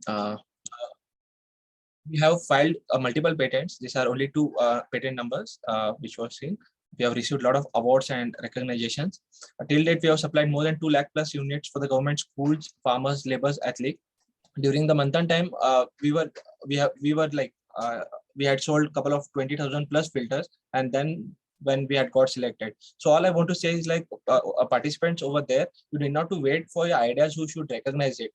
Uh, we have filed multiple patents. These are only two patent numbers which were seen. We have received a lot of awards and recognitions. Till date, we have supplied more than 2 lakh plus units for the government schools, farmers, laborers, athletes. During the Manthan time, we had sold a couple of 20,000 plus filters, and then when we had got selected. So all I want to say is like participants over there, you need not to wait for your ideas. You should recognize it.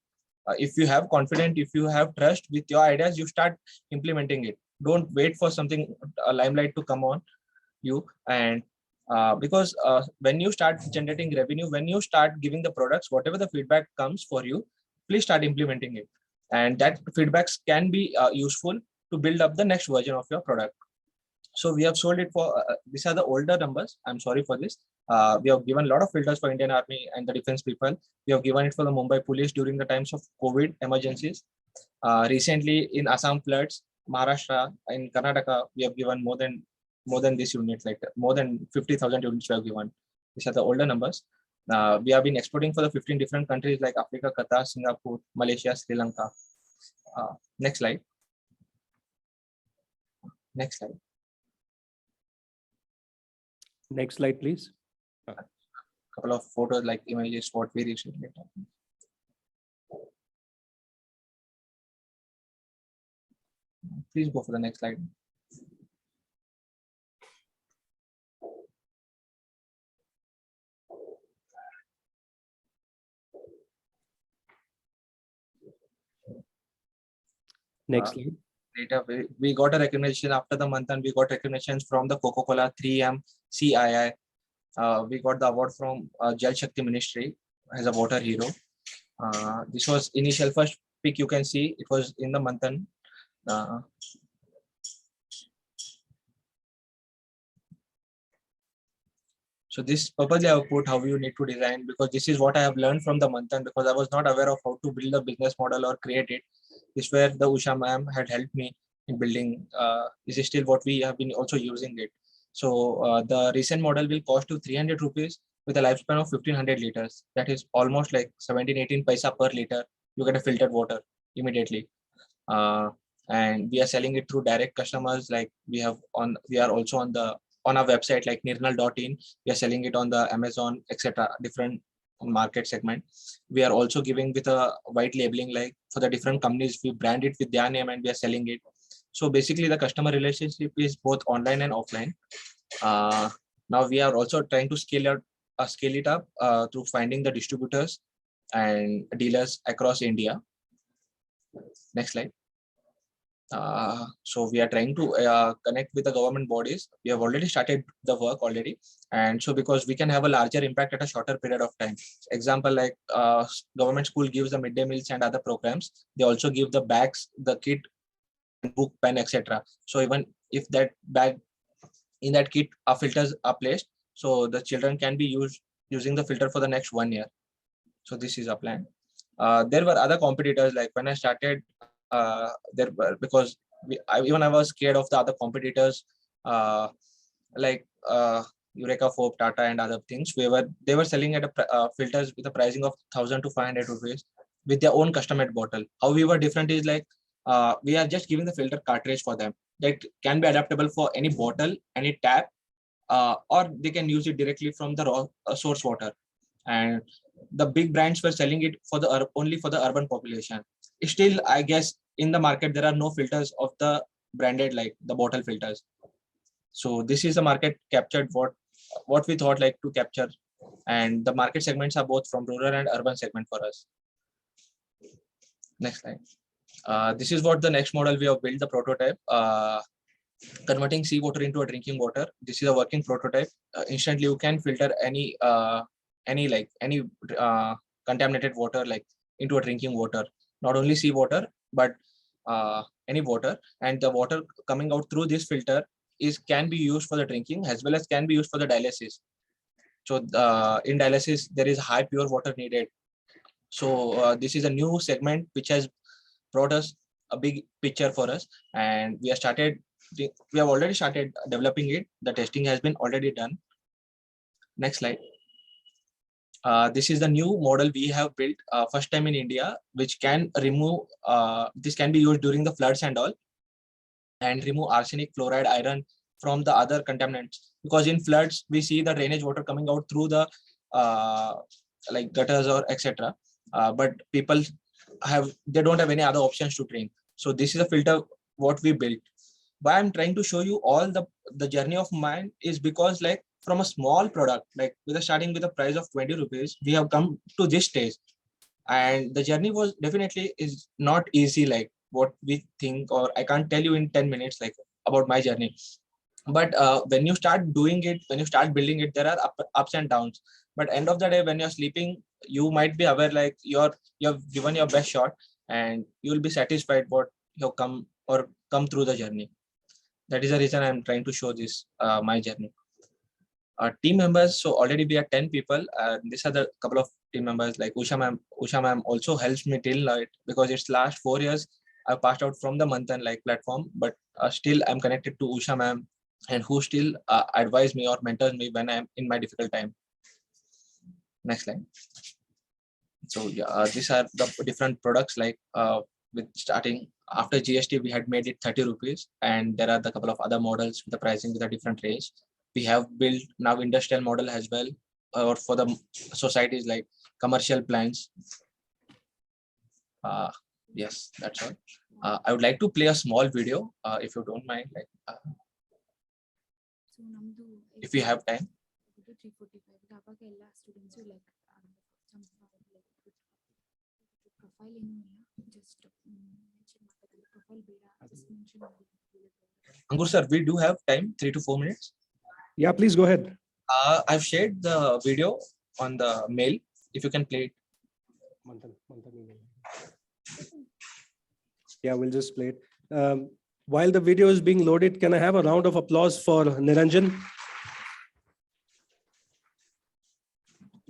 If you have confidence, if you have trust with your ideas, you start implementing it. Don't wait for something, a limelight to come on you. And because when you start generating revenue, when you start giving the products, whatever the feedback comes for you, please start implementing it. And that feedbacks can be useful to build up the next version of your product. So we have sold it for, these are the older numbers. I'm sorry for this. We have given a lot of filters for Indian Army and the defense people. We have given it for the Mumbai police during the times of COVID emergencies. Recently in Assam floods, Maharashtra, in Karnataka, we have given more than this unit, like more than 50,000 units we have given. These are the older numbers. We have been exporting for the 15 different countries like Africa, Qatar, Singapore, Malaysia, Sri Lanka. Next slide. Next slide. Next slide, please. Couple of photos, like images, what we recently done. Please go for the next slide. Next slide. Later, we got a recognition after the month, and we got recognitions from the Coca-Cola, 3M, CII. We got the award from Jal Shakti Ministry as a water hero. This was initial first pic you can see. It was in the Manthan. So this purposely I have put how you need to design, because this is what I have learned from the Manthan, because I was not aware of how to build a business model or create it. This is where the Usha ma'am had helped me in building. This is still what we have been also using it. So the recent model will cost you 300 rupees with a lifespan of 1500 liters. That is almost like 17-18 paisa per liter. You get a filtered water immediately. And we are selling it through direct customers. Like we are also on our website like nirnal.in. We are selling it on the Amazon, etc. Different market segment. We are also giving with a white labeling, like for the different companies, we brand it with their name and we are selling it. So basically the customer relationship is both online and offline. Now we are also trying to scale it up through finding the distributors and dealers across India. Next slide. So we are trying to connect with the government bodies. We have already started the work already. And so because we can have a larger impact at a shorter period of time. Example, like government school gives the midday meals and other programs. They also give the bags, the kit, book, pen, etc. So even if that bag, in that kit, filters are placed, so the children can be using the filter for the next 1 year. So this is a plan. There were other competitors, like when I started, because I was scared of the other competitors, like Eureka, Fob, Tata, and other things. They were selling at filters with a pricing of 1,000 to 500 rupees with their own custom-made bottle. How we were different is like we are just giving the filter cartridge for them that can be adaptable for any bottle, any tap, or they can use it directly from the raw source water. And the big brands were selling it for the only for the urban population. Still, I guess in the market there are no filters of the branded, like the bottle filters. So this is the market captured what we thought like to capture, and the market segments are both from rural and urban segment for us. Next slide. This is what the next model we have built, the prototype. Converting seawater into a drinking water. This is a working prototype. Instantly you can filter any contaminated water like into a drinking water. Not only seawater, but any water, and the water coming out through this filter can be used for the drinking as well as can be used for the dialysis. So in dialysis there is high pure water needed. So this is a new segment which has brought us a big picture for us, and we have already started developing it. The testing has been already done. Next slide. This is the new model we have built first time in India, which can remove, this can be used during the floods and all, and remove arsenic, fluoride, iron from the other contaminants. Because in floods, we see the drainage water coming out through the like gutters or etc. But people they don't have any other options to drink. So this is a filter what we built. Why I'm trying to show you all the journey of mine is because like from a small product, like with a starting with a price of 20 rupees, we have come to this stage. And the journey was definitely is not easy like what we think, or I can't tell you in 10 minutes like about my journey. But when you start doing it, when you start building it, there are ups and downs. But end of the day, when you're sleeping, you might be aware like you've given your best shot, and you'll be satisfied what you've come through the journey. That is the reason I'm trying to show this my journey. Team members, so already we are 10 people. These are the couple of team members like Usha ma'am also helps me till now because it's last 4 years I passed out from the Manthan like platform, but still I'm connected to Usha ma'am, and who still advise me or mentors me when I'm in my difficult time. Next slide. So yeah, these are the different products like with starting after GST, we had made it 30 rupees, and there are the couple of other models with the pricing with a different range. We have built now industrial model as well, or for the societies like commercial plans. Yes, that's all. I would like to play a small video if you don't mind, like if you have time. Ankur sir, we do have time, 3 to 4 minutes. Yeah, please go ahead. I've shared the video on the mail. If you can play it. Yeah, we'll just play it. While the video is being loaded, can I have a round of applause for Niranjan?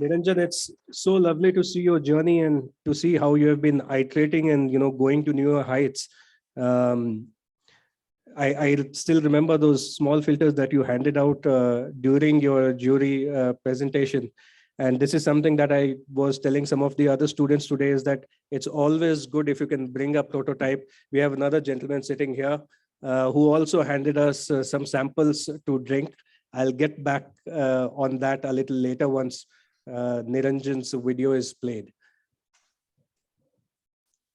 Niranjan, it's so lovely to see your journey and to see how you have been iterating and going to newer heights. I still remember those small filters that you handed out during your jury presentation. And this is something that I was telling some of the other students today, is that it's always good if you can bring a prototype. We have another gentleman sitting here who also handed us some samples to drink. I'll get back on that a little later once Niranjan's video is played.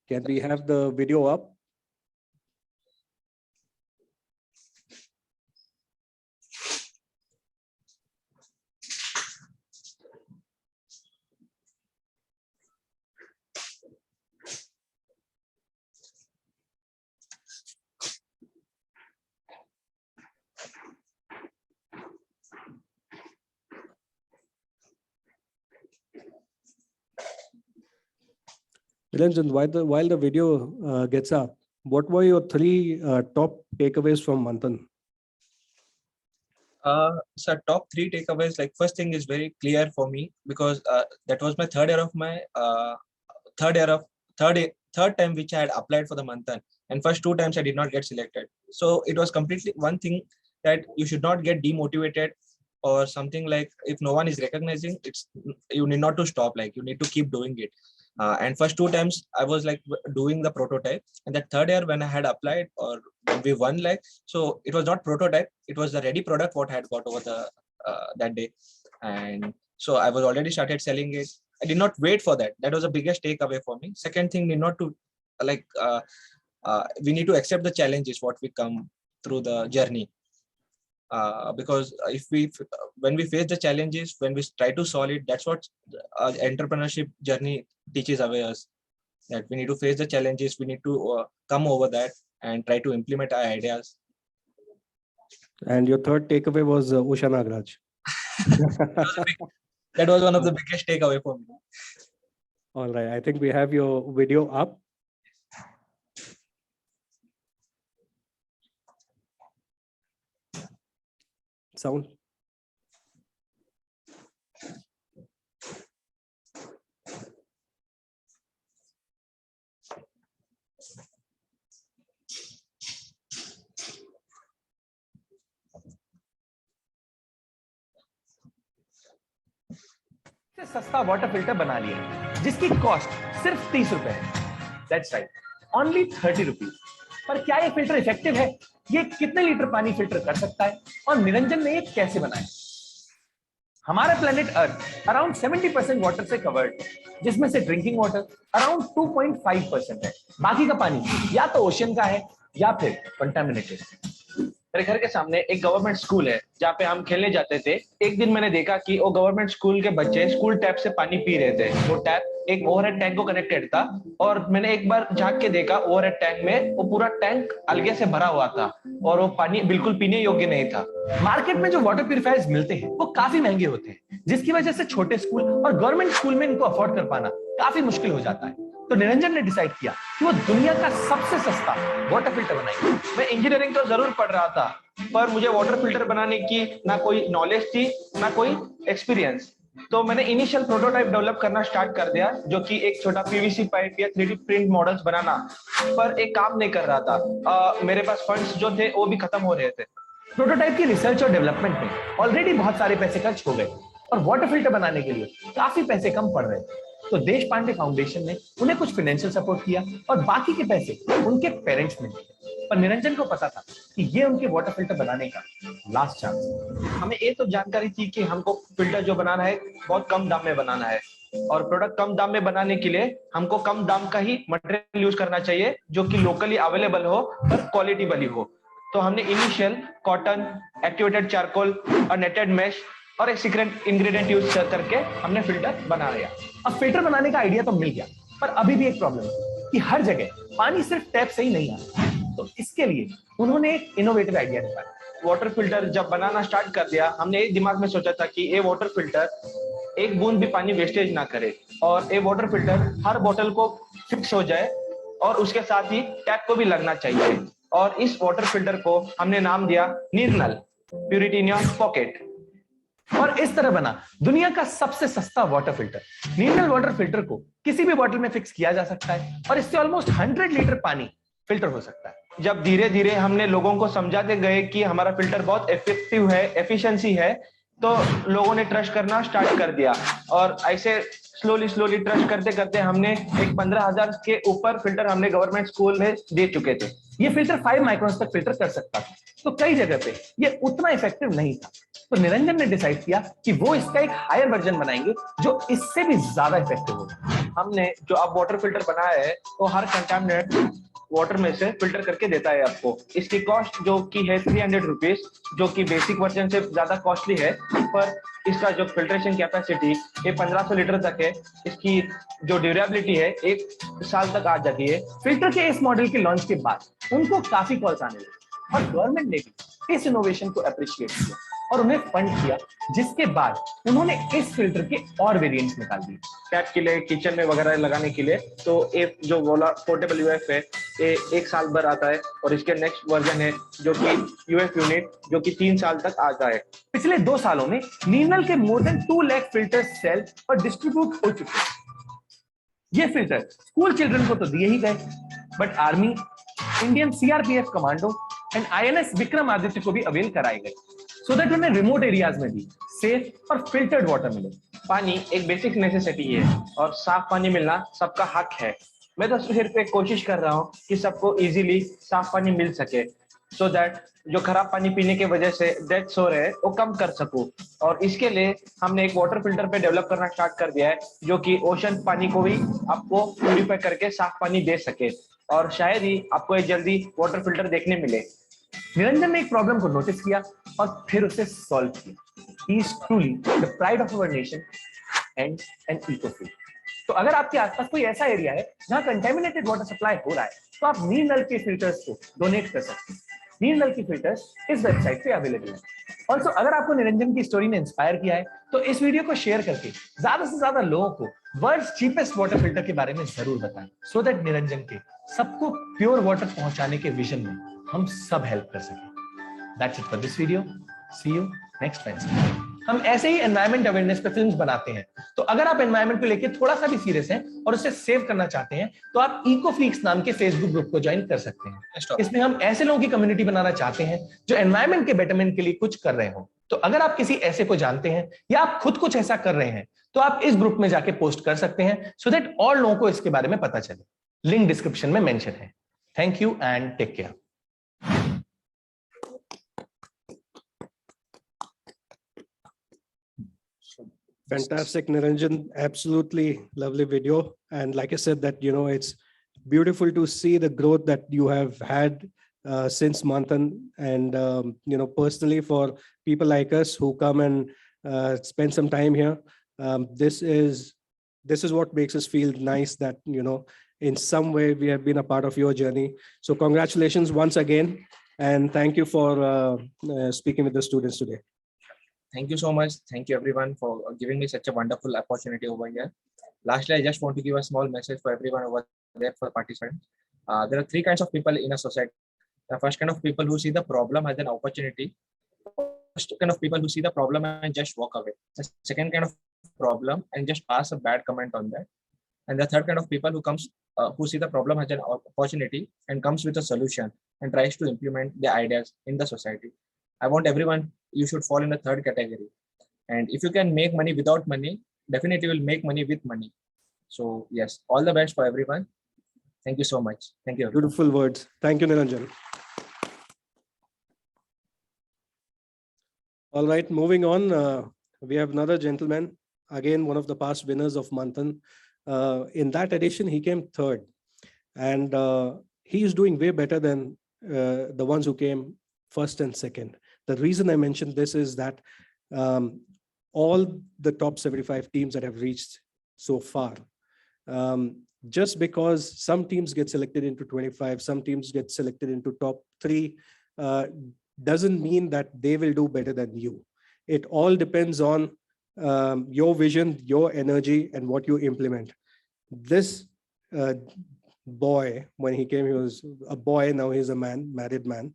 Can we have the video up? Niranjan, while the video gets up, what were your 3 top takeaways from Manthan? So top 3 takeaways, like first thing is very clear for me because that was my third time which I had applied for the Manthan, and first 2 times I did not get selected. So it was completely one thing that you should not get demotivated or something. Like if no one is recognizing, you need not to stop, like you need to keep doing it. And first 2 times I was like doing the prototype, and that third year when I had applied or when we won, like, so it was not prototype, it was the ready product what I had got over the that day. And so I was already started selling it. I did not wait for that. That was the biggest takeaway for me. Second thing, need not to like we need to accept the challenges what we come through the journey. Because when we face the challenges, when we try to solve it, that's what entrepreneurship journey teaches us, that we need to face the challenges, we need to come over that and try to implement our ideas. And your third takeaway was Usha Nagraj. That was one of the biggest takeaway for me. All right, I think we have your video up. Sound. सस्ता water filter बना लिया जिसकी cost सिर्फ 30 रुपए है। That's right, only 30 rupees. पर क्या ये फिल्टर इफेक्टिव है? ये कितने लीटर पानी फिल्टर कर सकता है और निरंजन ने ये कैसे बनाया? हमारा प्लेनेट अर्थ अराउंड 70% वाटर से कवर्ड है, जिसमें से ड्रिंकिंग वाटर अराउंड 2.5% है। बाकी का पानी या तो ओशियन का है या फिर कंटामिनेटेड। मेरे घर के सामने एक गवर्नमेंट स्कूल है जहाँ पे हम खेलने जाते थे। एक दिन मैंने देखा कि वो गवर्नमेंट स्कूल के बच्चे स्कूल टैप से पानी पी रहे थे। वो टैप एक ओवरहेड टैंक को कनेक्टेड था और मैंने एक बार झांक के देखा ओवरहेड टैंक में वो पूरा टैंक अलगे से भरा हुआ था और वो पानी बिल्कुल पीने योग्य नहीं था। मार्केट में जो वाटर प्यूरिफायर्स मिलते हैं वो काफी महंगे होते हैं, जिसकी वजह से छोटे स्कूल और गवर्नमेंट स्कूल में इनको अफोर्ड कर पाना काफी मुश्किल हो जाता है। तो निरंजन ने डिसाइड किया कि वो दुनिया का सबसे सस्ता वाटर फिल्टर बनाएंगे। मैं इंजीनियरिंग तो जरूर पढ़ रहा था, पर मुझे वाटर फिल्टर बनाने की ना कोई नॉलेज थी ना कोई एक्सपीरियंस। तो मैंने इनिशियल प्रोटोटाइप डेवलप करना स्टार्ट कर दिया, जो कि एक छोटा पीवीसी पाइप या 3D प्रिंट मॉडल्स बनाना, पर एक काम नहीं कर रहा था। मेरे पास फंड्स जो थे वो भी खत्म हो रहे थे। प्रोटोटाइप की रिसर्च और डेवलपमेंट में ऑलरेडी बहुत सारे पैसे खर्च हो गए और वाटर फिल्टर बनाने के लिए काफी पैसे कम पड़ रहे थे। तो देश पांडे फाउंडेशन ने उन्हें कुछ फाइनेंशियल सपोर्ट किया और बाकी के पैसे उनके पेरेंट्स ने दिए। पर निरंजन को पता था कि ये उनके वाटर फिल्टर बनाने का लास्ट चांस है। हमें ये तो जानकारी थी कि हमको फिल्टर जो बनाना है बहुत कम दाम में बनाना है और प्रोडक्ट कम दाम में बनाने के लिए हमको कम दाम का ही मटेरियल यूज करना चाहिए जो कि लोकली अवेलेबल हो और क्वालिटी वाली हो। तो हमने इनिशियल कॉटन, एक्टिवेटेड चारकोल और नेटेड मैश और एक सीक्रेट इंग्रेडिएंट यूज करके हमने फिल्टर बना लिया। अब फिल्टर बनाने का आइडिया तो मिल गया, पर अभी भी एक प्रॉब्लम है कि हर जगह पानी सिर्फ टैप से ही नहीं आता। तो इसके लिए उन्होंने एक इनोवेटिव आइडिया निकाला। वाटर फिल्टर जब बनाना स्टार्ट कर दिया, हमने एक दिमाग में सोचा था कि ये वाटर फिल्टर एक बूंद भी पानी वेस्टेज ना करे और ये वाटर फिल्टर हर बोतल को फिक्स हो जाए और उसके साथ ही टैप को भी लगना चाहिए। और इस वाटर फिल्टर को हमने नाम दिया निर्नल, प्यूरिटी इन योर पॉकेट। और इस तरह बना दुनिया का सबसे सस्ता वाटर फिल्टर। निर्नल वाटर फिल्टर को किसी भी बॉटल में फिक्स किया जा सकता है और इससे ऑलमोस्ट 100 लीटर पानी फिल्टर हो सकता है। जब धीरे धीरे हमने लोगों को समझाते गए कि हमारा फिल्टर बहुत इफेक्टिव है, एफिशिएंसी है, तो लोगों ने ट्रस्ट करना स्टार्ट कर दिया और ऐसे स्लोली ट्रस्ट करते करते हमने एक 15,000 के ऊपर फिल्टर हमने गवर्नमेंट स्कूल में दे चुके थे। ये फिल्टर 5 माइक्रोन्स तक फिल्टर कर सकता था, तो कई जगह पे ये उतना इफेक्टिव नहीं था। तो निरंजन ने डिसाइड किया कि वो इसका एक हायर वर्जन बनाएंगे जो इससे भी ज्यादा इफेक्टिव होगा। हमने जो अब वाटर फिल्टर बनाया है वो हर कंटामिनेट वाटर में से फिल्टर करके देता है आपको। इसकी कॉस्ट जो की है 300 रुपीज, जो कि बेसिक वर्जन से ज्यादा कॉस्टली है, पर इसका जो फिल्ट्रेशन कैपेसिटी ये 1500 लीटर तक है। इसकी जो ड्यूरेबिलिटी है 1 साल तक आ जाती है। फिल्टर के इस मॉडल के लॉन्च के बाद उनको काफी कॉल्स आने लगे और गवर्नमेंट ने भी इस इनोवेशन को अप्रिशिएट किया और उन्हें फंड किया, जिसके बाद उन्होंने इस फिल्टर के और वेरिएंट्स निकाल दिए टैप के लिए, किचन में वगैरह लगाने के लिए। तो एक जो बोला पोर्टेबल यूएफ है ये 1 साल भर आता है और इसके नेक्स्ट वर्जन है जो कि यूएफ यूनिट, जो कि 3 साल तक आता है। पिछले 2 सालों में निर्नल के more than 2 lakh filter sell और डिस्ट्रीब्यूट हो चुके हैं। ये फिल्टर स्कूल चिल्ड्रन को तो दिए ही गए, but army, Indian CRPF commando and INS Vikramaditya को भी अवेल कराए गए, सो दैट उन्हें रिमोट एरियाज में भी सेफ और फिल्टर्ड वाटर मिले। पानी एक बेसिक नेसेसिटी है और साफ पानी मिलना सबका हक है। मैं तो सिर्फ एक कोशिश कर रहा हूँ कि सबको इजीली साफ पानी मिल सके, सो दैट जो खराब पानी पीने की वजह से डेथ्स हो रहे हैं वो कम कर सकूं। और इसके लिए हमने एक वाटर फिल्टर पे डेवलप करना स्टार्ट कर दिया है जो कि ओशन पानी को भी आपको प्यूरिफाई करके साफ पानी दे सके और शायद ही आपको एक जल्दी वाटर फिल्टर देखने मिले। निरंजन ने एक प्रॉब्लम को नोटिस किया और फिर उसे सॉल्व किया। He is truly the pride of our nation and an eco-friend. तो अगर आपके आसपास कोई ऐसा एरिया है जहां कंटेमिनेटेड वाटर सप्लाई हो रहा है, तो आप निर्नल के फिल्टर्स को डोनेट कर सकते हैं। निर्नल की फिल्टर्स इस वेबसाइट पे अवेलेबल है। ऑल्सो अगर आपको निरंजन की स्टोरी ने इंस्पायर किया है तो इस वीडियो को शेयर करके ज्यादा से ज्यादा लोगों को वर्ल्ड्स चीपेस्ट वाटर फिल्टर के बारे में जरूर बताएं, सो दैट निरंजन के सबको प्योर वाटर पहुंचाने के विजन में हम सब हेल्प कर सकें। That's it for this video. See you next Wednesday. हम ऐसे ही एनवायरमेंट अवेयरनेस पे फिल्म्स बनाते हैं, तो अगर आप एनवायरमेंट को लेके थोड़ा सा भी सीरियस हैं और उसे सेव करना चाहते हैं तो आप इको फ्रीक्स नाम के फेसबुक ग्रुप को ज्वाइन कर सकते हैं। इसमें हम ऐसे लोगों की कम्युनिटी बनाना चाहते हैं जो एनवायरमेंट के बेटरमेंट के लिए कुछ कर रहे हो। तो अगर आप किसी ऐसे को जानते हैं या आप खुद कुछ ऐसा कर रहे हैं तो आप इस ग्रुप में जाके पोस्ट कर सकते हैं सो दैट और लोगों को इसके बारे में पता चले। लिंक डिस्क्रिप्शन में मेंशन है। Thank you and take care. Fantastic, Niranjan. Absolutely lovely video. And like I said, that, it's beautiful to see the growth that you have had since Manthan. And, personally, for people like us who come and spend some time here, this is what makes us feel nice that, in some way we have been a part of your journey. So congratulations once again. And thank you for speaking with the students today. Thank you so much. Thank you everyone for giving me such a wonderful opportunity over here. Lastly, I just want to give a small message for everyone over there, for participants. There are three kinds of people in a society. The first kind of people who see the problem as an opportunity. First kind of people who see the problem and just walk away. The second kind of problem and just pass a bad comment on that. And the third kind of people who see the problem as an opportunity and comes with a solution and tries to implement the ideas in the society. I want everyone, you should fall in the third category. And if you can make money without money, definitely will make money with money. So yes, all the best for everyone. Thank you so much. Thank you. Everyone. Beautiful words. Thank you, Niranjan. All right, moving on. We have another gentleman, again, one of the past winners of Manthan. In that edition, he came third. And he is doing way better than the ones who came first and second. The reason I mentioned this is that all the top 75 teams that have reached so far, just because some teams get selected into 25, some teams get selected into top 3, doesn't mean that they will do better than you. It all depends on your vision, your energy, and what you implement. This boy, when he came, he was a boy, now he's a man, married man.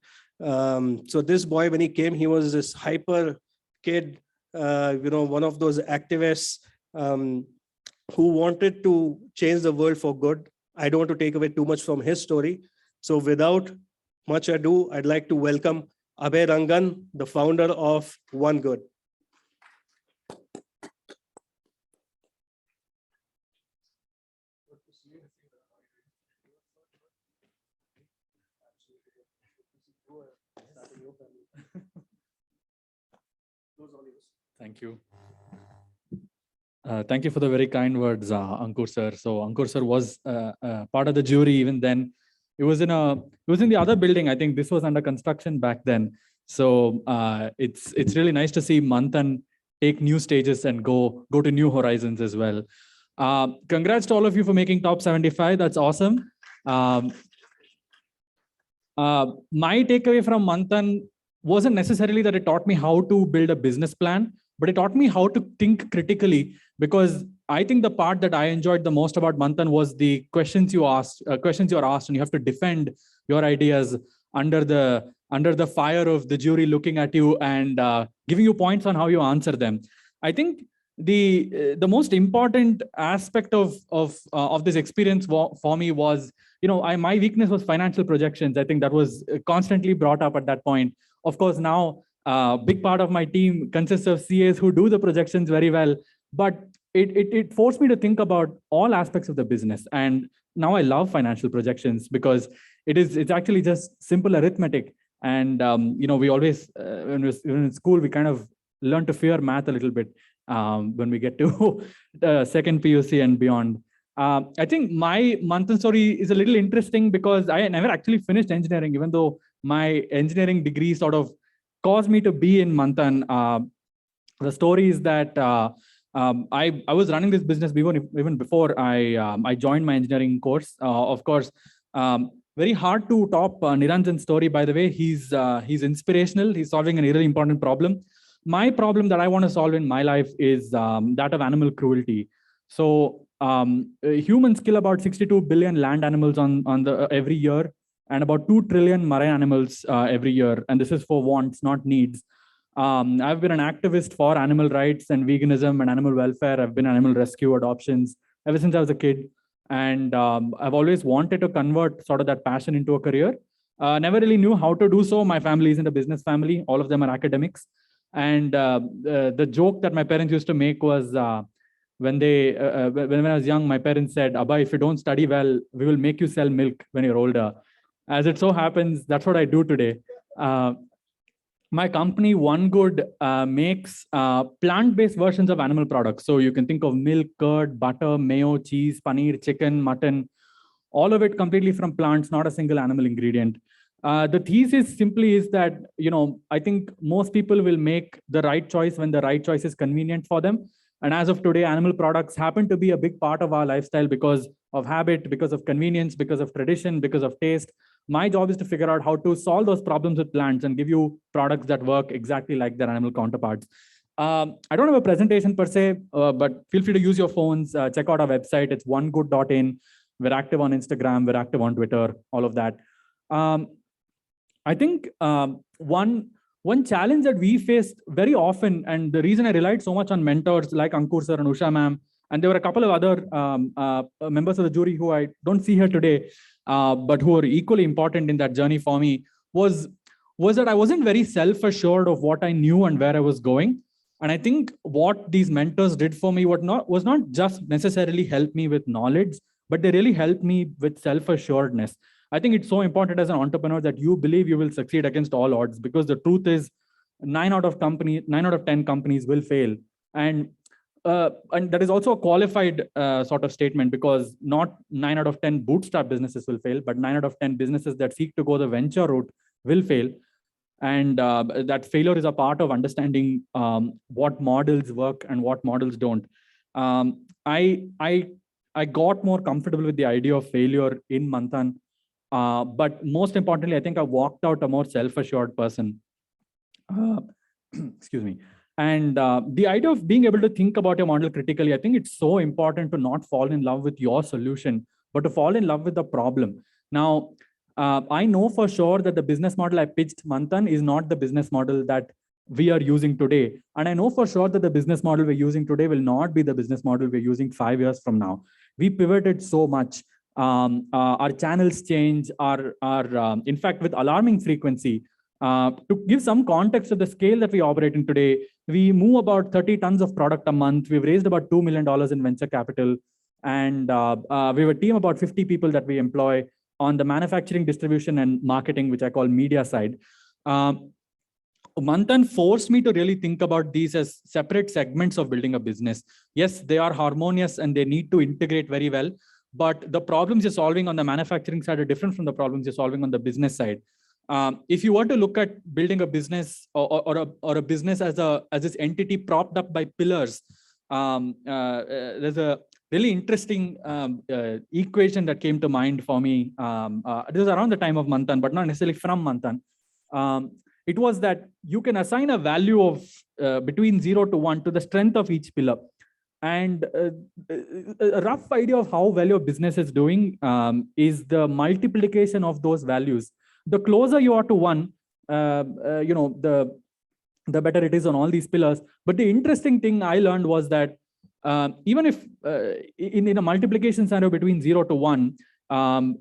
So this boy, when he came, he was this hyper kid, one of those activists who wanted to change the world for good. I don't want to take away too much from his story. So without much ado, I'd like to welcome Abhay Rangan, the founder of One Good. Thank you. Thank you for the very kind words, Ankur sir. So Ankur sir was part of the jury even then. It was in the other building. I think this was under construction back then. So it's really nice to see Manthan take new stages and go to new horizons as well. Congrats to all of you for making top 75. That's awesome. My takeaway from Manthan wasn't necessarily that it taught me how to build a business plan, but it taught me how to think critically, because I think the part that I enjoyed the most about Manthan was the questions you are asked, and you have to defend your ideas under the fire of the jury looking at you and giving you points on how you answer them. I think the most important aspect of this experience for me was, my weakness was financial projections. I think that was constantly brought up at that point. Of course, now a big part of my team consists of CAs who do the projections very well, but it forced me to think about all aspects of the business. And now I love financial projections because it's actually just simple arithmetic. And we always, when we were in school, we kind of learn to fear math a little bit when we get to second PUC and beyond. I think my Manthan story is a little interesting because I never actually finished engineering, even though my engineering degree sort of caused me to be in Manthan. The story is that I was running this business even before I joined my engineering course. Of course, very hard to top Niranjan's story, by the way. He's inspirational. He's solving a really important problem. My problem that I want to solve in my life is that of animal cruelty. So humans kill about 62 billion land animals every year, and about 2 trillion marine animals every year. And this is for wants, not needs. I've been an activist for animal rights and veganism and animal welfare. I've been animal rescue, adoptions ever since I was a kid. And I've always wanted to convert sort of that passion into a career. Never really knew how to do so. My family isn't a business family. All of them are academics. And the joke that my parents used to make was, when I was young, my parents said, Abba, if you don't study well, we will make you sell milk when you're older. As it so happens, that's what I do today. My company, One Good, makes plant-based versions of animal products. So you can think of milk, curd, butter, mayo, cheese, paneer, chicken, mutton, all of it completely from plants, not a single animal ingredient. The thesis simply is that, I think most people will make the right choice when the right choice is convenient for them. And as of today, animal products happen to be a big part of our lifestyle because of habit, because of convenience, because of tradition, because of taste. My job is to figure out how to solve those problems with plants and give you products that work exactly like their animal counterparts. I don't have a presentation per se, but feel free to use your phones. Check out our website. It's onegood.in. We're active on Instagram. We're active on Twitter, all of that. I think one challenge that we faced very often, and the reason I relied so much on mentors like Ankur sir and Usha ma'am, and there were a couple of other members of the jury who I don't see here today, but who are equally important in that journey for me, was that I wasn't very self-assured of what I knew and where I was going. And I think what these mentors did for me was not just necessarily help me with knowledge, but they really helped me with self-assuredness. I think it's so important as an entrepreneur that you believe you will succeed against all odds, because the truth is 9 out of 10 companies will fail. And that is also a qualified sort of statement, because not 9 out of 10 bootstrap businesses will fail, but 9 out of 10 businesses that seek to go the venture route will fail. And that failure is a part of understanding what models work and what models don't. I got more comfortable with the idea of failure in Manthan. But most importantly, I think I walked out a more self-assured person. Excuse me. And the idea of being able to think about your model critically, I think it's so important to not fall in love with your solution, but to fall in love with the problem. Now, I know for sure that the business model I pitched Manthan is not the business model that we are using today. And I know for sure that the business model we're using today will not be the business model we're using 5 years from now. We pivoted so much. Our channels change, in fact, with alarming frequency. To give some context of the scale that we operate in today, we move about 30 tons of product a month. We've raised about $2 million in venture capital. And we have a team about 50 people that we employ on the manufacturing, distribution, and marketing, which I call media side. Manthan forced me to really think about these as separate segments of building a business. Yes, they are harmonious and they need to integrate very well. But the problems you're solving on the manufacturing side are different from the problems you're solving on the business side. If you were to look at building a business or a business as this entity propped up by pillars, there's a really interesting equation that came to mind for me. This was around the time of Manthan, but not necessarily from Manthan. It was that you can assign a value of between 0 to 1 to the strength of each pillar. And a rough idea of how well your business is doing is the multiplication of those values. The closer you are to 1, the better it is on all these pillars. But the interesting thing I learned was that even if in a multiplication scenario between 0 to 1,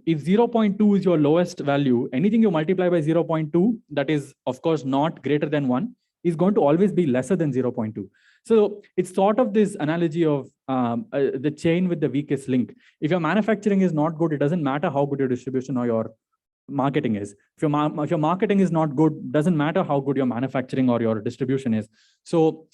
if 0.2 is your lowest value, anything you multiply by 0.2, that is, of course, not greater than 1, is going to always be lesser than 0.2. So it's sort of this analogy of the chain with the weakest link. If your manufacturing is not good, it doesn't matter how good your distribution or your marketing is. If your marketing is not good, doesn't matter how good your manufacturing or your distribution is. So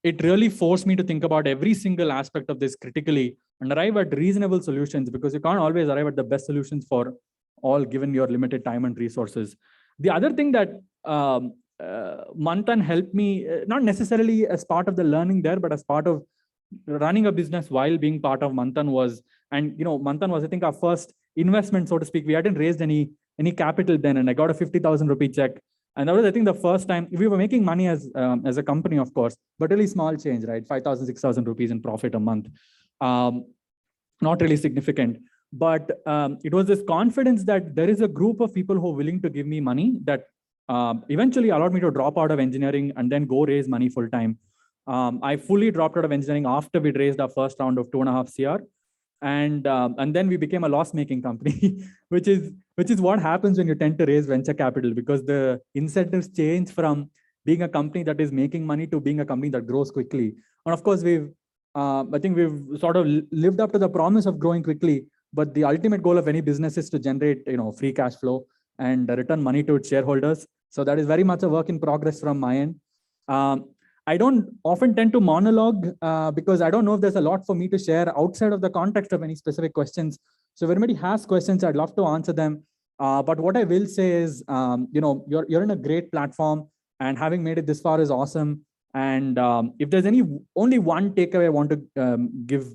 it really forced me to think about every single aspect of this critically and arrive at reasonable solutions, because you can't always arrive at the best solutions for all given your limited time and resources. The other thing that Manthan helped me, not necessarily as part of the learning there, but as part of running a business while being part of Manthan was, and Manthan was, I think, our first investment, so to speak. We hadn't raised any capital then, and I got a 50,000 rupee check. And that was, I think, the first time we were making money as a company, of course, but really small change, right? 5,000, 6,000 rupees in profit a month. Not really significant, but it was this confidence that there is a group of people who are willing to give me money that eventually allowed me to drop out of engineering and then go raise money full time. I fully dropped out of engineering after we'd raised our first round of 2.5 CR. And then we became a loss-making company, which is what happens when you tend to raise venture capital, because the incentives change from being a company that is making money to being a company that grows quickly. And of course, we've I think we've sort of lived up to the promise of growing quickly, but the ultimate goal of any business is to generate, free cash flow and return money to its shareholders. So that is very much a work in progress from my end. I don't often tend to monologue because I don't know if there's a lot for me to share outside of the context of any specific questions. So if anybody has questions, I'd love to answer them. But what I will say is, you're in a great platform, and having made it this far is awesome. And if there's only one takeaway I want to give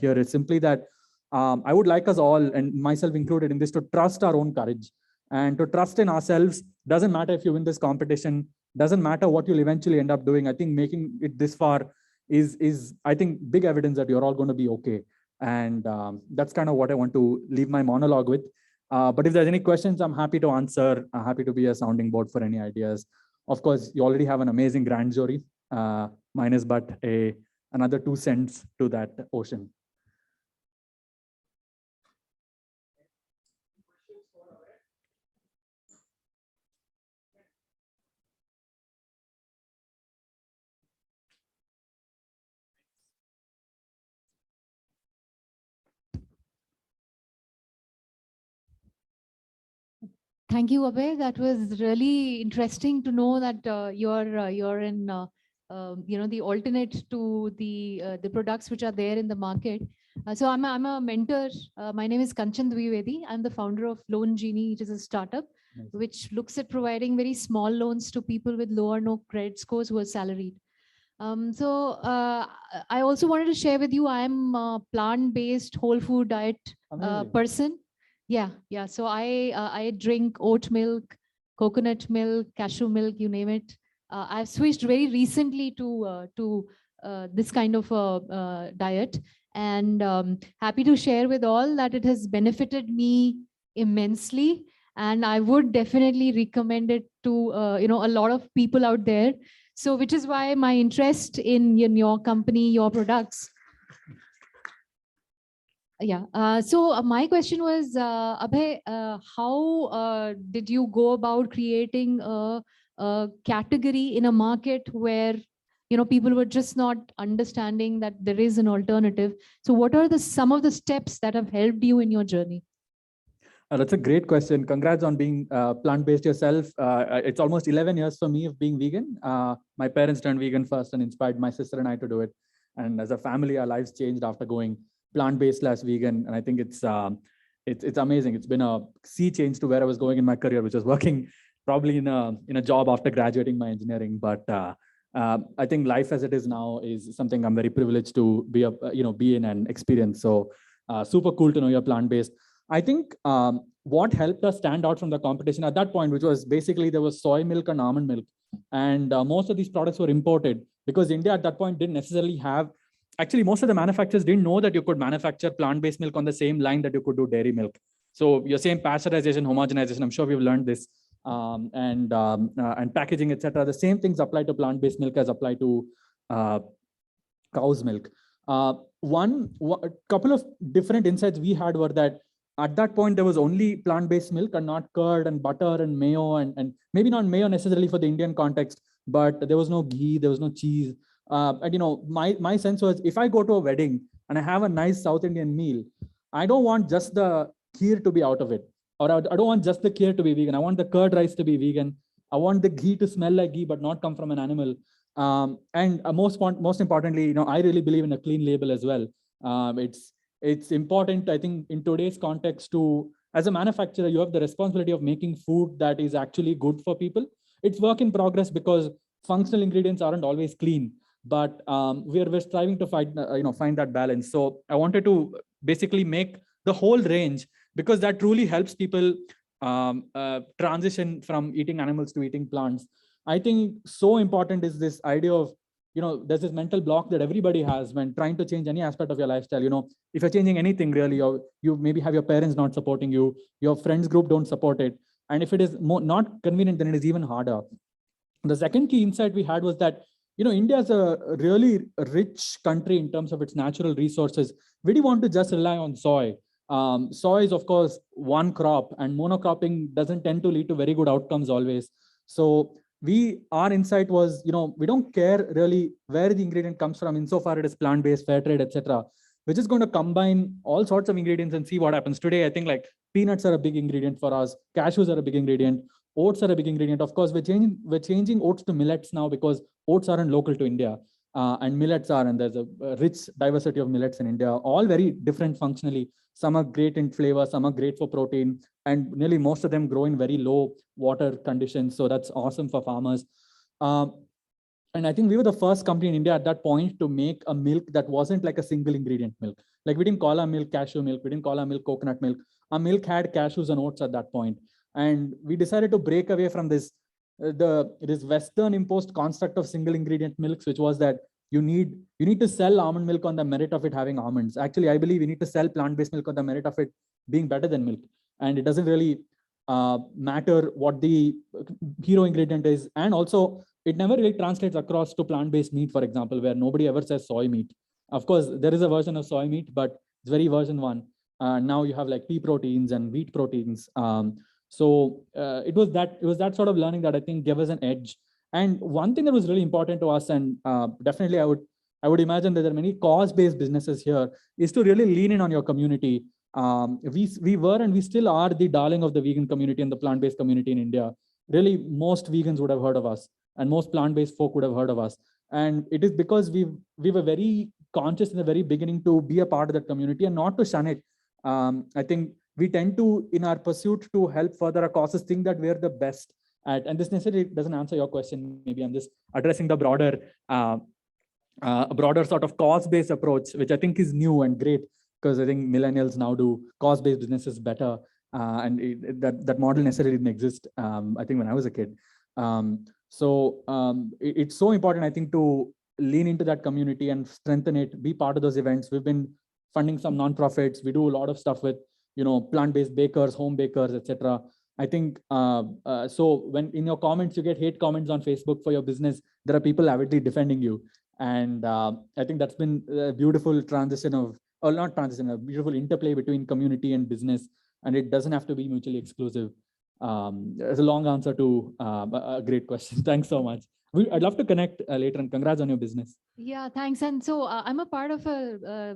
here is simply that I would like us all, and myself included in this, to trust our own courage and to trust in ourselves. Doesn't matter if you win this competition, doesn't matter what you'll eventually end up doing. I think making it this far is I think big evidence that you're all going to be okay. And that's kind of what I want to leave my monologue with. But if there's any questions, I'm happy to answer. I'm happy to be a sounding board for any ideas. Of course, you already have an amazing grand jury. Mine is but another 2 cents to that ocean. Thank you, Abhay. That was really interesting to know that you're in the alternate to the products which are there in the market. So I'm a mentor. My name is Kanchan Dwivedi. I'm the founder of Loan Genie. It is a startup which looks at providing very small loans to people with low or no credit scores who are salaried. I also wanted to share with you, I'm a plant-based whole food diet person. Yeah. So I drink oat milk, coconut milk, cashew milk, you name it. I've switched very recently to this kind of diet, and happy to share with all that it has benefited me immensely, and I would definitely recommend it to a lot of people out there. So which is why my interest in your company, your products. Yeah. So my question was, Abhay, how did you go about creating a category in a market where people were just not understanding that there is an alternative? So what are some of the steps that have helped you in your journey? That's a great question. Congrats on being plant-based yourself. It's almost 11 years for me of being vegan. My parents turned vegan first and inspired my sister and I to do it. And as a family, our lives changed after going plant-based / vegan. And I think it's amazing. It's been a sea change to where I was going in my career, which was working probably in a job after graduating my engineering. But I think life as it is now is something I'm very privileged to be in and experience. So super cool to know you're plant-based. I think what helped us stand out from the competition at that point, which was basically there was soy milk and almond milk. And most of these products were imported because India at that point didn't necessarily have, actually most of the manufacturers didn't know that you could manufacture plant-based milk on the same line that you could do dairy milk. So your same pasteurization, homogenization, I'm sure we've learned this, and packaging, etc. The same things apply to plant-based milk as apply to cow's milk. A couple of different insights we had were that at that point, there was only plant-based milk and not curd and butter and mayo, and maybe not mayo necessarily for the Indian context, but there was no ghee, there was no cheese. And my sense was, if I go to a wedding and I have a nice South Indian meal, I don't want just the kheer to be out of it, or I don't want just the kheer to be vegan. I want the curd rice to be vegan. I want the ghee to smell like ghee, but not come from an animal. And most importantly, I really believe in a clean label as well. It's important, I think, in today's context to, as a manufacturer, you have the responsibility of making food that is actually good for people. It's work in progress because functional ingredients aren't always clean, but we're striving to find that balance. So I wanted to basically make the whole range, because that truly helps people transition from eating animals to eating plants. I think so important is this idea of, there's this mental block that everybody has when trying to change any aspect of your lifestyle. If you're changing anything really, you maybe have your parents not supporting you, your friends group don't support it. And if it is not convenient, then it is even harder. The second key insight we had was that, India is a really rich country in terms of its natural resources. We don't want to just rely on soy. Soy is, of course, one crop, and monocropping doesn't tend to lead to very good outcomes always. So our insight was, we don't care really where the ingredient comes from insofar it is plant-based, fair trade, etc. We're just going to combine all sorts of ingredients and see what happens. Today, I think like peanuts are a big ingredient for us. Cashews are a big ingredient. Oats are a big ingredient. Of course, we're changing oats to millets now because oats aren't local to India. And millets are, and there's a rich diversity of millets in India, all very different functionally. Some are great in flavor, some are great for protein, and nearly most of them grow in very low water conditions. So that's awesome for farmers. And I think we were the first company in India at that point to make a milk that wasn't like a single ingredient milk. Like we didn't call our milk cashew milk, we didn't call our milk coconut milk. Our milk had cashews and oats at that point. And we decided to break away from this Western imposed construct of single ingredient milks, which was that you need to sell almond milk on the merit of it having almonds. Actually, I believe you need to sell plant-based milk on the merit of it being better than milk. And it doesn't really matter what the hero ingredient is. And also, it never really translates across to plant-based meat, for example, where nobody ever says soy meat. Of course, there is a version of soy meat, but it's very version 1. Now you have like pea proteins and wheat proteins. So it was that sort of learning that I think gave us an edge. And one thing that was really important to us, and definitely I would imagine that there are many cause-based businesses here, is to really lean in on your community. We were and we still are the darling of the vegan community and the plant-based community in India. Really, most vegans would have heard of us, and most plant-based folk would have heard of us. And it is because we were very conscious in the very beginning to be a part of that community and not to shun it. I think we tend to, in our pursuit to help further our causes, think that we're the best at, and this necessarily doesn't answer your question. Maybe I'm just addressing the broader sort of cause-based approach, which I think is new and great, because I think millennials now do cause-based businesses better. And that model necessarily didn't exist, I think, when I was a kid. It's so important, I think, to lean into that community and strengthen it, be part of those events. We've been funding some nonprofits. We do a lot of stuff with, plant-based bakers, home bakers, etc. I think, so when in your comments, you get hate comments on Facebook for your business, there are people avidly defending you. And I think that's been a beautiful transition of, or not transition, a beautiful interplay between community and business. And it doesn't have to be mutually exclusive. It's a long answer to a great question. Thanks so much. I'd love to connect later, and congrats on your business. Yeah, thanks. And so I'm a part of a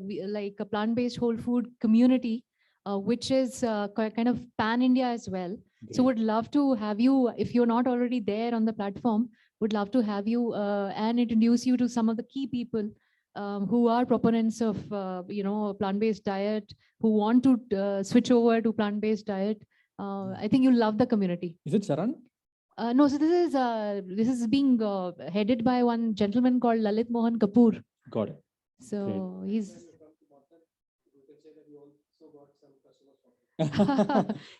plant-based whole food community, which is kind of pan-India as well. Great. So would love to have you, if you're not already there on the platform, would love to have you and introduce you to some of the key people who are proponents of, plant-based diet, who want to switch over to plant-based diet. I think you'll love the community. Is it Sharan? No, so this is being headed by one gentleman called Lalit Mohan Kapoor. Got it. So great. He's.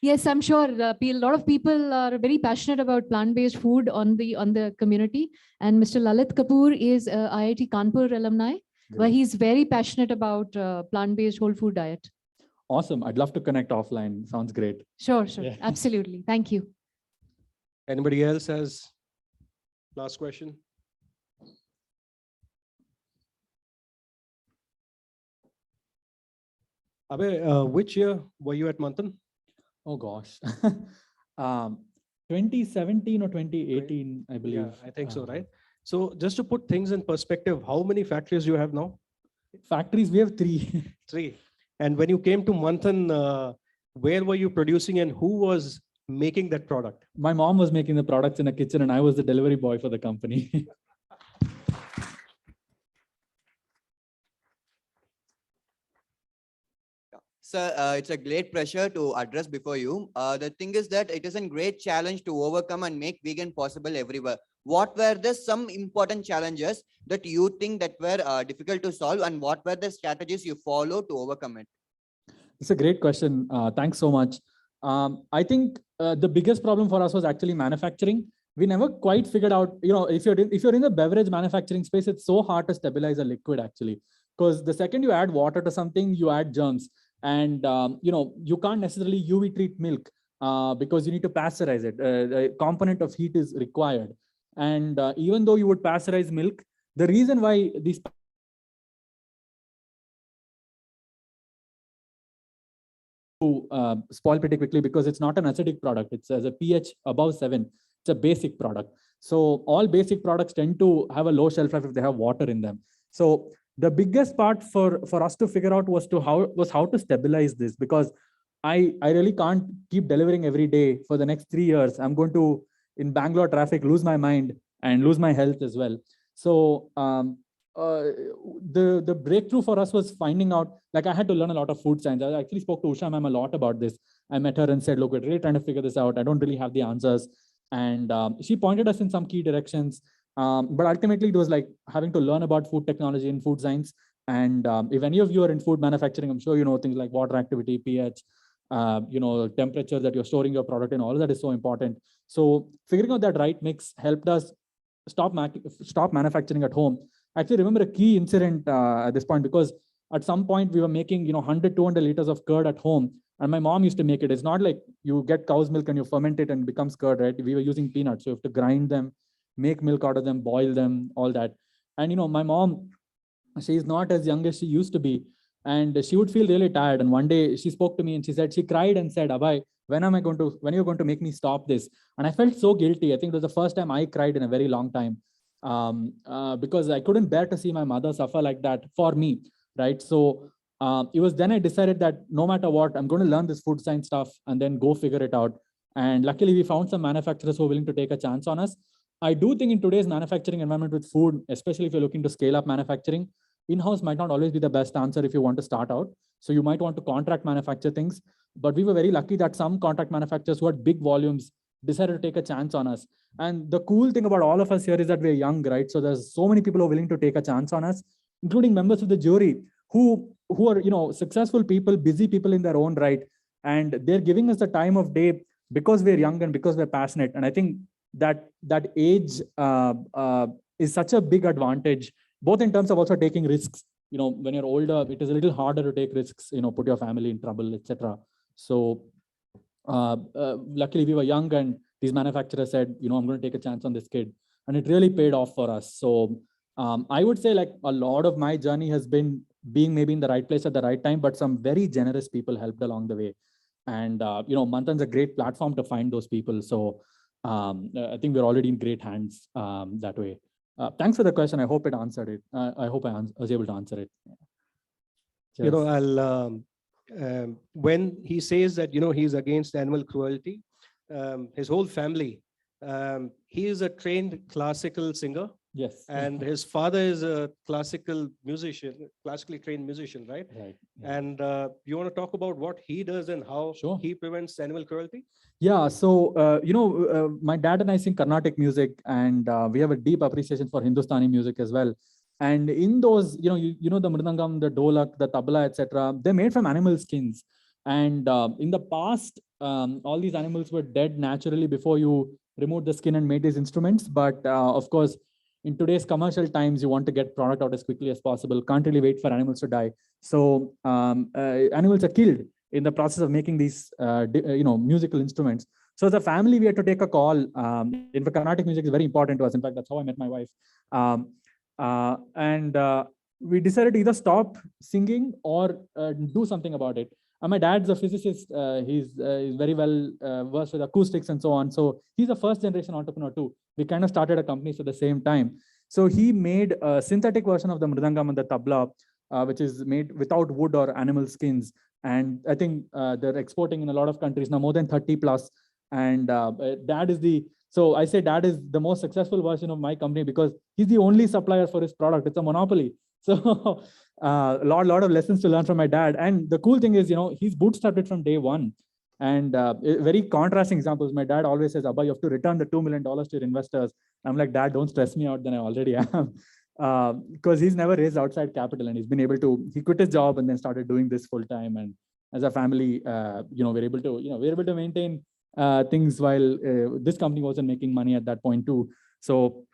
Yes, I'm sure a lot of people are very passionate about plant-based food on the community. And Mr. Lalit Kapoor is IIT Kanpur alumni, where he's very passionate about plant-based whole food diet. Awesome. I'd love to connect offline. Sounds great. Sure. Yeah. Absolutely. Thank you. Anybody else has last question? Abhay, which year were you at Manthan? Oh gosh, 2017 or 2018, I believe. Yeah, I think so, right? So just to put things in perspective, how many factories do you have now? Factories, we have 3. 3. And when you came to Manthan, where were you producing and who was making that product? My mom was making the products in a kitchen and I was the delivery boy for the company. Sir, it's a great pleasure to address before you. The thing is that it is a great challenge to overcome and make vegan possible everywhere. What were the some important challenges that you think that were difficult to solve, and what were the strategies you follow to overcome it? It's a great question. Thanks so much. I think the biggest problem for us was actually manufacturing. We never quite figured out, if you're in the beverage manufacturing space, it's so hard to stabilize a liquid actually, because the second you add water to something, you add germs. And you can't necessarily UV treat milk because you need to pasteurize it. The component of heat is required. And even though you would pasteurize milk, the reason why these spoil pretty quickly because it's not an acidic product. It's as a pH above 7. It's a basic product. So all basic products tend to have a low shelf life if they have water in them. So the biggest part for us to figure out was how to stabilize this, because I really can't keep delivering every day for the next 3 years. I'm going to, in Bangalore traffic, lose my mind and lose my health as well. So the breakthrough for us was finding out, like I had to learn a lot of food science. I actually spoke to Usha ma'am a lot about this. I met her and said, look, we're really trying to figure this out. I don't really have the answers. And she pointed us in some key directions. But ultimately it was like having to learn about food technology and food science. And if any of you are in food manufacturing, I'm sure you know things like water activity, pH, temperature that you're storing your product in, all of that is so important. So figuring out that right mix helped us stop manufacturing at home. I actually remember a key incident at this point, because at some point we were making 100, 200 liters of curd at home, and my mom used to make it. It's not like you get cow's milk and you ferment it and it becomes curd, right? We were using peanuts, so you have to grind them, make milk out of them, boil them, all that. And my mom, she's not as young as she used to be, and she would feel really tired. And one day she spoke to me and she cried and said, Abhay, when are you going to make me stop this? And I felt so guilty. I think it was the first time I cried in a very long time, because I couldn't bear to see my mother suffer like that for me, right? So it was then I decided that no matter what, I'm going to learn this food science stuff and then go figure it out. And luckily we found some manufacturers who are willing to take a chance on us. I do think in today's manufacturing environment with food, especially if you're looking to scale up manufacturing, in-house might not always be the best answer if you want to start out. So you might want to contract manufacture things. But we were very lucky that some contract manufacturers who had big volumes decided to take a chance on us. And the cool thing about all of us here is that we're young, right? So there's so many people who are willing to take a chance on us, including members of the jury who are successful people, busy people in their own right. And they're giving us the time of day because we're young and because we're passionate. And I think that age is such a big advantage, both in terms of also taking risks. When you're older, it is a little harder to take risks, put your family in trouble, etc. So luckily we were young, and these manufacturers said, I'm going to take a chance on this kid, and it really paid off for us. So I would say like a lot of my journey has been being maybe in the right place at the right time, but some very generous people helped along the way. And Manthan's a great platform to find those people. So I think we're already in great hands that way. Thanks for the question. I hope it answered it. I hope I was able to answer it. Cheers. I'll when he says that he's against animal cruelty, his whole family, he is a trained classical singer. Yes. And his father is a classically trained musician, right? Right. And you want to talk about what he does and how Sure. he prevents animal cruelty? Yeah. So, my dad and I sing Carnatic music, and we have a deep appreciation for Hindustani music as well. And in those, the mridangam, the dholak, the tabla, etc., they're made from animal skins. And in the past, all these animals were dead naturally before you removed the skin and made these instruments. But of course, in today's commercial times, you want to get product out as quickly as possible. Can't really wait for animals to die. So animals are killed in the process of making these, musical instruments. So as a family, we had to take a call. In fact, Carnatic music is very important to us. In fact, that's how I met my wife. And we decided to either stop singing or do something about it. And my dad's a physicist. He's very well versed with acoustics and so on. So he's a first generation entrepreneur too. We kind of started a company at the same time. So he made a synthetic version of the mridangam and the tabla, which is made without wood or animal skins. And I think they're exporting in a lot of countries now, more than 30 plus. And dad is so I say dad is the most successful version of my company because he's the only supplier for his product. It's a monopoly. So a lot of lessons to learn from my dad. And the cool thing is, he's bootstrapped it from day one. And very contrasting examples. My dad always says, Abba, you have to return the $2 million to your investors. I'm like, Dad, don't stress me out than I already am. Because he's never raised outside capital, and he's been able to, he quit his job and then started doing this full time. And as a family, we're able to maintain things while this company wasn't making money at that point too. So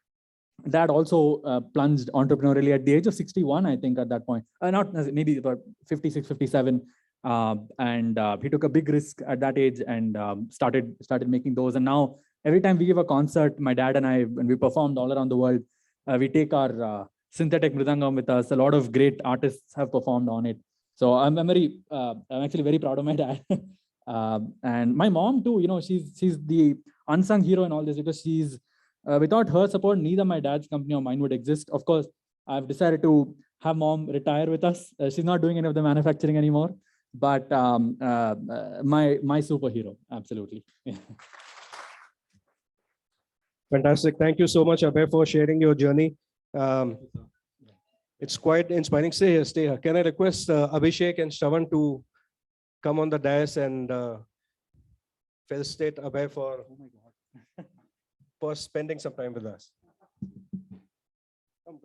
Dad also plunged entrepreneurially at the age of 61, I think at that point, not maybe about 56, 57. And he took a big risk at that age and started making those. And now every time we give a concert, my dad and I, when we performed all around the world, we take our synthetic mridangam with us. A lot of great artists have performed on it. So I'm actually very proud of my dad. And my mom too, she's the unsung hero in all this because she's Without her support, neither my dad's company or mine would exist. Of course, I've decided to have mom retire with us. She's not doing any of the manufacturing anymore, but my superhero, absolutely. Fantastic. Thank you so much, Abhay, for sharing your journey. It's quite inspiring. Stay here, stay here. Can I request Abhishek and Shravan to come on the dais and felicitate Abhay for spending some time with us. Come.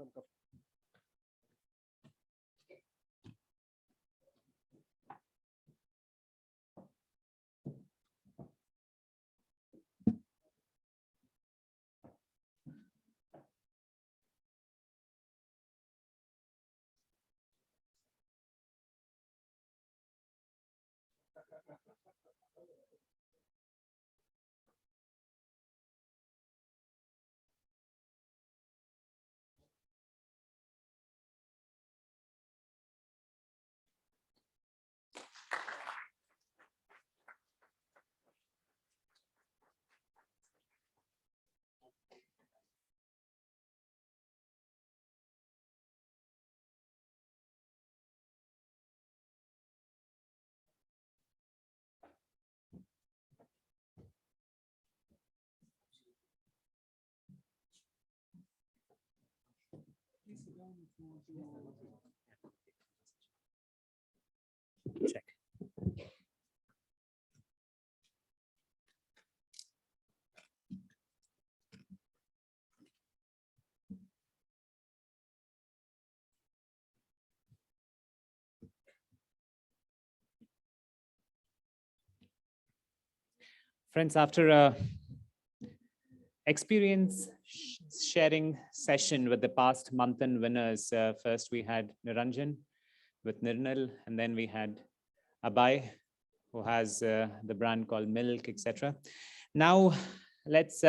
Check. Friends, after a experience sharing session with the past Manthan winners, first we had Niranjan with Nirnal, and then we had Abai, who has the brand called Milk, etc. Now, let's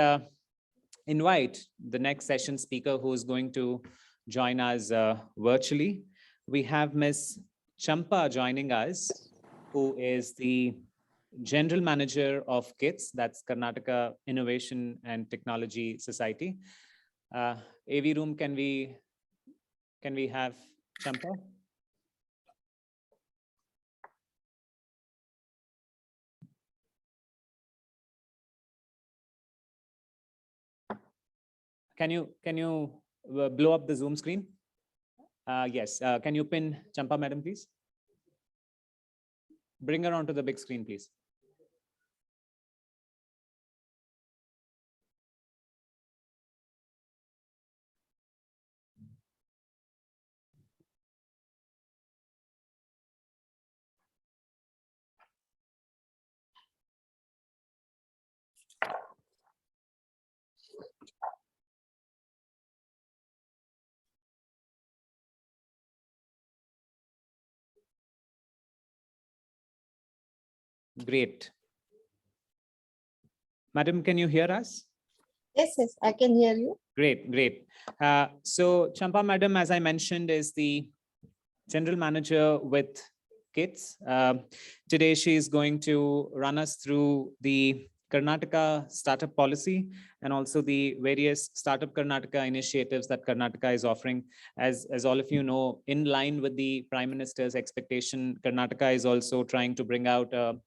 invite the next session speaker who is going to join us virtually. We have Ms. Champa joining us, who is the General Manager of KITS, that's Karnataka Innovation and Technology Society. AV room, can we have Champa? Can you blow up the Zoom screen? Yes. Can you pin Champa, madam, please? Bring her onto the big screen, please. Great. Madam, can you hear us? Yes, I can hear you. Great. So Champa madam, as I mentioned, is the General Manager with KITS. Today, she is going to run us through the Karnataka startup policy and also the various Startup Karnataka initiatives that Karnataka is offering. As all of you know, in line with the Prime Minister's expectation, Karnataka is also trying to bring out a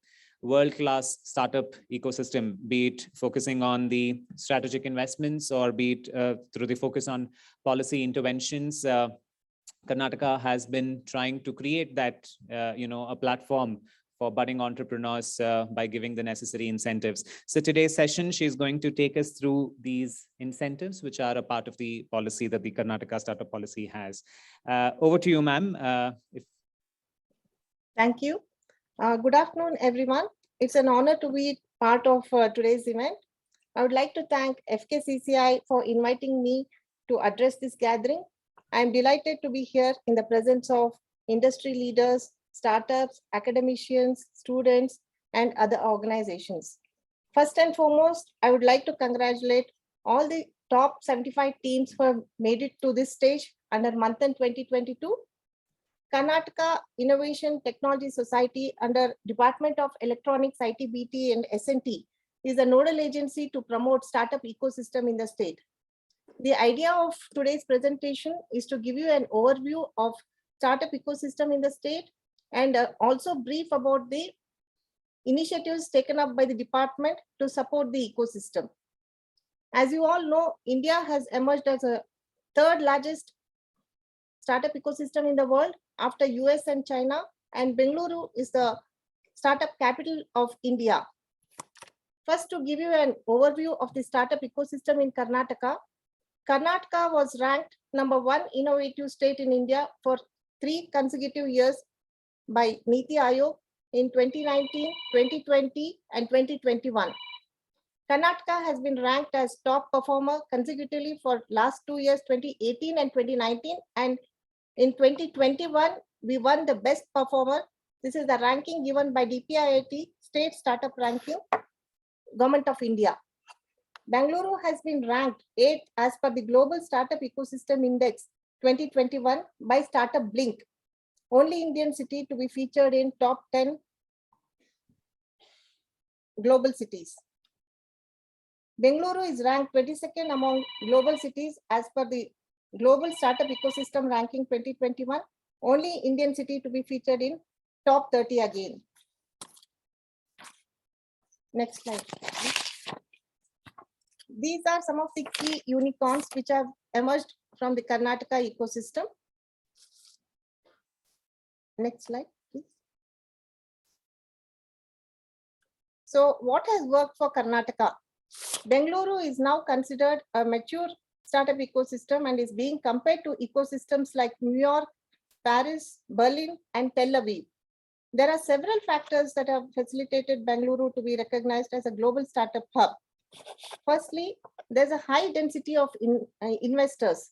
world-class startup ecosystem, be it focusing on the strategic investments or be it through the focus on policy interventions. Karnataka has been trying to create that, a platform for budding entrepreneurs by giving the necessary incentives. So today's session, she's going to take us through these incentives, which are a part of the policy that the Karnataka startup policy has. Over to you, ma'am. Thank you. Good afternoon, everyone. It's an honor to be part of today's event. I would like to thank FKCCI for inviting me to address this gathering. I'm delighted to be here in the presence of industry leaders, startups, academicians, students, and other organizations. First and foremost, I would like to congratulate all the top 75 teams who have made it to this stage under Manthan 2022. Karnataka Innovation Technology Society under Department of Electronics, IT, BT, and SNT is a nodal agency to promote startup ecosystem in the state. The idea of today's presentation is to give you an overview of startup ecosystem in the state and also brief about the initiatives taken up by the department to support the ecosystem. As you all know, India has emerged as a third largest startup ecosystem in the world after US and China, and Bengaluru is the startup capital of India. First, to give you an overview of the startup ecosystem in Karnataka, Karnataka was ranked #1 innovative state in India for 3 consecutive years by Niti Aayog in 2019, 2020, and 2021. Karnataka has been ranked as top performer consecutively for last 2 years, 2018 and 2019, and in 2021, we won the best performer. This is the ranking given by DPIIT, State Startup Ranking, Government of India. Bengaluru has been ranked 8th as per the Global Startup Ecosystem Index 2021 by Startup Blink, only Indian city to be featured in top 10 global cities. Bengaluru is ranked 22nd among global cities as per the Global Startup Ecosystem Ranking 2021, only Indian city to be featured in top 30 again. Next slide. These are some of the key unicorns which have emerged from the Karnataka ecosystem. Next slide, please. So what has worked for Karnataka? Bengaluru is now considered a mature startup ecosystem and is being compared to ecosystems like New York, Paris, Berlin, and Tel Aviv. There are several factors that have facilitated Bengaluru to be recognized as a global startup hub. Firstly, there's a high density of investors.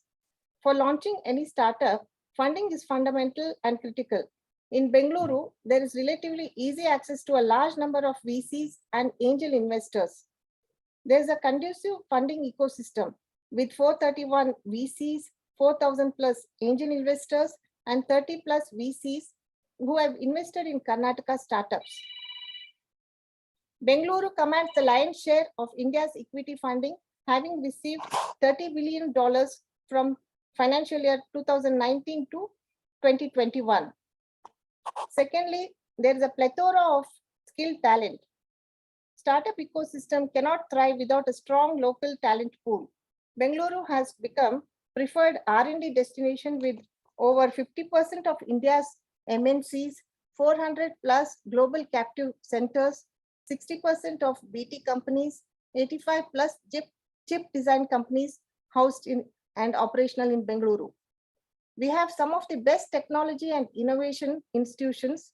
For launching any startup, funding is fundamental and critical. In Bengaluru, there is relatively easy access to a large number of VCs and angel investors. There's a conducive funding ecosystem with 431 VCs, 4,000 plus angel investors, and 30 plus VCs who have invested in Karnataka startups. Bengaluru commands the lion's share of India's equity funding, having received $30 billion from financial year 2019 to 2021. Secondly, there is a plethora of skilled talent. Startup ecosystem cannot thrive without a strong local talent pool. Bengaluru has become preferred R&D destination with over 50% of India's MNCs, 400 plus global captive centers, 60% of BT companies, 85 plus chip design companies housed in and operational in Bengaluru. We have some of the best technology and innovation institutions,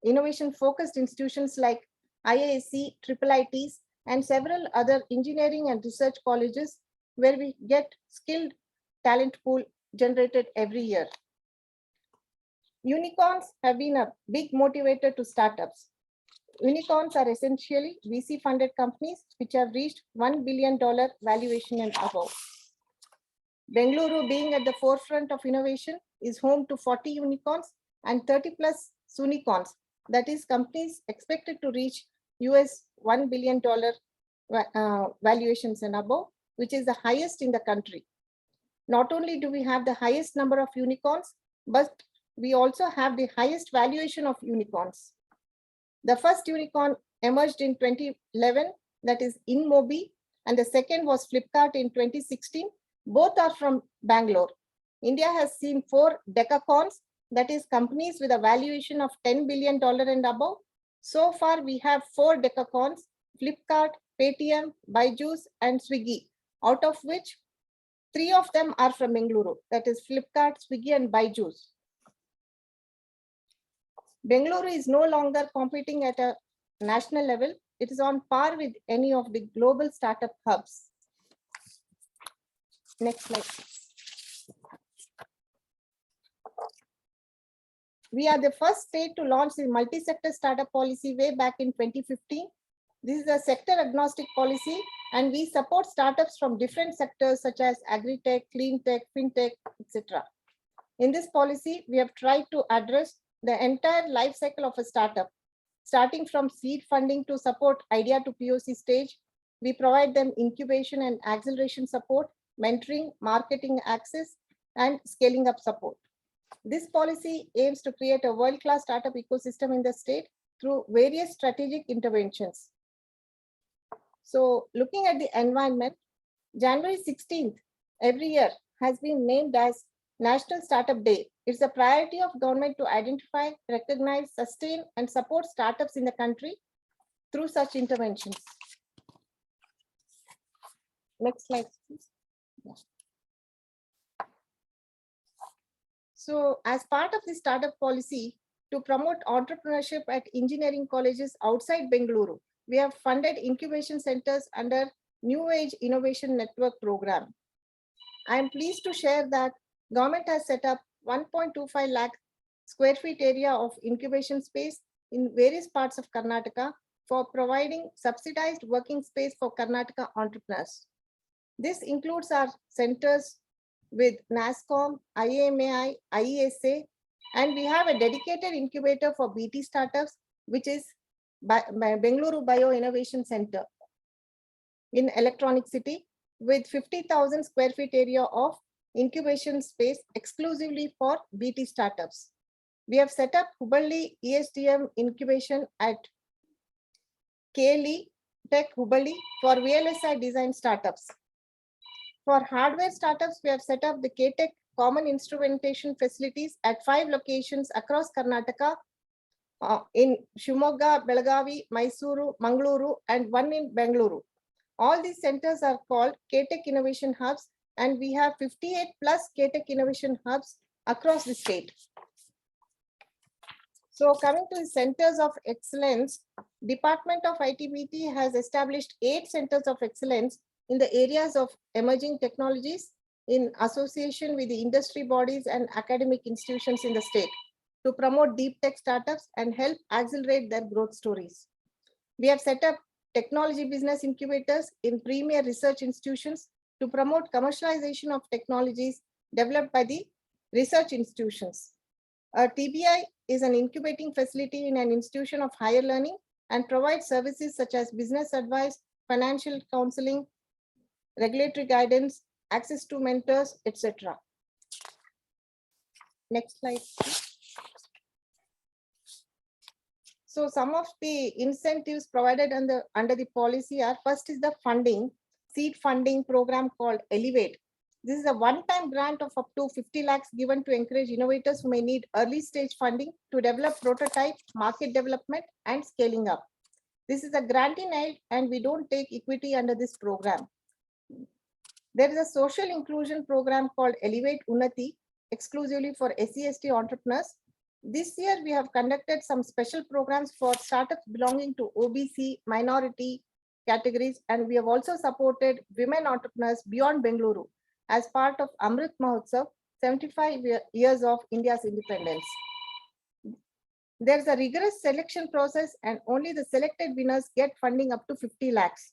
innovation-focused institutions like IISc, IIITs, and several other engineering and research colleges where we get skilled talent pool generated every year. Unicorns have been a big motivator to startups. Unicorns are essentially VC-funded companies which have reached $1 billion valuation and above. Bengaluru, being at the forefront of innovation, is home to 40 unicorns and 30 plus sunicorns, that is companies expected to reach US $1 billion valuations and above, which is the highest in the country. Not only do we have the highest number of unicorns, but we also have the highest valuation of unicorns. The first unicorn emerged in 2011, that is InMobi, and the second was Flipkart in 2016. Both are from Bangalore. India has seen 4 decacorns, that is companies with a valuation of $10 billion and above. So far, we have 4 decacorns, Flipkart, Paytm, Byju's, and Swiggy, out of which 3 of them are from Bengaluru, that is Flipkart, Swiggy, and Byju's. Bengaluru is no longer competing at a national level. It is on par with any of the global startup hubs. Next slide. We are the first state to launch the multi-sector startup policy way back in 2015. This is a sector agnostic policy, and we support startups from different sectors such as agri-tech, clean tech, fintech, etc. In this policy, we have tried to address the entire life cycle of a startup, starting from seed funding to support idea to POC stage. We provide them incubation and acceleration support, mentoring, marketing access, and scaling up support. This policy aims to create a world-class startup ecosystem in the state through various strategic interventions. So looking at the environment, January 16th every year has been named as National Startup Day. It's a priority of government to identify, recognize, sustain, and support startups in the country through such interventions. Next slide, please. Yeah. So as part of the startup policy to promote entrepreneurship at engineering colleges outside Bengaluru, we have funded incubation centers under New Age Innovation Network program. I am pleased to share that government has set up 1.25 lakh square feet area of incubation space in various parts of Karnataka for providing subsidized working space for Karnataka entrepreneurs. This includes our centers with NASSCOM, IAMAI, IESA, and we have a dedicated incubator for BT startups, which is Bengaluru Bio Innovation Center in Electronic City with 50,000 square feet area of incubation space exclusively for BT startups. We have set up Hubballi ESDM incubation at KLE Tech Hubballi for VLSI design startups. For hardware startups, we have set up the K-Tech common instrumentation facilities at 5 locations across Karnataka in Shimoga, Belagavi, Mysuru, Mangaluru, and 1 in Bengaluru. All these centers are called K-Tech Innovation Hubs, and we have 58 plus K-Tech Innovation Hubs across the state. So coming to the centers of excellence, Department of ITBT has established 8 centers of excellence in the areas of emerging technologies in association with the industry bodies and academic institutions in the state to promote deep tech startups and help accelerate their growth stories. We have set up technology business incubators in premier research institutions to promote commercialization of technologies developed by the research institutions. TBI is an incubating facility in an institution of higher learning and provides services such as business advice, financial counseling, regulatory guidance, access to mentors, etc. Next slide, please. So some of the incentives provided under the policy are, first is the funding, seed funding program called Elevate. This is a one-time grant of up to 50 lakhs given to encourage innovators who may need early stage funding to develop prototype, market development, and scaling up. This is a grant in aid and we don't take equity under this program. There is a social inclusion program called Elevate Unnati, exclusively for SC/ST entrepreneurs. This year, we have conducted some special programs for startups belonging to OBC minority categories, and we have also supported women entrepreneurs beyond Bengaluru as part of Amrit Mahotsav, 75 years of India's independence. There's a rigorous selection process and only the selected winners get funding up to 50 lakhs.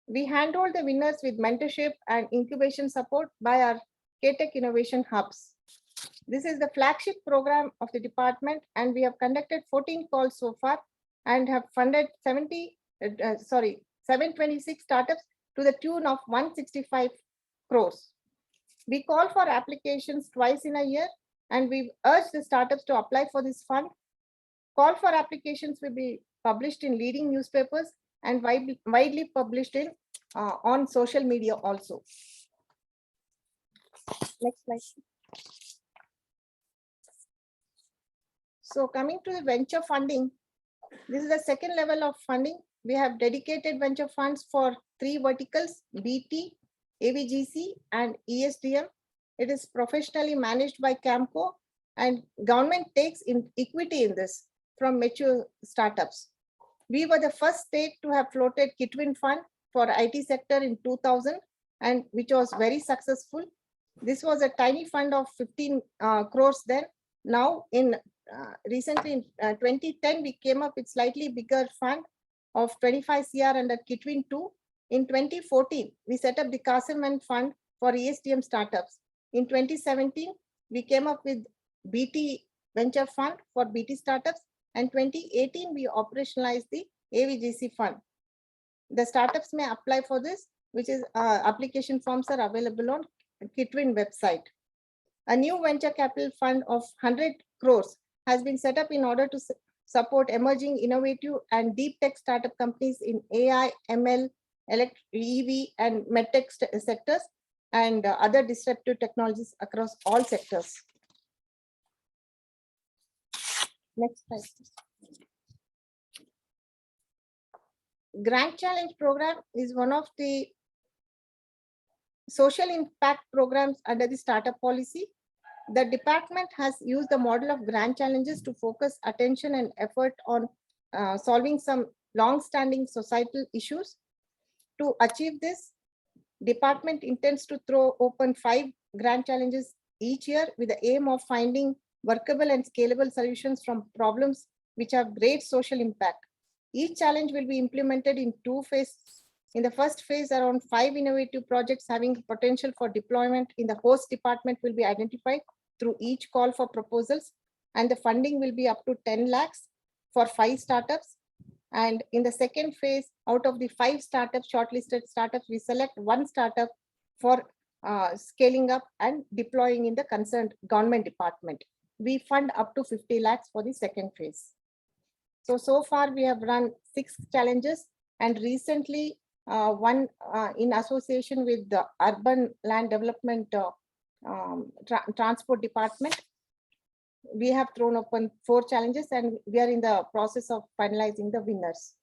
We handhold the winners with mentorship and incubation support by our K-Tech Innovation Hubs. This is the flagship program of the department, and we have conducted 14 calls so far and have funded 726 startups to the tune of 165 crores. We call for applications twice in a year, and we urge the startups to apply for this fund. Call for applications will be published in leading newspapers and widely published in on social media also. Next slide. So coming to the venture funding, this is the second level of funding. We have dedicated venture funds for 3 verticals, BT, AVGC, and ESDM. It is professionally managed by Camco, and government takes in equity in this from mature startups. We were the first state to have floated Kitwin Fund for IT sector in 2000, and which was very successful. This was a tiny fund of 15 crores then. Now, recently in 2010, we came up with slightly bigger fund of 25 CR under Kitwin 2. In 2014, we set up the Kasserman Fund for ESDM startups. In 2017, we came up with BT Venture Fund for BT startups. and 2018 we operationalized the AVGC fund. The startups may apply for this, which is application forms are available on Kitwin website. A new venture capital fund of 100 crores has been set up in order to support emerging, innovative and deep tech startup companies in AI, ML, EV and medtech sectors and other disruptive technologies across all sectors. Next slide. Grant Challenge program is one of the social impact programs under the startup policy. The department has used the model of grant challenges to focus attention and effort on solving some long-standing societal issues. To achieve this, department intends to throw open 5 grant challenges each year with the aim of finding workable and scalable solutions from problems which have great social impact. Each challenge will be implemented in 2 phases. In the first phase, around 5 innovative projects having potential for deployment in the host department will be identified through each call for proposals, and the funding will be up to 10 lakhs for 5 startups. And in the second phase, out of the 5 startups, shortlisted startups, we select 1 startup for scaling up and deploying in the concerned government department. We fund up to 50 lakhs for the second phase. So far we have run 6 challenges, and recently one in association with the Urban Land Development Transport Department. We have thrown open 4 challenges and we are in the process of finalizing the winners.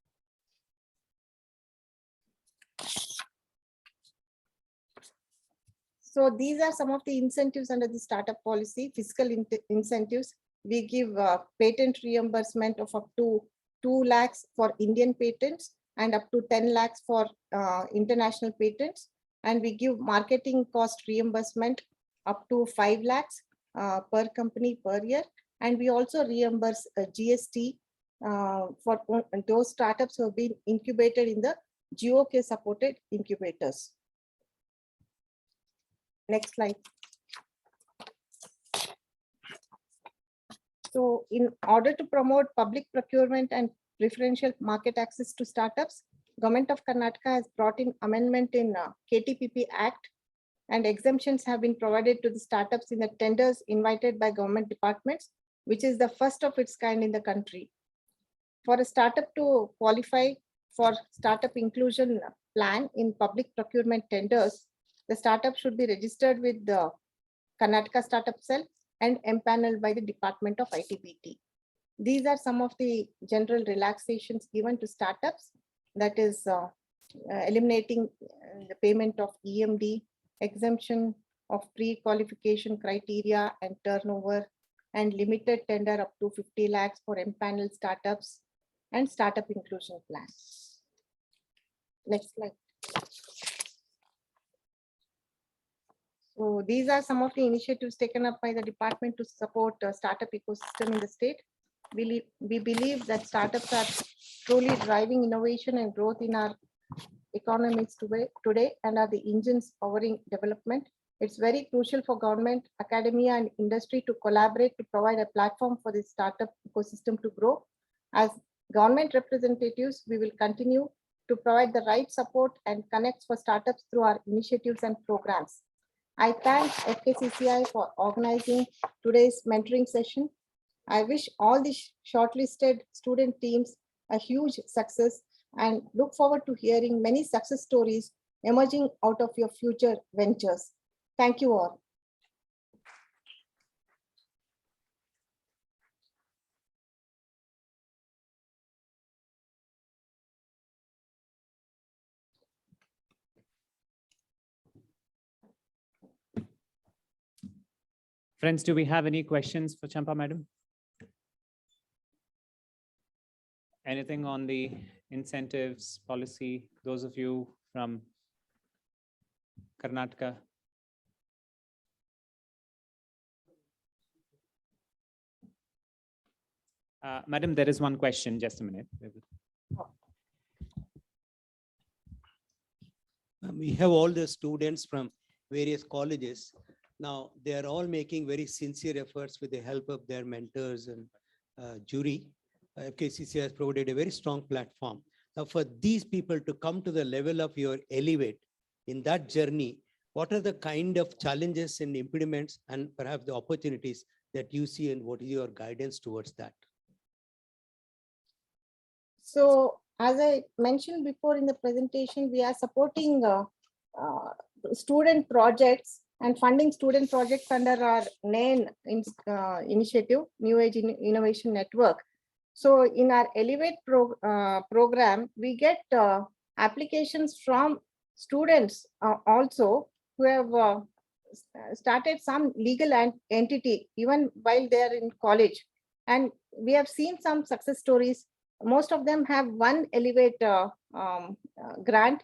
So these are some of the incentives under the startup policy. Fiscal incentives. We give patent reimbursement of up to 2 lakhs for Indian patents and up to 10 lakhs for international patents. And we give marketing cost reimbursement up to 5 lakhs per company per year. And we also reimburse GST for those startups who have been incubated in the GOK supported incubators. Next slide. So in order to promote public procurement and preferential market access to startups, Government of Karnataka has brought in amendment in KTPP Act, and exemptions have been provided to the startups in the tenders invited by government departments, which is the first of its kind in the country. For a startup to qualify for startup inclusion plan in public procurement tenders, the startup should be registered with the Karnataka Startup Cell and empaneled by the Department of ITBT. These are some of the general relaxations given to startups, that is eliminating the payment of EMD, exemption of pre-qualification criteria and turnover, and limited tender up to 50 lakhs for empaneled startups, and startup inclusion plan. Next slide. So these are some of the initiatives taken up by the department to support startup ecosystem in the state. We believe that startups are truly driving innovation and growth in our economies today and are the engines powering development. It's very crucial for government, academia, and industry to collaborate to provide a platform for the startup ecosystem to grow. As government representatives, we will continue to provide the right support and connects for startups through our initiatives and programs. I thank FKCCI for organizing today's mentoring session. I wish all the shortlisted student teams a huge success and look forward to hearing many success stories emerging out of your future ventures. Thank you all. Friends, do we have any questions for Champa Madam? Anything on the incentives policy? Those of you from Karnataka. Madam, there is one question. Just a minute. We have all the students from various colleges. Now, they are all making very sincere efforts with the help of their mentors and jury. FKCCI has provided a very strong platform. Now, for these people to come to the level of your Elevate in that journey, what are the kind of challenges and impediments and perhaps the opportunities that you see, and what is your guidance towards that? So as I mentioned before in the presentation, we are supporting student projects and funding student projects under our NAIN initiative, New Age Innovation Network. So in our Elevate program, we get applications from students also who have started some legal entity even while they are in college. And we have seen some success stories. Most of them have one Elevate grant,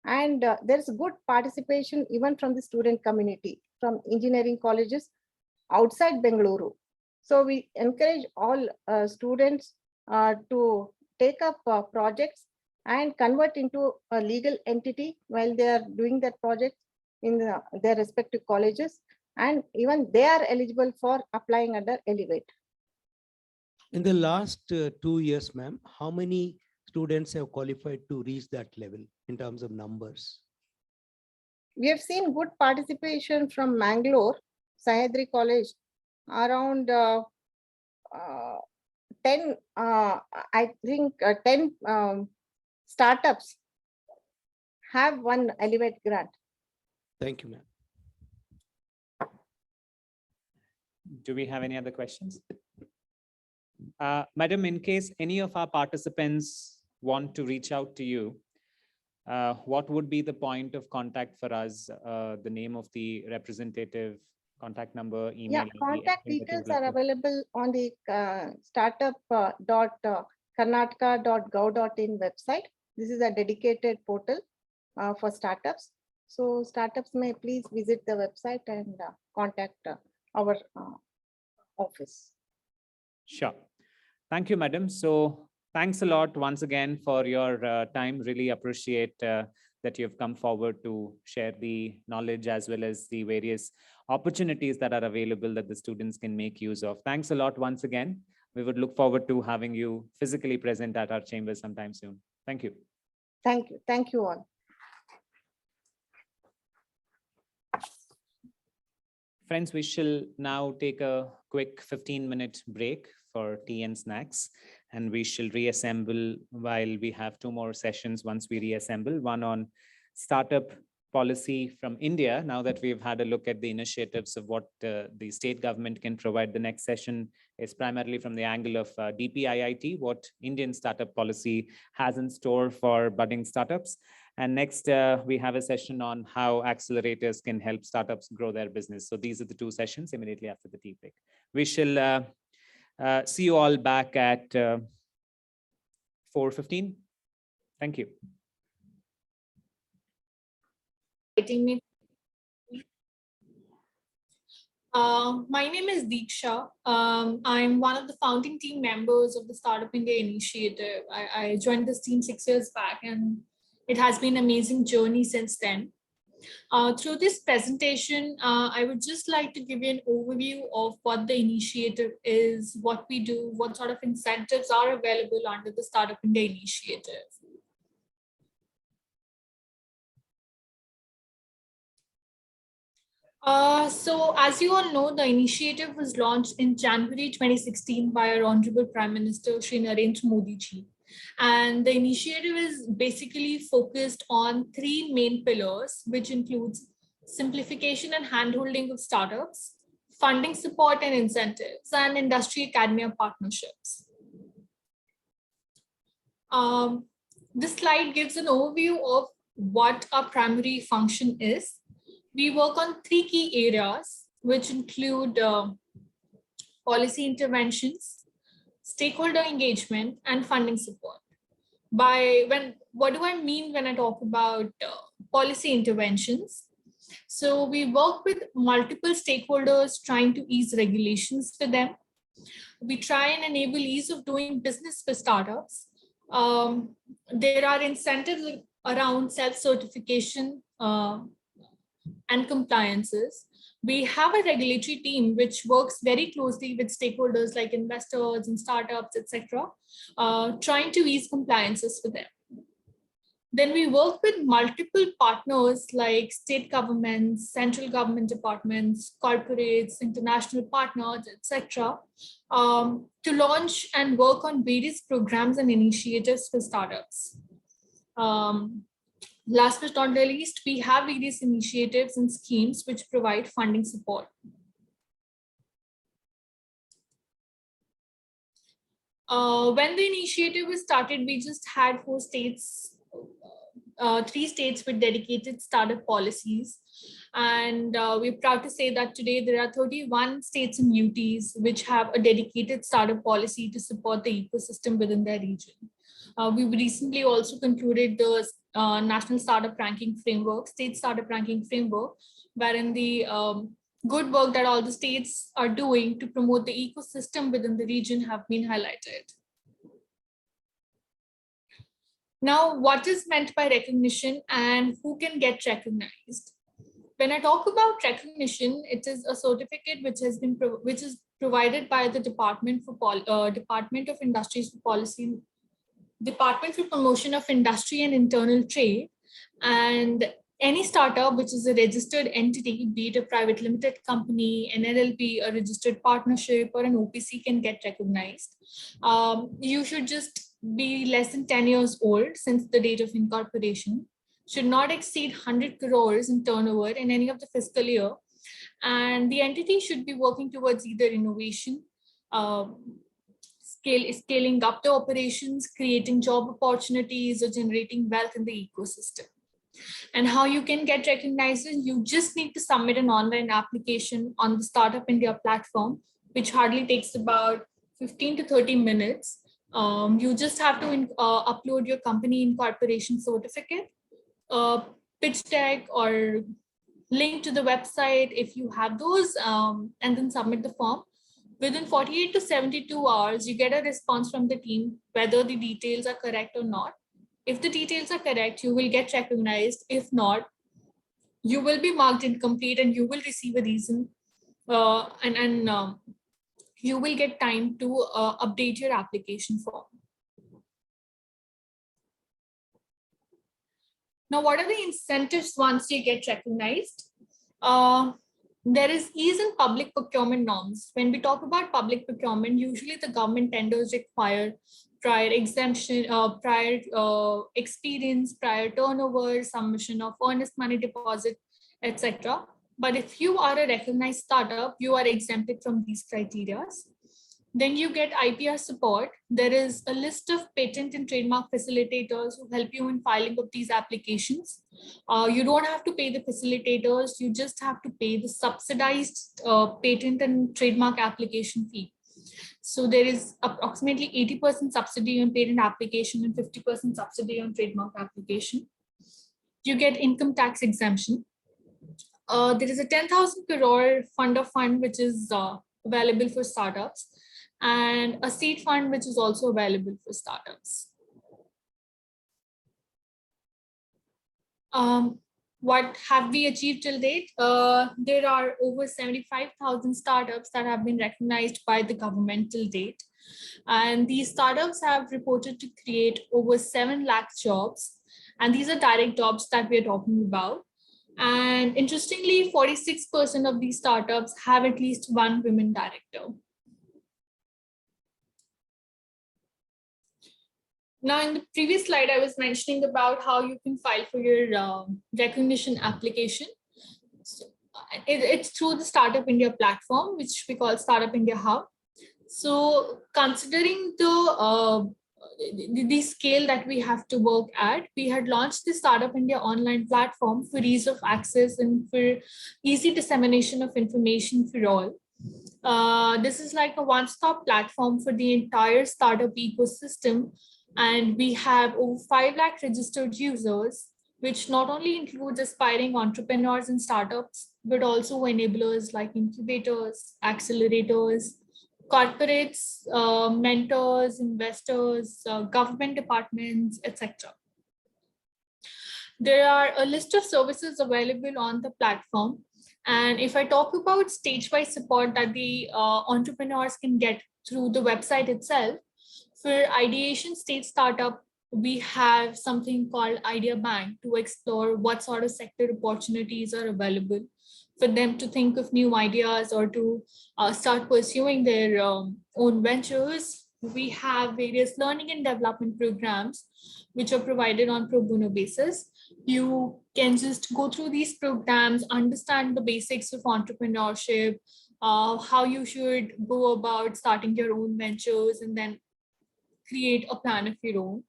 and there's good participation even from the student community, from engineering colleges outside Bengaluru. So we encourage all students to take up projects and convert into a legal entity while they are doing that project in their respective colleges, and even they are eligible for applying under Elevate. In the last 2 years, ma'am, how many students have qualified to reach that level in terms of numbers? We have seen good participation from Bangalore, Sahyadri College, around 10, I think 10 startups have one Elevate grant. Thank you, ma'am. Do we have any other questions? Madam, in case any of our participants want to reach out to you, what would be the point of contact for us? The name of the representative, contact number, email? Yeah, contact details are available on the startup.karnataka.gov.in website. This is a dedicated portal for startups. So startups may please visit the website and contact our office. Sure. Thank you, madam. So thanks a lot once again for your time. Really appreciate that you've come forward to share the knowledge as well as the various opportunities that are available that the students can make use of. Thanks a lot once again. We would look forward to having you physically present at our chamber sometime soon. Thank you. Thank you. Thank you all. Friends, we shall now take a quick 15-minute break for tea and snacks, and we shall reassemble while we have 2 more sessions once we reassemble, one on startup policy from India. Now that we've had a look at the initiatives of what the state government can provide, the next session is primarily from the angle of DPIIT, what Indian startup policy has in store for budding startups. And next, we have a session on how accelerators can help startups grow their business. So these are the 2 sessions immediately after the tea break. We shall see you all back at 4:15. Thank you. My name is Deeksha. I'm one of the founding team members of the Startup India initiative. I joined this team 6 years back, and it has been an amazing journey since then. Through this presentation, I would just like to give you an overview of what the initiative is, what we do, what sort of incentives are available under the Startup India initiative. So as you all know, the initiative was launched in January 2016 by our Honorable Prime Minister, Shri Narendra Modi ji. And the initiative is basically focused on 3 main pillars, which includes simplification and handholding of startups, funding support and incentives, and industry academia partnerships. This slide gives an overview of what our primary function is. We work on 3 key areas, which include policy interventions, stakeholder engagement, and funding support. What do I mean when I talk about policy interventions? So we work with multiple stakeholders trying to ease regulations for them. We try and enable ease of doing business for startups. There are incentives around self-certification and compliances. We have a regulatory team which works very closely with stakeholders like investors and startups, etc., trying to ease compliances for them. Then we work with multiple partners like state governments, central government departments, corporates, international partners, etc., to launch and work on various programs and initiatives for startups. Last but not the least, we have various initiatives and schemes which provide funding support. When the initiative was started, we just had 4 states, 3 states with dedicated startup policies. And we're proud to say that today there are 31 states and UTs which have a dedicated startup policy to support the ecosystem within their region. We recently also concluded the National Startup Ranking Framework, State Startup Ranking Framework, wherein the good work that all the states are doing to promote the ecosystem within the region have been highlighted. Now, what is meant by recognition and who can get recognized? When I talk about recognition, it is a certificate which has been which is provided by the Department of Industries for Policy, Department for Promotion of Industry and Internal Trade, and any startup which is a registered entity, be it a private limited company, an LLP, a registered partnership, or an OPC can get recognized. You should just be less than 10 years old since the date of incorporation, should not exceed 100 crores in turnover in any of the fiscal year, and the entity should be working towards either innovation, scaling up the operations, creating job opportunities, or generating wealth in the ecosystem. And how you can get recognized is you just need to submit an online application on the Startup India platform, which hardly takes about 15 to 30 minutes. You just have to upload your company incorporation certificate, pitch deck, or link to the website if you have those, and then submit the form. Within 48 to 72 hours, you get a response from the team whether the details are correct or not. If the details are correct, you will get recognized. If not, you will be marked incomplete and you will receive a reason, and you will get time to update your application form. Now, what are the incentives once you get recognized? There is ease in public procurement norms. When we talk about public procurement, usually the government tenders require prior exemption, prior experience, prior turnover, submission of earnest money deposit, etc. But if you are a recognized startup, you are exempted from these criteria. Then you get IPR support. There is a list of patent and trademark facilitators who help you in filing of these applications. You don't have to pay the facilitators, you just have to pay the subsidized patent and trademark application fee. So there is approximately 80% subsidy on patent application and 50% subsidy on trademark application. You get income tax exemption. There is a 10,000 crore fund of fund which is available for startups, and a seed fund which is also available for startups. What have we achieved till date? There are over 75,000 startups that have been recognized by the government till date. And these startups have reported to create over 7 lakh jobs. And these are direct jobs that we're talking about. And interestingly, 46% of these startups have at least one women director. Now, in the previous slide, I was mentioning about how you can file for your recognition application. So, it's through the Startup India platform, which we call Startup India Hub. So considering the scale that we have to work at, we had launched the Startup India online platform for ease of access and for easy dissemination of information for all. This is like a one-stop platform for the entire startup ecosystem. And we have over 5 lakh registered users, which not only includes aspiring entrepreneurs and startups, but also enablers like incubators, accelerators, corporates, mentors, investors, government departments, etc. There are a list of services available on the platform. And if I talk about stage-wise support that the entrepreneurs can get through the website itself, for ideation stage startup, we have something called Idea Bank to explore what sort of sector opportunities are available for them to think of new ideas or to start pursuing their own ventures. We have various learning and development programs which are provided on pro bono basis. You can just go through these programs, understand the basics of entrepreneurship, how you should go about starting your own ventures, and then create a plan of your own.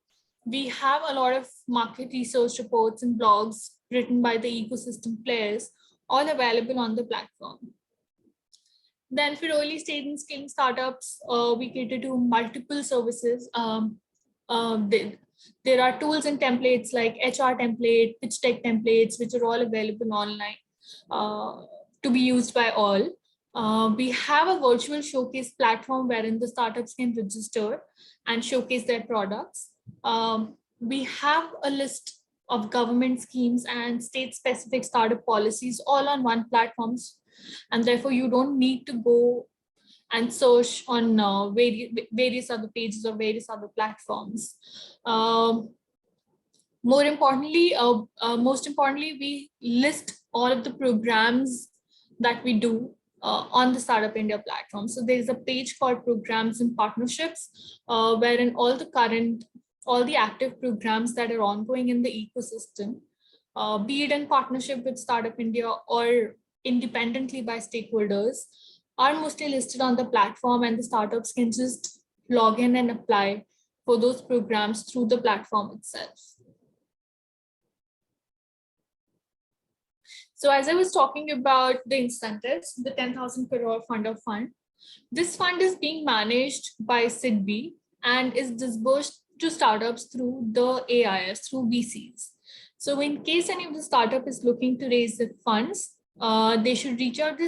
We have a lot of market research reports and blogs written by the ecosystem players, all available on the platform. Then for early stage and scaling startups, we cater to multiple services. There are tools and templates like HR template, pitch deck templates, which are all available online to be used by all. We have a virtual showcase platform wherein the startups can register and showcase their products. We have a list of government schemes and state-specific startup policies all on one platform, and therefore you don't need to go and search on various other pages or various other platforms. Most importantly, we list all of the programs that we do on the Startup India platform. So there is a page called Programs and Partnerships, wherein all the active programs that are ongoing in the ecosystem, be it in partnership with Startup India or independently by stakeholders, are mostly listed on the platform, and the startups can just log in and apply for those programs through the platform itself. So as I was talking about the incentives, the 10,000 crore fund of fund, this fund is being managed by SIDBI and is disbursed to startups through the AIS, through VCs. So in case any of the startup is looking to raise the funds, they should reach out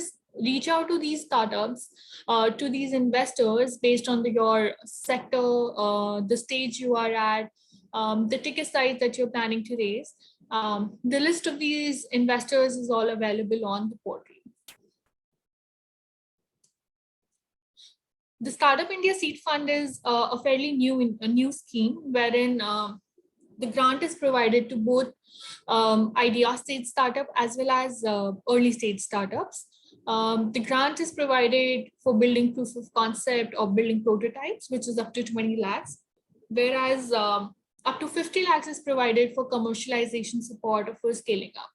to these startups, to these investors based on your sector, the stage you are at, the ticket size that you're planning to raise. The list of these investors is all available on the portal. The Startup India Seed Fund is a fairly new scheme wherein the grant is provided to both idea stage startup as well as early stage startups. The grant is provided for building proof of concept or building prototypes, which is up to 20 lakhs, whereas up to 50 lakhs is provided for commercialization support or for scaling up.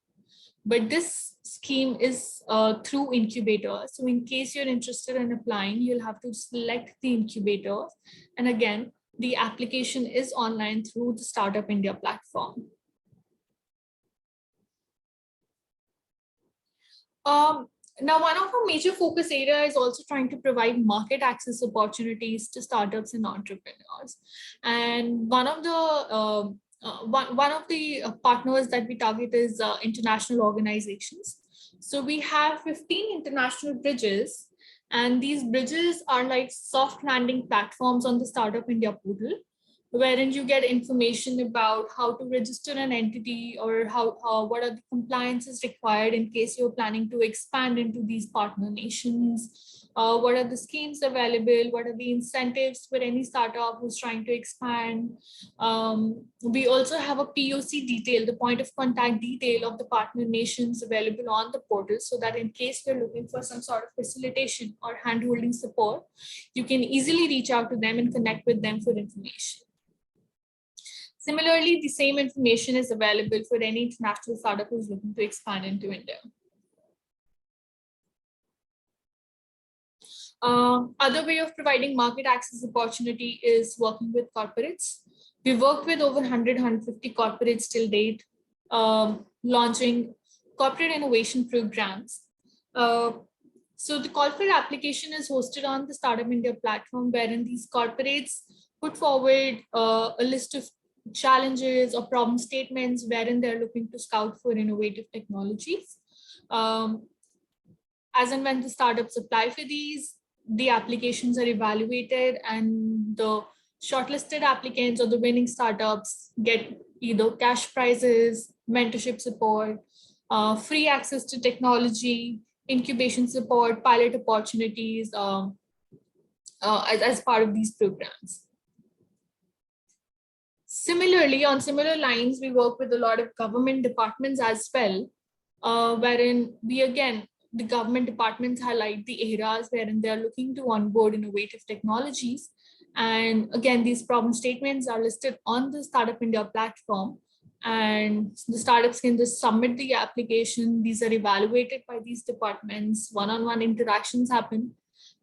But this scheme is through incubator. So in case you're interested in applying, you'll have to select the incubator. And again, the application is online through the Startup India platform. Now, one of our major focus areas is also trying to provide market access opportunities to startups and entrepreneurs. And one of the partners that we target is international organizations. So we have 15 international bridges, and these bridges are like soft landing platforms on the Startup India portal, wherein you get information about how to register an entity or what are the compliances required in case you're planning to expand into these partner nations, what are the schemes available, what are the incentives for any startup who's trying to expand. We also have a POC detail, the point of contact detail of the partner nations available on the portal, so that in case you're looking for some sort of facilitation or hand-holding support, you can easily reach out to them and connect with them for information. Similarly, the same information is available for any international startup who's looking to expand into India. Other way of providing market access opportunity is working with corporates. We've worked with over 150 corporates till date, launching corporate innovation programs. So the corporate application is hosted on the Startup India platform, wherein these corporates put forward a list of challenges or problem statements wherein they're looking to scout for innovative technologies. As and when the startups apply for these, the applications are evaluated, and the shortlisted applicants or the winning startups get either cash prizes, mentorship support, free access to technology, incubation support, pilot opportunities as part of these programs. Similarly, on similar lines, we work with a lot of government departments as well, wherein the government departments highlight the areas wherein they are looking to onboard innovative technologies. And again, these problem statements are listed on the Startup India platform, and the startups can just submit the application. These are evaluated by these departments, one-on-one interactions happen.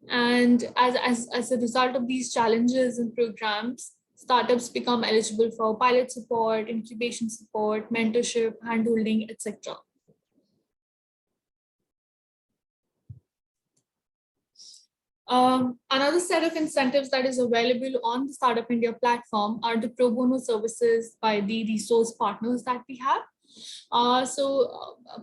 And as a result of these challenges and programs, startups become eligible for pilot support, incubation support, mentorship, handholding, etc. Another set of incentives that is available on the Startup India platform are the pro bono services by the resource partners that we have.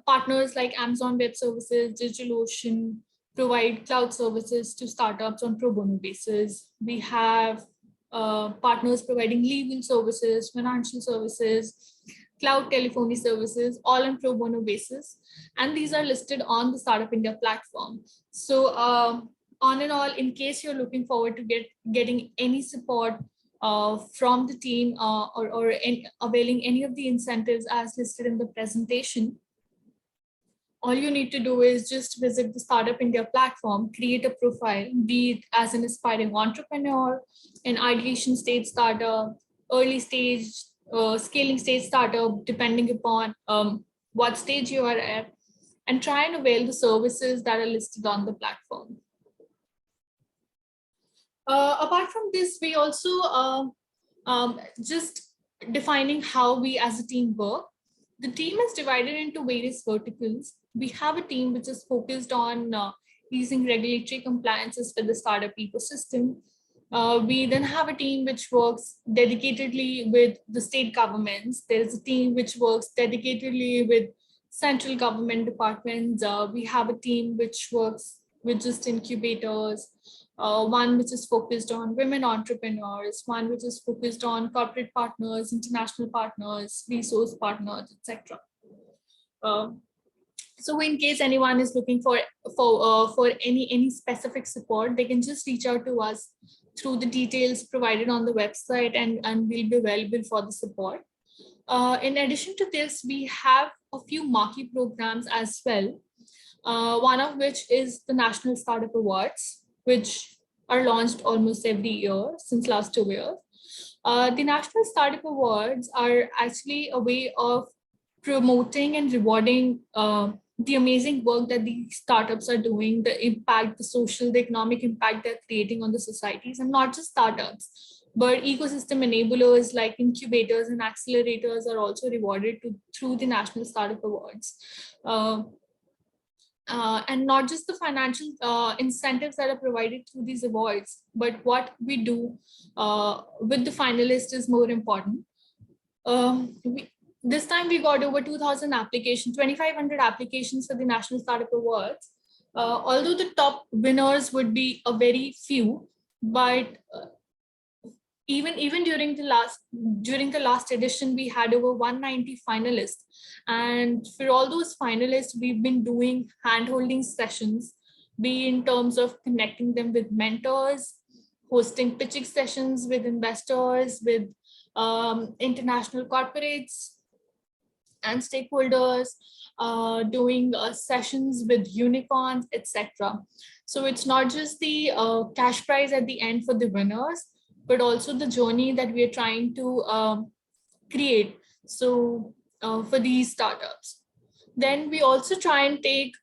Partners like Amazon Web Services, DigitalOcean provide cloud services to startups on pro bono basis. We have partners providing legal services, financial services, cloud telephony services, all on pro bono basis. And these are listed on the Startup India platform. So on and all, in case you're looking forward to getting any support from the team or availing any of the incentives as listed in the presentation, all you need to do is just visit the Startup India platform, create a profile, be it as an aspiring entrepreneur, an ideation stage startup, early stage, scaling stage startup, depending upon what stage you are at, and try and avail the services that are listed on the platform. Apart from this, we also just defining how we as a team work. The team is divided into various verticals. We have a team which is focused on easing regulatory compliances with the startup ecosystem. We then have a team which works dedicatedly with the state governments. There is a team which works dedicatedly with central government departments. We have a team which works with just incubators, one which is focused on women entrepreneurs, one which is focused on corporate partners, international partners, resource partners, etc. So in case anyone is looking for any specific support, they can just reach out to us through the details provided on the website, and we'll be available for the support. In addition to this, we have a few marquee programs as well. One of which is the National Startup Awards, which are launched almost every year since last 2 years. The National Startup Awards are actually a way of promoting and rewarding the amazing work that these startups are doing, the impact, the social, the economic impact they're creating on the societies, and not just startups, but ecosystem enablers like incubators and accelerators are also rewarded through the National Startup Awards. And not just the financial incentives that are provided through these awards, but what we do with the finalists is more important. This time we got over 2,000 applications, 2,500 applications for the National Startup Awards. Although the top winners would be a very few, but even during the last edition, we had over 190 finalists. And for all those finalists, we've been doing hand-holding sessions, be in terms of connecting them with mentors, hosting pitching sessions with investors, with international corporates and stakeholders, doing sessions with unicorns, etc. So it's not just the cash prize at the end for the winners, but also the journey that we are trying to create. So for these startups, then we also try and take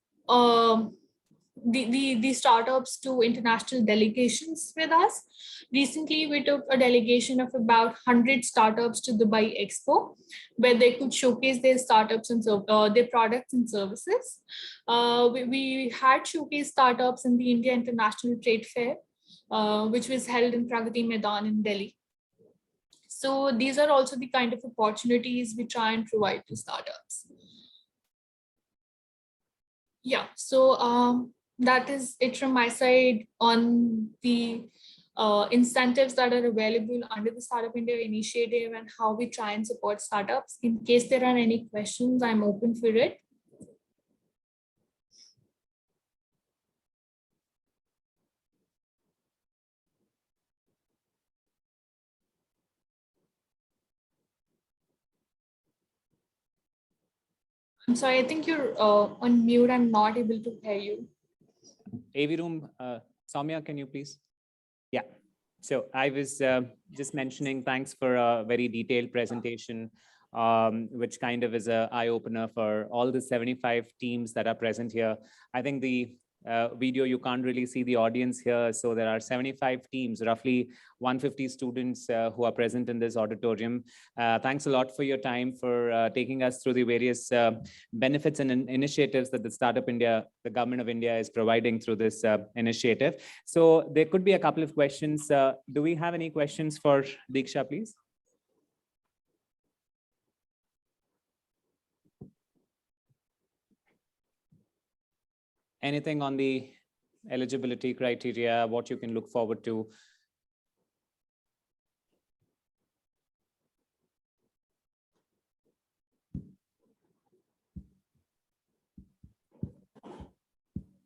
the startups to international delegations with us. Recently, we took a delegation of about 100 startups to Dubai Expo, where they could showcase their startups and their products and services. We had showcase startups in the India International Trade Fair, which was held in Pragati Maidan in Delhi. So these are also the kind of opportunities we try and provide to startups. Yeah, so that is it from my side on the incentives that are available under the Startup India initiative and how we try and support startups. In case there are any questions, I'm open for it. I'm sorry, I think you're on mute. I'm not able to hear you. AV room, Soumya, can you please? Yeah. So I was just mentioning, thanks for a very detailed presentation, which kind of is an eye-opener for all the 75 teams that are present here. I think the video, you can't really see the audience here. So there are 75 teams, roughly 150 students who are present in this auditorium. Thanks a lot for your time, for taking us through the various benefits and initiatives that the Startup India, the Government of India is providing through this initiative. So there could be a couple of questions. Do we have any questions for Diksha, please? Anything on the eligibility criteria, what you can look forward to?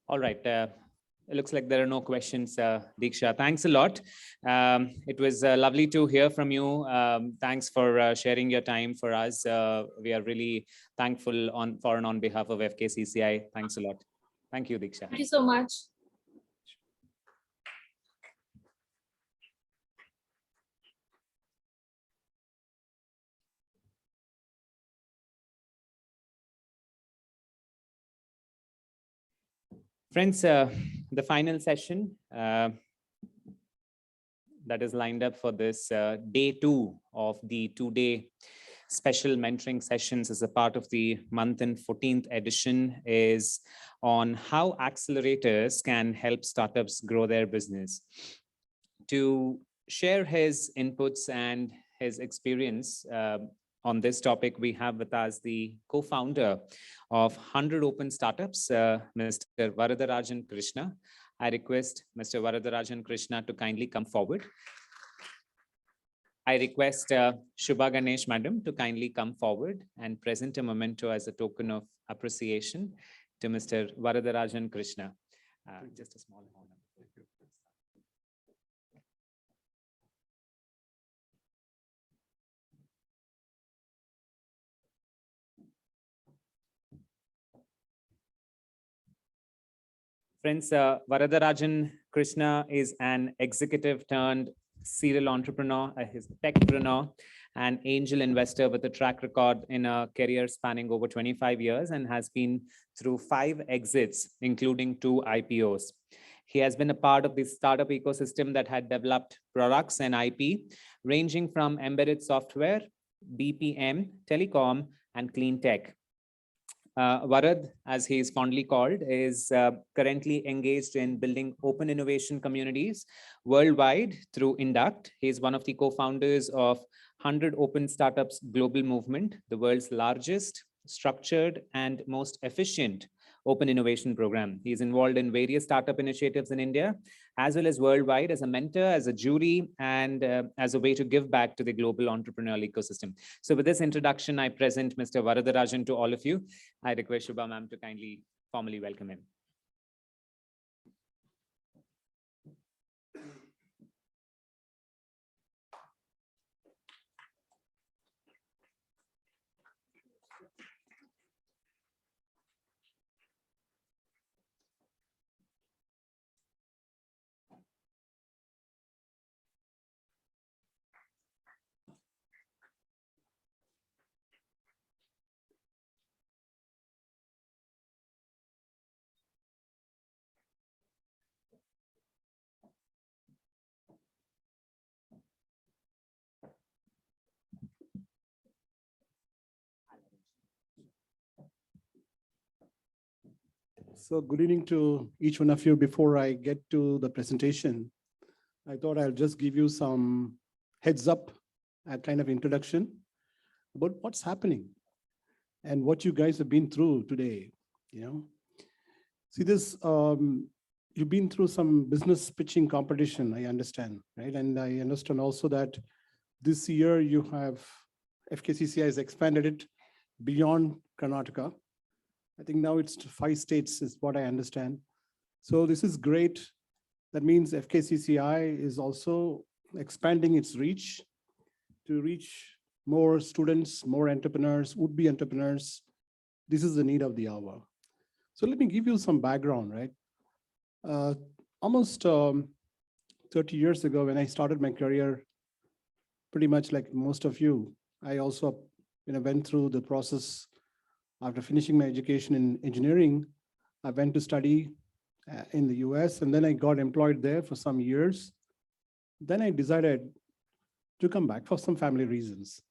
All right. It looks like there are no questions, Diksha. Thanks a lot. It was lovely to hear from you. Thanks for sharing your time for us. We are really thankful on behalf of FKCCI. Thanks a lot. Thank you, Diksha. Thank you so much. Friends, the final session that is lined up for this day 2 of the 2-day special mentoring sessions as a part of the Manthan 14th edition is on how accelerators can help startups grow their business. To share his inputs and his experience on this topic, we have with us the co-founder of 100 Open Startups, Mr. Varadarajan Krishna. I request Mr. Varadarajan Krishna to kindly come forward. I request Shubha Ganesh Madam to kindly come forward and present a memento as a token of appreciation to Mr. Varadarajan Krishna. Just a small honor. Friends, Varadarajan Krishna is an executive turned serial entrepreneur, his techpreneur, an angel investor with a track record in a career spanning over 25 years and has been through 5 exits, including 2 IPOs. He has been a part of the startup ecosystem that had developed products and IP, ranging from embedded software, BPM, telecom, and clean tech. Varad, as he is fondly called, is currently engaged in building open innovation communities worldwide through Induct. He is one of the co-founders of 100 Open Startups Global Movement, the world's largest, structured, and most efficient open innovation program. He is involved in various startup initiatives in India, as well as worldwide as a mentor, as a jury, and as a way to give back to the global entrepreneurial ecosystem. So with this introduction, I present Mr. Varadarajan to all of you. I request Shubha ma'am to kindly formally welcome him. So good evening to each one of you. Before I get to the presentation, I thought I'll just give you some heads up, a kind of introduction about what's happening and what you guys have been through today. You know, see this you've been through some business pitching competition, I understand, right? And I understand also that this year you have, FKCCI has expanded it beyond Karnataka. I think now it's to 5 states is what I understand. So this is great. That means FKCCI is also expanding its reach to reach more students, more entrepreneurs, would-be entrepreneurs. This is the need of the hour. So let me give you some background, right? Almost 30 years ago, when I started my career, pretty much like most of you, I also went through the process. After finishing my education in engineering, I went to study in the US, and then I got employed there for some years. Then I decided to come back for some family reasons.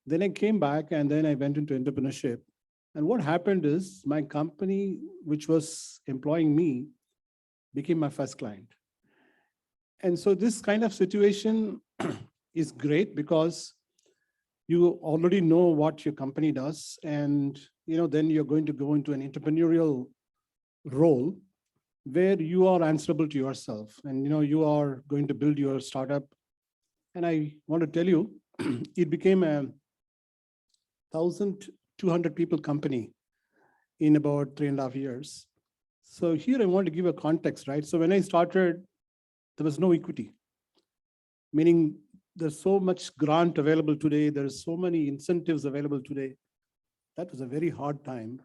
Then I came back and then I went into entrepreneurship. And what happened is my company, which was employing me, became my first client. And so this kind of situation is great because you already know what your company does. And then you're going to go into an entrepreneurial role where you are answerable to yourself and you are going to build your startup. And I want to tell you, it became a 1,200 people company in about 3.5 years. So here I want to give a context, right? So when I started, there was no equity, meaning there's so much grant available today. There's so many incentives available today. That was a very hard time.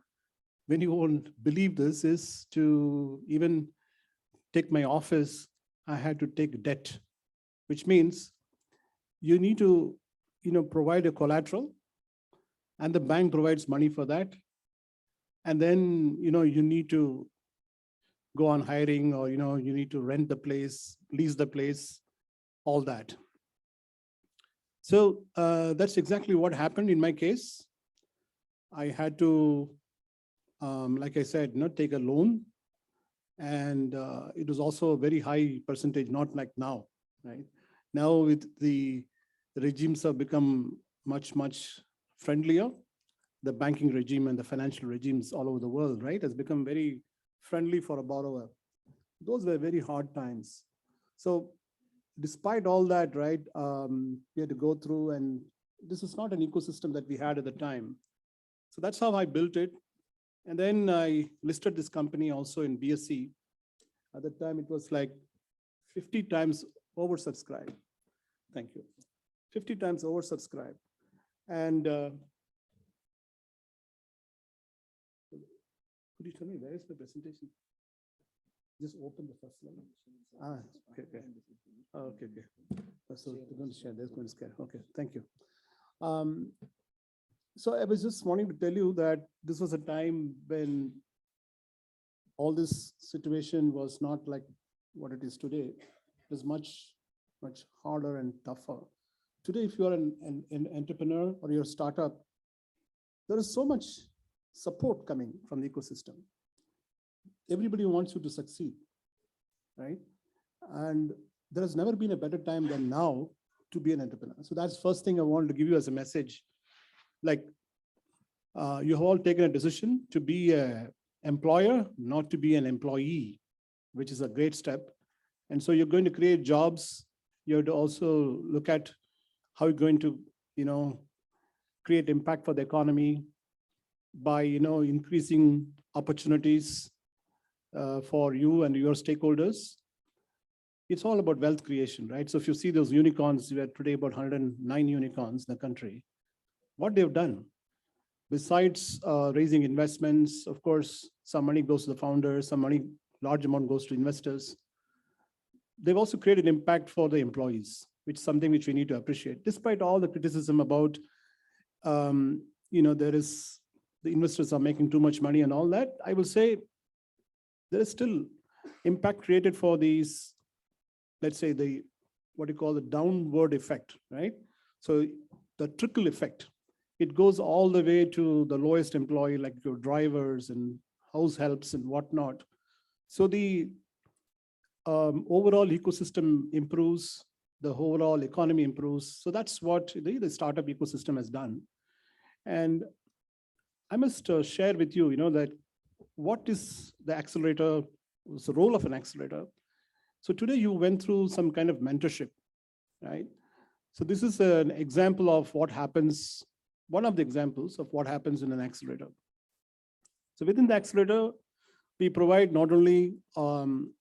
When you won't believe this is to even take my office, I had to take debt, which means you need to, provide a collateral and the bank provides money for that. And then, you need to go on hiring or, you need to rent the place, lease the place, all that. So that's exactly what happened in my case. I had to, like I said, take a loan. And it was also a very high percentage, not like now, right? Now with the regimes have become much, much friendlier. The banking regime and the financial regimes all over the world, right, has become very friendly for a borrower. Those were very hard times. So despite all that, right, we had to go through, and this is not an ecosystem that we had at the time. So that's how I built it. And then I listed this company also in BSE. At the time, it was like 50 times oversubscribed. Thank you. 50 times oversubscribed. And could you tell me where is the presentation? Just open the first one. Okay. So they're going to share. They're going to share. Okay, thank you. So I was just wanting to tell you that this was a time when all this situation was not like what it is today. It was much, much harder and tougher. Today, if you are an entrepreneur or you're a startup, there is so much support coming from the ecosystem. Everybody wants you to succeed, right? And there has never been a better time than now to be an entrepreneur. So that's first thing I wanted to give you as a message. Like you have all taken a decision to be an employer, not to be an employee, which is a great step. And so you're going to create jobs. You have to also look at how you're going to, create impact for the economy by, increasing opportunities for you and your stakeholders. It's all about wealth creation, right? So if you see those unicorns, we have today about 109 unicorns in the country. What they've done, besides raising investments, of course, some money goes to the founders, some money, large amount goes to investors. They've also created impact for the employees, which is something which we need to appreciate. Despite all the criticism about, there is, the investors are making too much money and all that, I will say there is still impact created for these, let's say what you call the downward effect, right? So the trickle effect, it goes all the way to the lowest employee, like your drivers and house helps and whatnot. So the overall ecosystem improves, the overall economy improves. So that's what the startup ecosystem has done. And I must share with you, that what is the Accelerator what's the role of an accelerator. So today you went through some kind of mentorship, right? So this is an example of what happens, one of the examples of what happens in an accelerator. So within the accelerator, we provide not only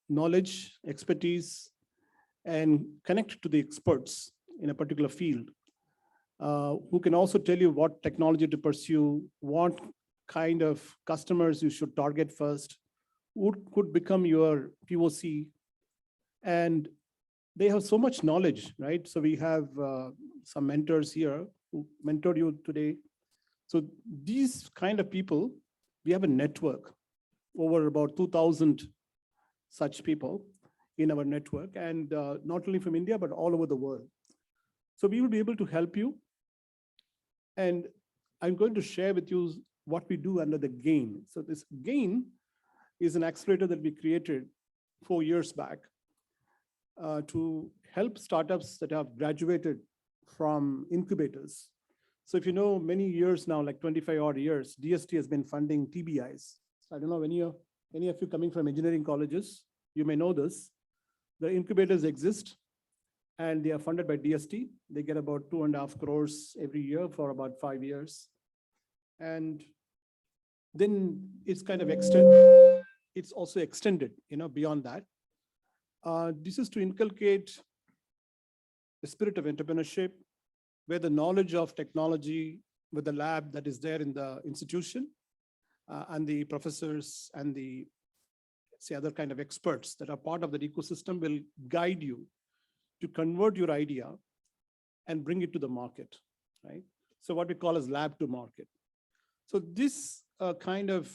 knowledge, expertise, and connect to the experts in a particular field, who can also tell you what technology to pursue, what kind of customers you should target first, who could become your POC. And they have so much knowledge, right? So we have some mentors here who mentored you today. So these kind of people, we have a network, over about 2,000 such people in our network, and not only from India, but all over the world. So we will be able to help you. And I'm going to share with you what we do under the GAIN. So this GAIN is an accelerator that we created 4 years back to help startups that have graduated from incubators. So if you know, many years now, like 25 odd years, DST has been funding TBIs. I don't know, any of you coming from engineering colleges, you may know this. The incubators exist and they are funded by DST. They get about 2.5 crores every year for about 5 years. And then it's kind of extended. It's also extended, beyond that. This is to inculcate the spirit of entrepreneurship, where the knowledge of technology with the lab that is there in the institution and the professors and the other kind of experts that are part of that ecosystem will guide you to convert your idea and bring it to the market, right? So what we call as lab to market. So this kind of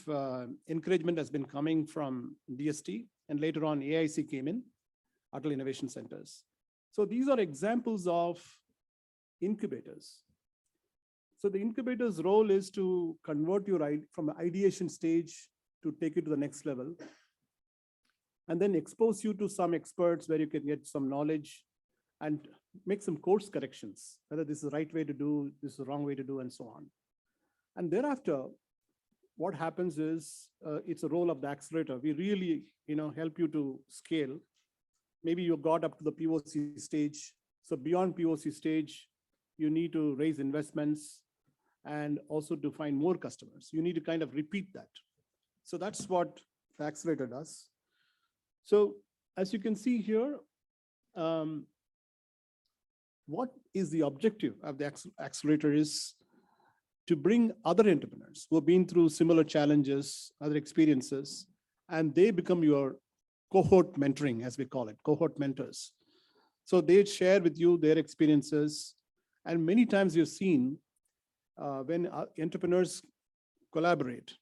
encouragement has been coming from DST, and later on AIC came in, Atal Innovation Centers. So these are examples of incubators. So the incubator's role is to convert your idea from an ideation stage to take it to the next level, and then expose you to some experts where you can get some knowledge and make some course corrections, whether this is the right way to do, this is the wrong way to do, and so on. And thereafter, what happens is it's a role of the accelerator. We really, help you to scale. Maybe you got up to the POC stage. So beyond POC stage, you need to raise investments and also to find more customers. You need to kind of repeat that. So that's what the accelerator does. So as you can see here, what is the objective of the accelerator is to bring other entrepreneurs who have been through similar challenges, other experiences, and they become your cohort mentoring, as we call it, cohort mentors. So they share with you their experiences. And many times you've seen when entrepreneurs collaborate,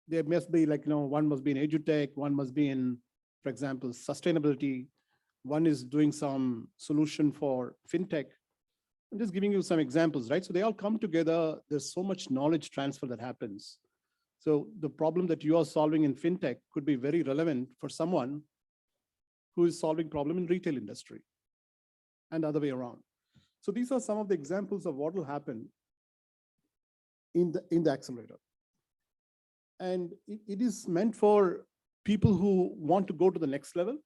there must be one must be in edutech, one must be in, for example, sustainability. One is doing some solution for Fintech. I'm just giving you some examples, right? So they all come together. There's so much knowledge transfer that happens. So the problem that you are solving in Fintech could be very relevant for someone who is solving problem in retail industry and the other way around. So these are some of the examples of what will happen in the accelerator. And it is meant for people who want to go to the next level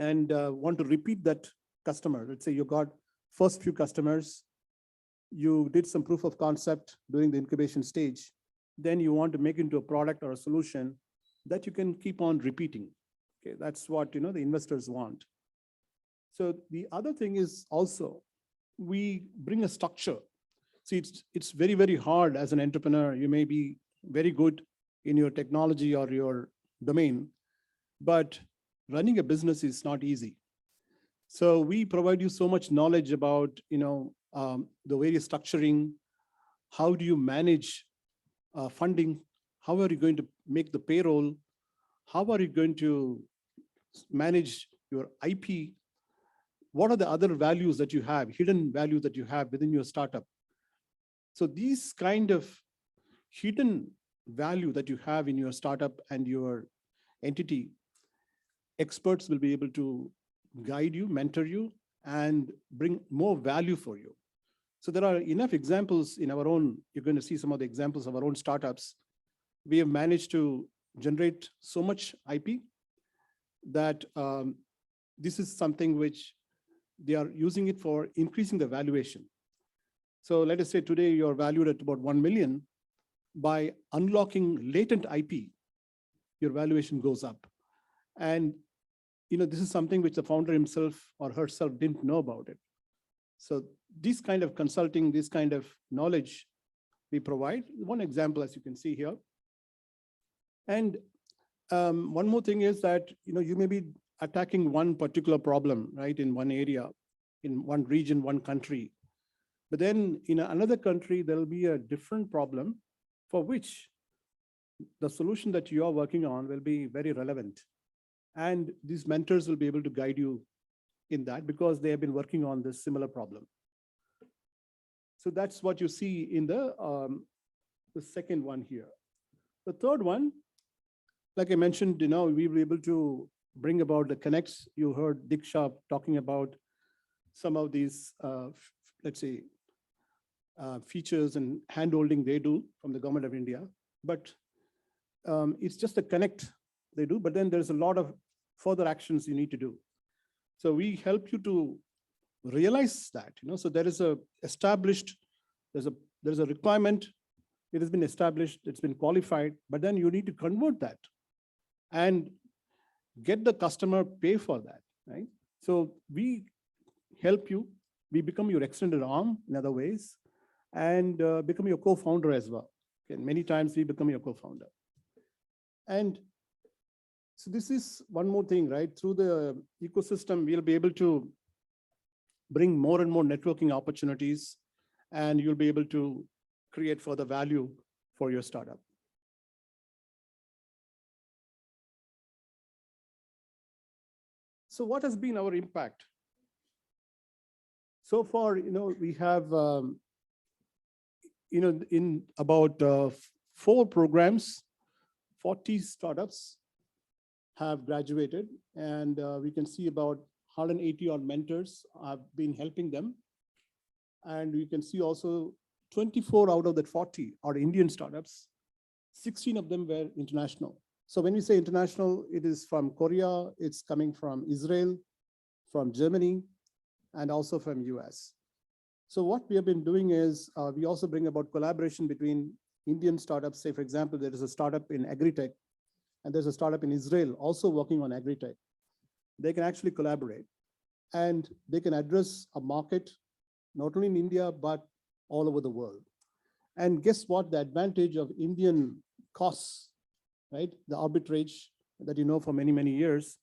and want to repeat that customer. Let's say you got first few customers, you did some proof of concept during the incubation stage, then you want to make into a product or a solution that you can keep on repeating. Okay, that's what the investors want. So the other thing is also we bring a structure. See, it's very, very hard as an entrepreneur. You may be very good in your technology or your domain, but running a business is not easy. So we provide you so much knowledge about the various structuring. How do you manage funding? How are you going to make the payroll? How are you going to manage your IP? What are the other values that you have, hidden values that you have within your startup? So these kind of hidden value that you have in your startup and your entity, experts will be able to guide you, mentor you, and bring more value for you. So there are enough examples in our own, you're going to see some of the examples of our own startups. We have managed to generate so much IP that this is something which they are using it for increasing the valuation. So let us say today you're valued at about 1 million. By unlocking latent IP, your valuation goes up. And this is something which the founder himself or herself didn't know about it. So this kind of consulting, this kind of knowledge we provide. One example, as you can see here. And one more thing is that you may be attacking one particular problem, right, in one area, in one region, one country. But then in another country, there will be a different problem for which the solution that you are working on will be very relevant. And these mentors will be able to guide you in that because they have been working on this similar problem. So that's what you see in the second one here. The third one, like I mentioned, we were able to bring about the connects. You heard Diksha talking about some of these, let's say, features and handholding they do from the government of India. But it's just a connect they do, but then there's a lot of further actions you need to do. So we help you to realize that, so there is there's a requirement, it has been established, it's been qualified, but then you need to convert that and get the customer pay for that, right? So we help you, we become your extended arm in other ways, and become your co-founder as well. Okay, many times we become your co-founder. And so this is one more thing, right? Through the ecosystem, we'll be able to bring more and more networking opportunities, and you'll be able to create further value for your startup. So what has been our impact? So far, we have, in about 4 programs, 40 startups have graduated, and we can see about 180 odd mentors have been helping them. And we can see also 24 out of that 40 are Indian startups. 16 of them were international. So when we say international, it is from Korea, it's coming from Israel, from Germany, and also from US. So what we have been doing is we also bring about collaboration between Indian startups. Say, for example, there is a startup in agri-tech, and there's a startup in Israel also working on agri-tech. They can actually collaborate, and they can address a market, not only in India, but all over the world. And guess what? The advantage of Indian costs, right? The arbitrage that you know for many, many years,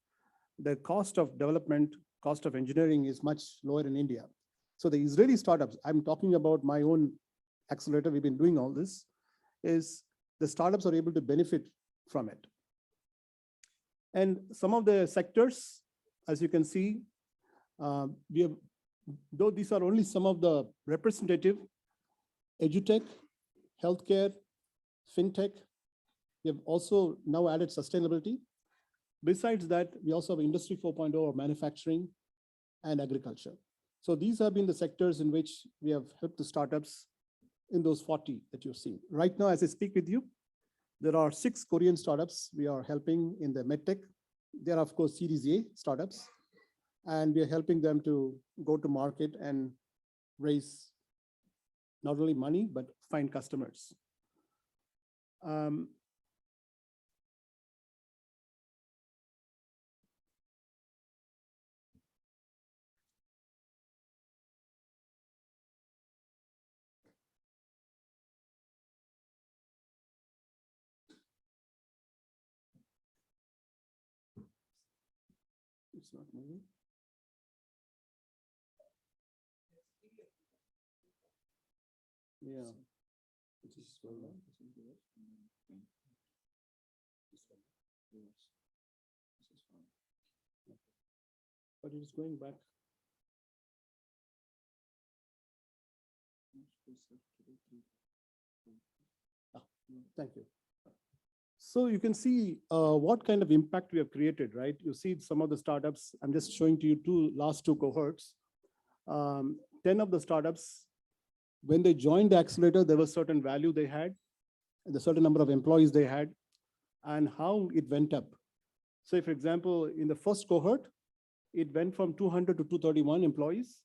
the cost of development, cost of engineering is much lower in India. So the Israeli startups, I'm talking about my own accelerator, we've been doing all this, is the startups are able to benefit from it. And some of the sectors, as you can see, we have, though these are only some of the representative, edutech, healthcare, fintech, we have also now added sustainability. Besides that, we also have Industry 4.0 or manufacturing and agriculture. So these have been the sectors in which we have helped the startups in those 40 that you're seeing. Right now, as I speak with you, there are 6 Korean startups we are helping in the medtech. They are, of course, Series A startups, and we are helping them to go to market and raise not only money, but find customers. It's not moving. Yeah. It is slow down. But it is going back. Thank you. So you can see what kind of impact we have created, right? You see some of the startups. I'm just showing to you last two cohorts. 10 of the startups, when they joined the accelerator, there was certain value they had, and the certain number of employees they had. and how it went up. So for example, in the first cohort, it went from 200 to 231 employees,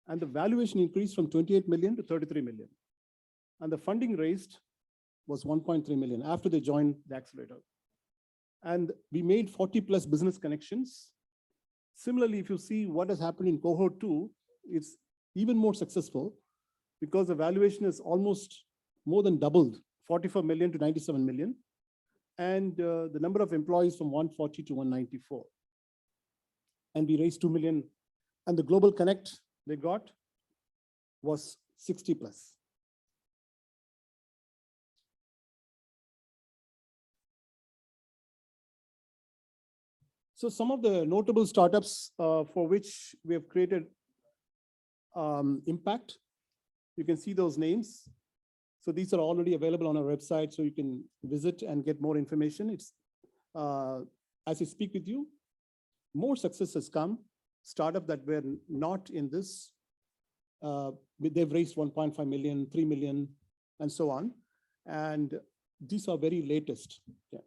and the valuation increased from 28 million to 33 million. And the funding raised was 1.3 million after they joined the accelerator. And we made 40 plus business connections. Similarly, if you see what has happened in cohort 2, it's even more successful because the valuation is almost more than doubled, 44 million to 97 million. And the number of employees from 140 to 194. And we raised 2 million. And the global connect they got was 60 plus. So some of the notable startups for which we have created impact, you can see those names. So these are already available on our website, so you can visit and get more information. It's as I speak with you, more success has come. Startup that were not in this, they've raised 1.5 million, 3 million, and so on. And these are very latest. Yeah.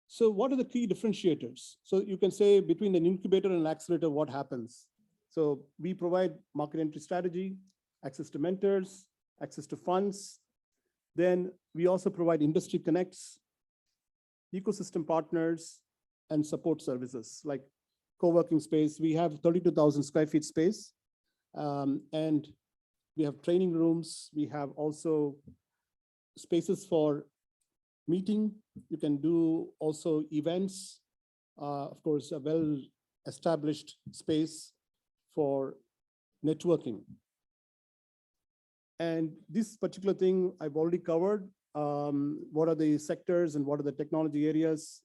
So what are the key differentiators? So you can say between an incubator and an accelerator, what happens? So we provide market entry strategy, access to mentors, access to funds. Then we also provide industry connects, ecosystem partners, and support services like co-working space. We have 32,000 square feet space, and we have training rooms. We have also spaces for meeting. You can do also events. Of course, a well-established space for networking. And this particular thing I've already covered. What are the sectors and what are the technology areas?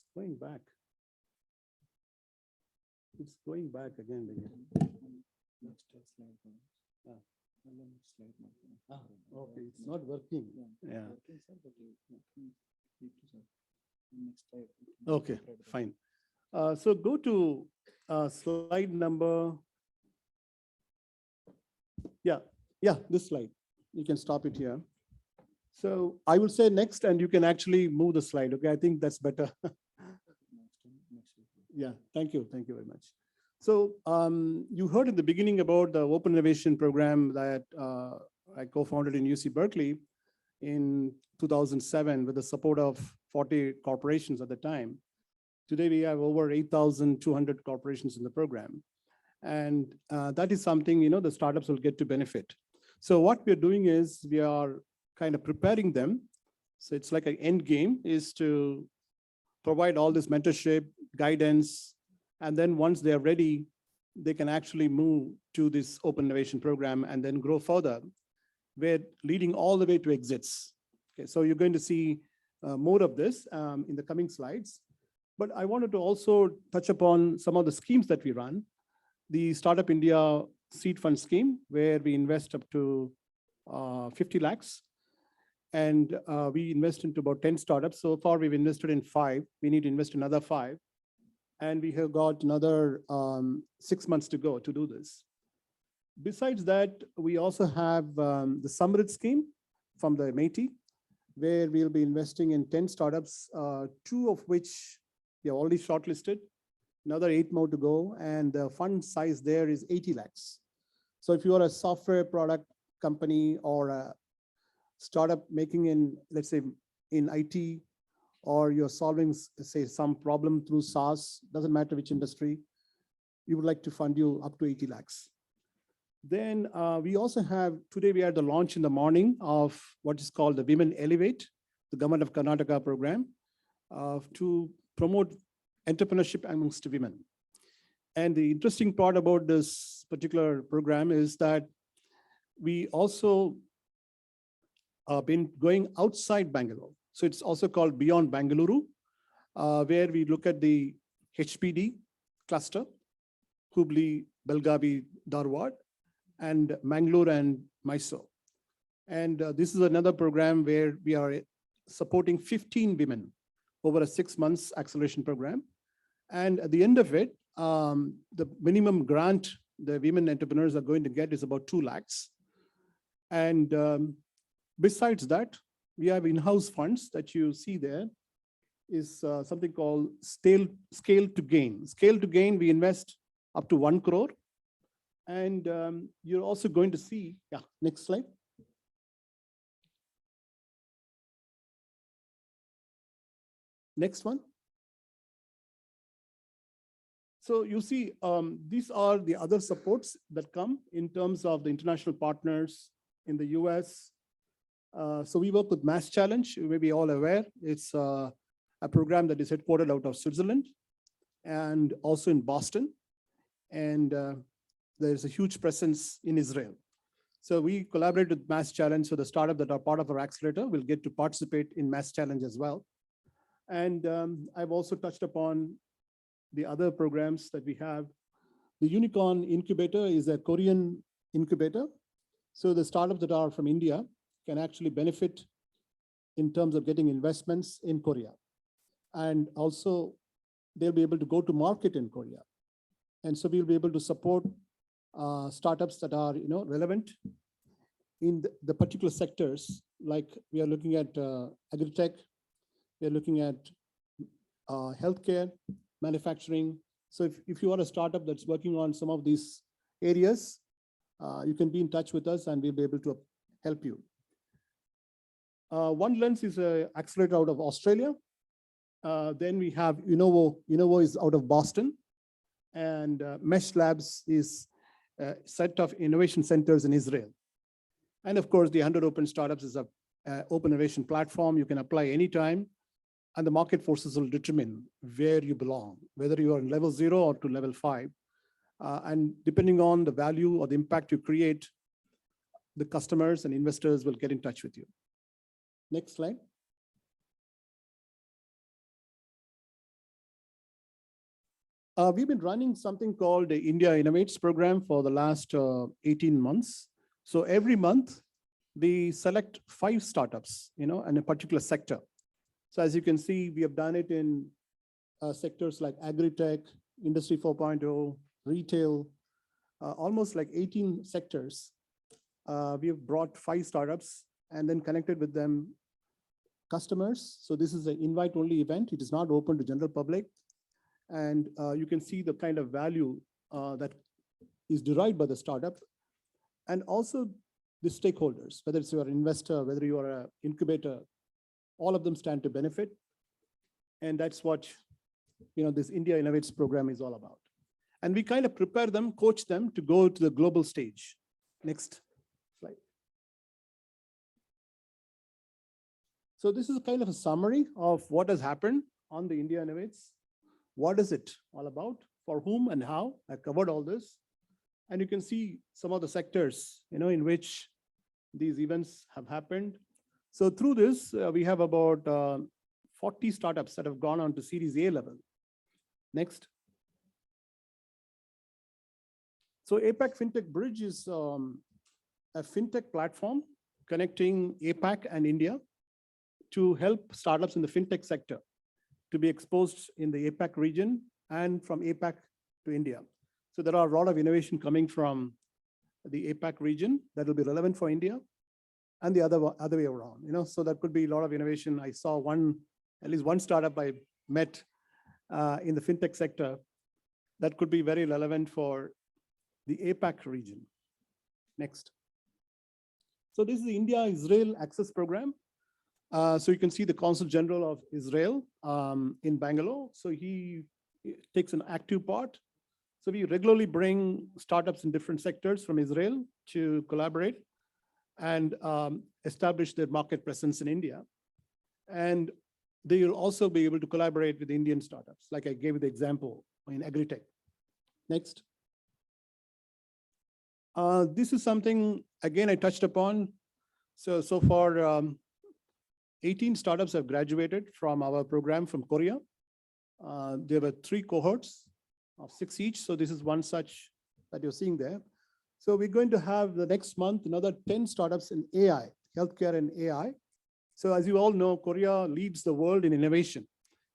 It's going back. It's going back again. Okay, it's not working. Yeah. Okay, fine. So go to slide number. Yeah, this slide. You can stop it here. So I will say next, and you can actually move the slide. Okay, I think that's better. Yeah, thank you very much. So you heard in the beginning about the Open Innovation Program that I co-founded in UC Berkeley in 2007 with the support of 40 corporations at the time. Today we have over 8,200 corporations in the program. And that is something, the startups will get to benefit. So what we're doing is we are kind of preparing them. So it's like an end game is to provide all this mentorship, guidance, and then once they're ready, they can actually move to this Open Innovation Program and then grow further. We're leading all the way to exits. Okay, so you're going to see more of this in the coming slides. But I wanted to also touch upon some of the schemes that we run. The Startup India Seed Fund Scheme, where we invest up to 50 lakhs. And we invest into about 10 startups. So far, we've invested in 5. We need to invest another 5. And we have got another 6 months to go to do this. Besides that, we also have the Samrit scheme from the MATI, where we'll be investing in 10 startups, 2 of which we have already shortlisted, another 8 more to go. And the fund size there is 80 lakhs. So if you are a software product company or a startup making in, let's say, in IT, or you're solving, say, some problem through SaaS, doesn't matter which industry, we would like to fund you up to 80 lakhs. Then we also have, today we had the launch in the morning of what is called the Women Elevate, the Government of Karnataka program to promote entrepreneurship amongst women. And the interesting part about this particular program is that we also been going outside Bangalore. So it's also called Beyond Bengaluru, where we look at the HPD cluster, Hubli, Belgavi, Dharwad, and Mangalore and Mysore. And this is another program where we are supporting 15 women over a 6 months acceleration program. And at the end of it, the minimum grant the women entrepreneurs are going to get is about 2 lakhs. And besides that, we have in-house funds that you see there is something called scale to gain. Scale to gain, we invest up to 1 crore. And you're also going to see, yeah, next slide. Next one. So you see, these are the other supports that come in terms of the international partners in the US. So we work with Mass Challenge, you may be all aware. It's a program that is headquartered out of Switzerland and also in Boston. And there's a huge presence in Israel. So we collaborate with Mass Challenge. So the startup that are part of our accelerator will get to participate in Mass Challenge as well. And I've also touched upon the other programs that we have. The Unicorn Incubator is a Korean incubator. So the startups that are from India can actually benefit in terms of getting investments in Korea. And also they'll be able to go to market in Korea. And so we'll be able to support startups that are relevant in the particular sectors, like we are looking at agri-tech, we are looking at healthcare, manufacturing. So if you are a startup that's working on some of these areas, you can be in touch with us and we'll be able to help you. One Lens is an accelerator out of Australia. Then we have Innovo. Innovo is out of Boston. And Mesh Labs is a set of innovation centers in Israel. And of course, the 100 Open Startups is an open innovation platform. You can apply anytime. And the market forces will determine where you belong, whether you are in level 0 or to level 5. And depending on the value or the impact you create, the customers and investors will get in touch with you. Next slide. We've been running something called the India Innovates program for the last 18 months. So every month, we select 5 startups, in a particular sector. So as you can see, we have done it in sectors like agri-tech, industry 4.0, retail, almost like 18 sectors. We have brought 5 startups and then connected with them customers. So this is an invite-only event. It is not open to general public. And you can see the kind of value that is derived by the startup. And also the stakeholders, whether it's your investor, whether you are an incubator, all of them stand to benefit. And that's what this India Innovates program is all about. And we kind of prepare them, coach them to go to the global stage. Next slide. So this is kind of a summary of what has happened on the India Innovates. What is it all about? For whom and how? I covered all this. And you can see some of the sectors, in which these events have happened. So through this, we have about 40 startups that have gone on to Series A level. Next. So Apac Fintech Bridge is a fintech platform connecting Apac and India to help startups in the fintech sector to be exposed in the Apac region and from Apac to India. So there are a lot of innovation coming from the Apac region that will be relevant for India, and the other way around. So that could be a lot of innovation. I saw at least one startup I met in the fintech sector that could be very relevant for the Apac region. Next. So this is the India-Israel Access Program. So you can see the Consul General of Israel in Bangalore. So he takes an active part. So we regularly bring startups in different sectors from Israel to collaborate and establish their market presence in India. And they will also be able to collaborate with Indian startups, like I gave you the example in agri-tech. Next. This is something, again, I touched upon. So far, 18 startups have graduated from our program from Korea. There were 3 cohorts of 6 each. So this is one such that you're seeing there. So we're going to have the next month another 10 startups in AI, healthcare and AI. So as you all know, Korea leads the world in innovation.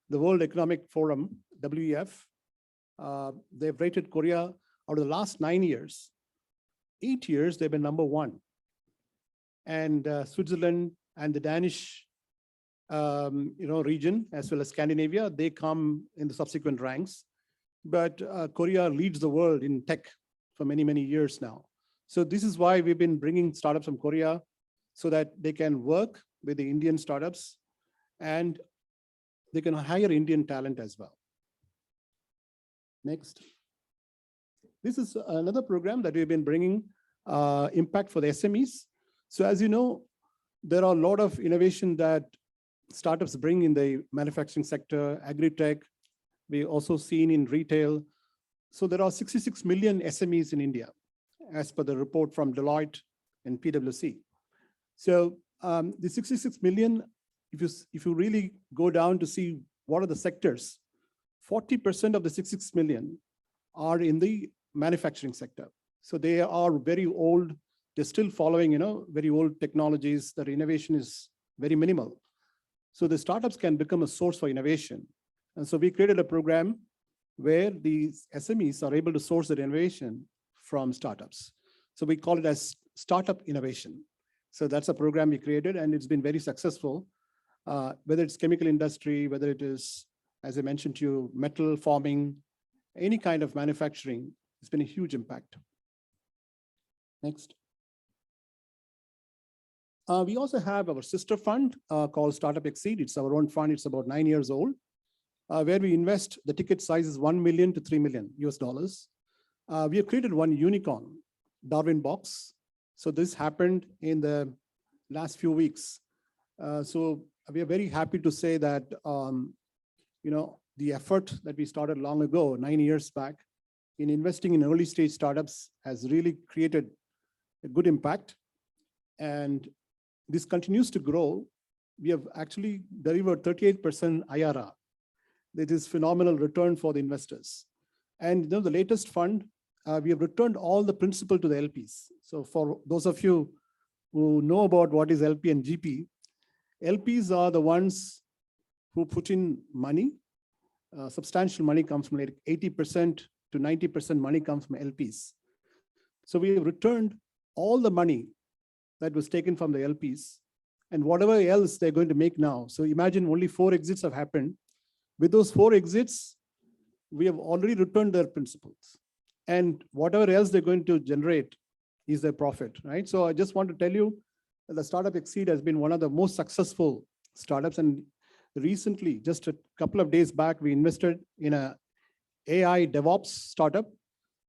The World Economic Forum, WEF, they've rated Korea out of the last 9 years. 8 years, they've been number 1. And Switzerland and the Danish region, as well as Scandinavia, they come in the subsequent ranks. But Korea leads the world in tech for many, many years now. So this is why we've been bringing startups from Korea so that they can work with the Indian startups and they can hire Indian talent as well. Next. This is another program that we've been bringing impact for the SMEs. So as you know, there are a lot of innovation that startups bring in the manufacturing sector, agri-tech. We also seen in retail. So there are 66 million SMEs in India, as per the report from Deloitte and PwC. So the 66 million, if you really go down to see what are the sectors, 40% of the 66 million are in the manufacturing sector. So they are very old. They're still following, very old technologies. Their innovation is very minimal. So the startups can become a source for innovation. And so we created a program where these SMEs are able to source their innovation from startups. So we call it as startup innovation. So that's a program we created, and it's been very successful. Whether it's chemical industry, whether it is, as I mentioned to you, metal forming, any kind of manufacturing, it's been a huge impact. Next. We also have our sister fund called Startup Exceed. It's our own fund. It's about 9 years old, where we invest. The ticket size is $1 million to $3 million US. We have created one unicorn, Darwin Box. So this happened in the last few weeks. So we are very happy to say that, the effort that we started long ago, 9 years back, in investing in early stage startups has really created a good impact. And this continues to grow. We have actually delivered 38% IRR. That is phenomenal return for the investors. And the latest fund, we have returned all the principal to the LPs. So for those of you who know about what is LP and GP, LPs are the ones who put in money. Substantial money comes from like 80% to 90% money comes from LPs. So we have returned all the money that was taken from the LPs and whatever else they're going to make now. So imagine only 4 exits have happened. With those 4 exits, we have already returned their principals. And whatever else they're going to generate is their profit, right? So I just want to tell you that the Startup Exceed has been one of the most successful startups. And recently, just a couple of days back, we invested in a AI DevOps startup,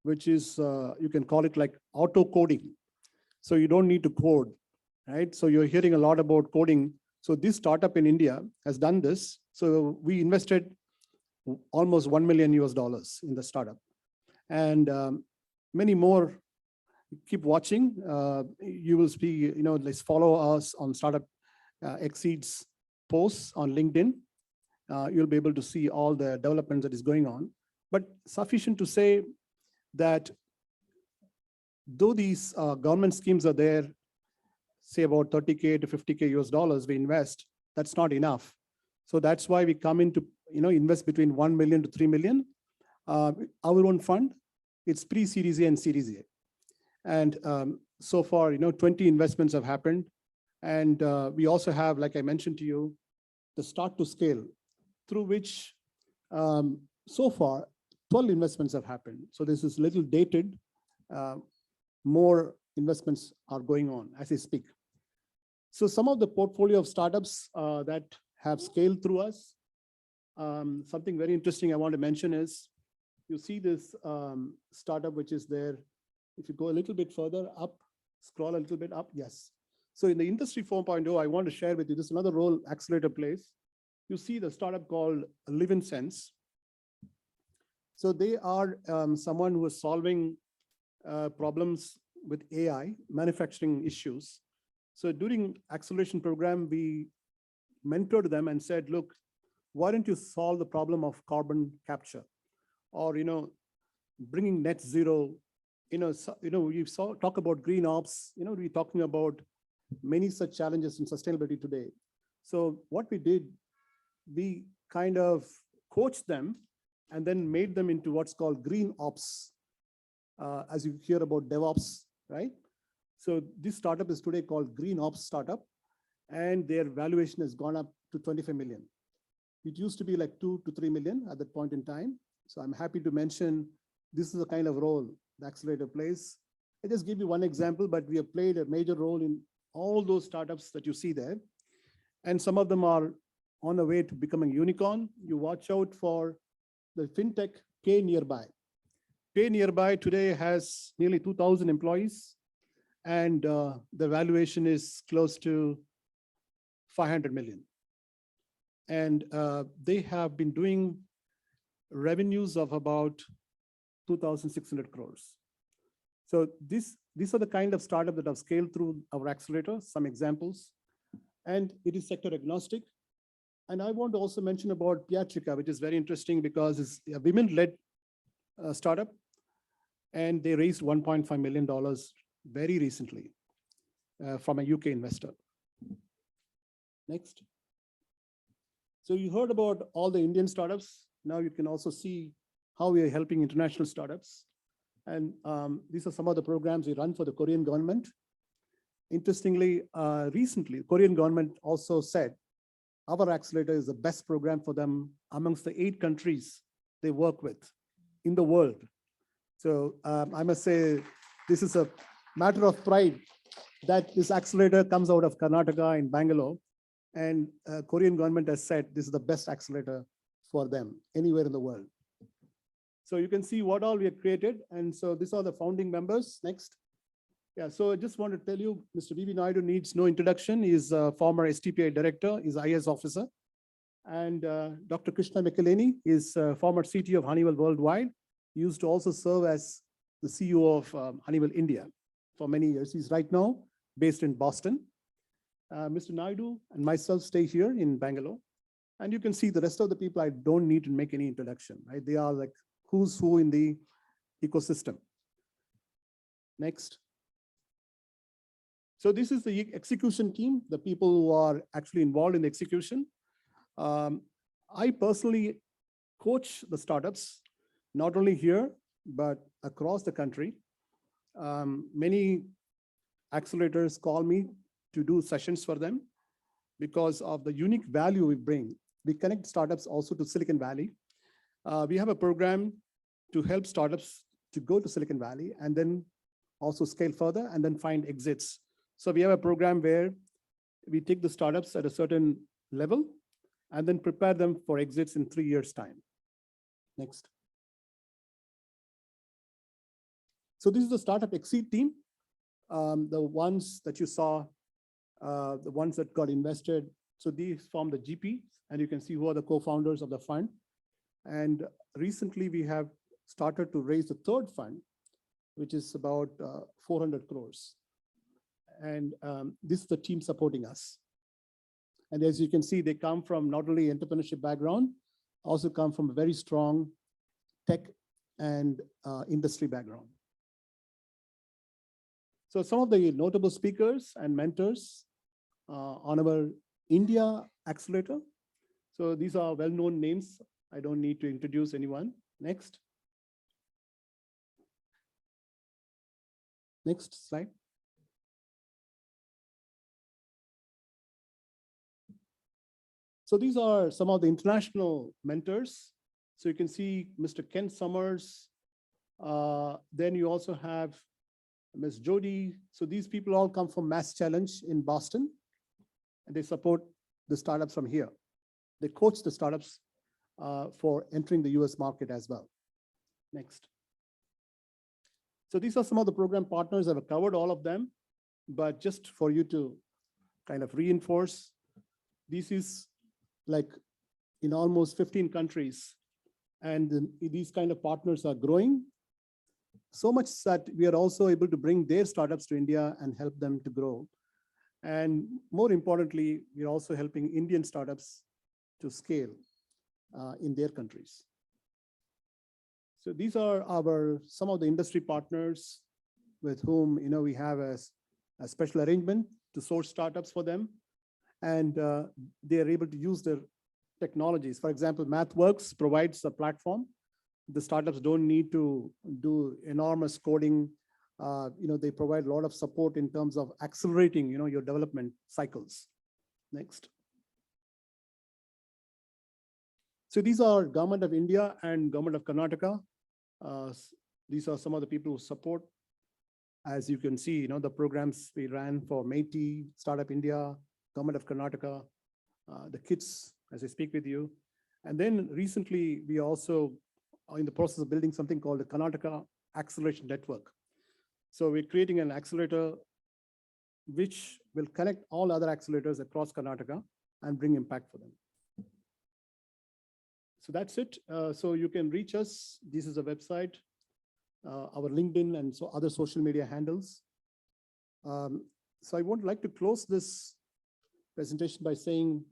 which is, you can call it like auto coding. So you don't need to code, right? So you're hearing a lot about coding. So this startup in India has done this. So we invested almost $1 million US in the startup. And many more. Keep watching. You will see, let's follow us on Startup Exceeds posts on LinkedIn. You'll be able to see all the developments that is going on. But sufficient to say that though these government schemes are there, say about 30K to 50K US we invest, that's not enough. So that's why we come into, invest between 1 million to 3 million. Our own fund, it's pre-Series A and Series A. And so far, 20 investments have happened. And we also have, like I mentioned to you, the start to scale, through which so far 12 investments have happened. So this is a little dated. More investments are going on as I speak. So some of the portfolio of startups that have scaled through us, something very interesting I want to mention is, you see this startup which is there. If you go a little bit further up, scroll a little bit up, yes. So in the Industry 4.0, I want to share with you, this is another role Accelerator plays. You see the startup called Live in Sense. So they are someone who is solving problems with AI, manufacturing issues. So during acceleration program, we mentored them and said, look, why don't you solve the problem of carbon capture? Or, bringing net zero. We talk about green ops, we're talking about many such challenges in sustainability today. So what we did, we kind of coached them and then made them into what's called green ops, as you hear about DevOps, right? So this startup is today called Green Ops Startup, and their valuation has gone up to 25 million. It used to be like 2 to 3 million at that point in time. So I'm happy to mention this is the kind of role the Accelerator plays. I just give you one example, but we have played a major role in all those startups that you see there. And some of them are on the way to becoming unicorn. You watch out for the Fintech Pay Nearby. Pay Nearby today has nearly 2,000 employees, and the valuation is close to 500 million. And they have been doing revenues of about 2,600 crores. So these are the kind of startup that have scaled through our accelerator, some examples, and it is sector agnostic. And I want to also mention about Piatrica, which is very interesting because it's a women-led startup, and they raised $1.5 million very recently from a UK investor. Next. So you heard about all the Indian startups. Now you can also see how we are helping international startups. And these are some of the programs we run for the Korean government. Interestingly, recently, the Korean government also said our accelerator is the best program for them amongst the 8 countries they work with in the world. So I must say, this is a matter of pride that this accelerator comes out of Karnataka in Bangalore. And Korean government has said this is the best accelerator for them anywhere in the world. So you can see what all we have created. And so these are the founding members. Next. Yeah, so I just want to tell you, Mr. V.V. Naidu needs no introduction. He's a former STPI director, he's an IS officer. And Dr. Krishna Michelini is a former CTO of Honeywell Worldwide. He used to also serve as the CEO of Honeywell India for many years. He's right now based in Boston. Mr. Naidu and myself stay here in Bangalore. And you can see the rest of the people, I don't need to make any introduction, right? They are like who's who in the ecosystem. Next. So this is the execution team, the people who are actually involved in the execution. I personally coach the startups, not only here, but across the country. Many accelerators call me to do sessions for them because of the unique value we bring. We connect startups also to Silicon Valley. We have a program to help startups to go to Silicon Valley and then also scale further and then find exits. So we have a program where we take the startups at a certain level and then prepare them for exits in 3 years' time. Next. So this is the startup exit team. The ones that you saw, the ones that got invested. So these form the GP, and you can see who are the co-founders of the fund. And recently we have started to raise the 3rd fund, which is about 400 crores. And this is the team supporting us. And as you can see, they come from not only entrepreneurship background, also come from a very strong tech and industry background. So some of the notable speakers and mentors on our India Accelerator. So these are well-known names. I don't need to introduce anyone. Next. Next slide. So these are some of the international mentors. So you can see Mr. Ken Summers. Then you also have Ms. Jody. So these people all come from Mass Challenge in Boston, and they support the startups from here. They coach the startups for entering the US market as well. Next. So these are some of the program partners. I've covered all of them, but just for you to kind of reinforce, this is like in almost 15 countries, and these kind of partners are growing so much that we are also able to bring their startups to India and help them to grow. And more importantly, we're also helping Indian startups to scale in their countries. So these are some of the industry partners with whom we have a special arrangement to source startups for them. and they are able to use their technologies. For example, MathWorks provides a platform. The startups don't need to do enormous coding. They provide a lot of support in terms of accelerating, your development cycles. Next. So these are Government of India and Government of Karnataka. These are some of the people who support. As you can see, the programs we ran for METI, Startup India, Government of Karnataka, the kits, as I speak with you. And then recently, we also are in the process of building something called the Karnataka Acceleration Network. So we're creating an accelerator which will connect all other accelerators across Karnataka and bring impact for them. So that's it. So you can reach us. This is a website, our LinkedIn and so other social media handles. So I would like to close this presentation by saying,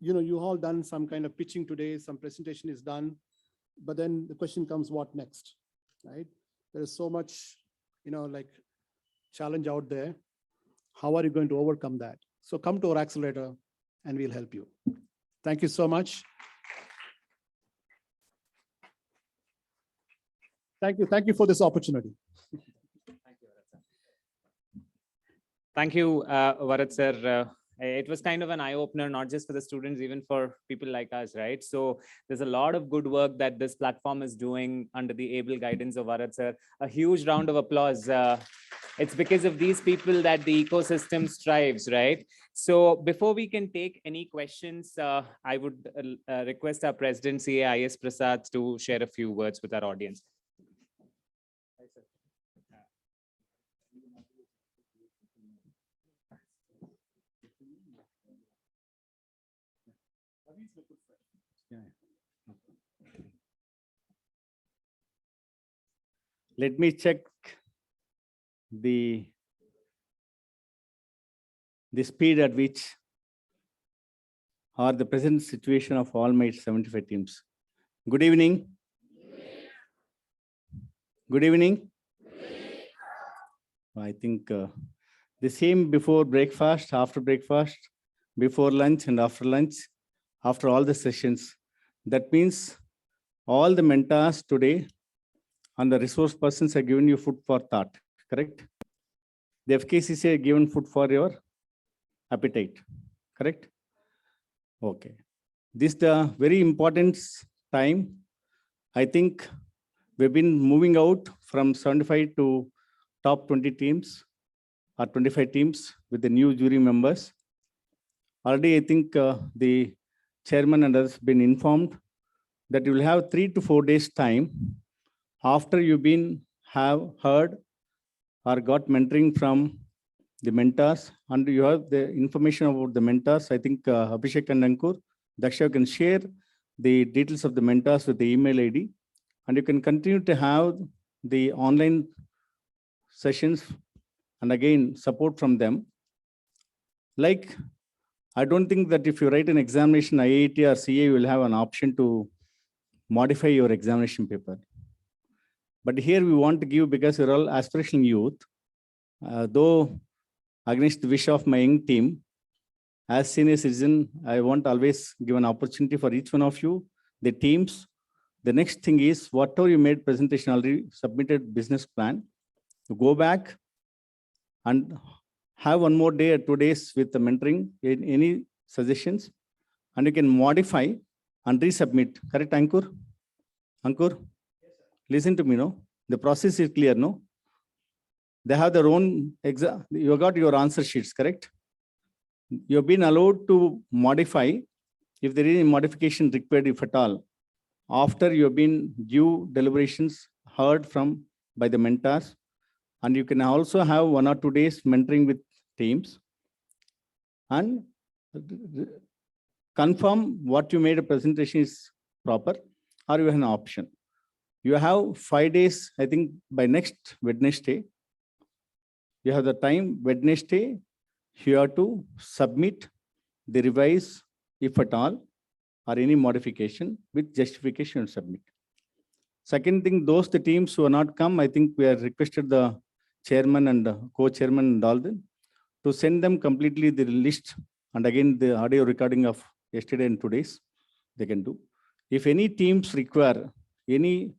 you all done some kind of pitching today, some presentation is done, but then the question comes, what next, right? There is so much, challenge out there. How are you going to overcome that? So come to our accelerator and we'll help you. Thank you so much. Thank you for this opportunity. Thank you, Varat sir. It was kind of an eye-opener, not just for the students, even for people like us, right? So there's a lot of good work that this platform is doing under the able guidance of Varat sir. A huge round of applause. It's because of these people that the ecosystem strives, right? So before we can take any questions, I would request our President, CA IS Prasad, to share a few words with our audience. Let me check the speed at which or the present situation of all my 75 teams. Good evening. Good evening. I think the same before breakfast, after breakfast, before lunch and after lunch, after all the sessions. That means all the mentors today and the resource persons are given you food for thought, correct? The FKCCI are given food for your appetite, correct? Okay. This is the very important time. I think we've been moving out from 75 to top 20 teams or 25 teams with the new jury members. Already, I think the chairman and others have been informed that you will have 3 to 4 days time after you've have heard or got mentoring from the mentors, and you have the information about the mentors. I think Abhishek and Ankur, Daksha can share the details of the mentors with the email ID, and you can continue to have the online sessions and again support from them. Like, I don't think that if you write an examination, IIT or CA, you will have an option to modify your examination paper. But here we want to give, because you're all aspirational youth, though against the wish of my young team, as senior citizen, I want to always give an opportunity for each one of you, the teams. The next thing is, whatever you made presentation already, submitted business plan, you go back and have 1 more day or 2 days with the mentoring, in any suggestions, and you can modify and resubmit. Correct, Ankur? Ankur? Listen to me, no? The process is clear, no? They have their own exam. You got your answer sheets, correct? You've been allowed to modify if there is any modification required, if at all, after you've been due deliberations heard from by the mentors. And you can also have 1 or 2 days mentoring with teams and confirm what you made a presentation is proper, or you have an option. You have 5 days, I think, by next Wednesday. You have the time, Wednesday, you have to submit the revise, if at all, or any modification with justification and submit. Second thing, those the teams who are not come, I think we have requested the chairman and the co-chairman and all them to send them completely the list. And again, the audio recording of yesterday and today's, they can do. If any teams require any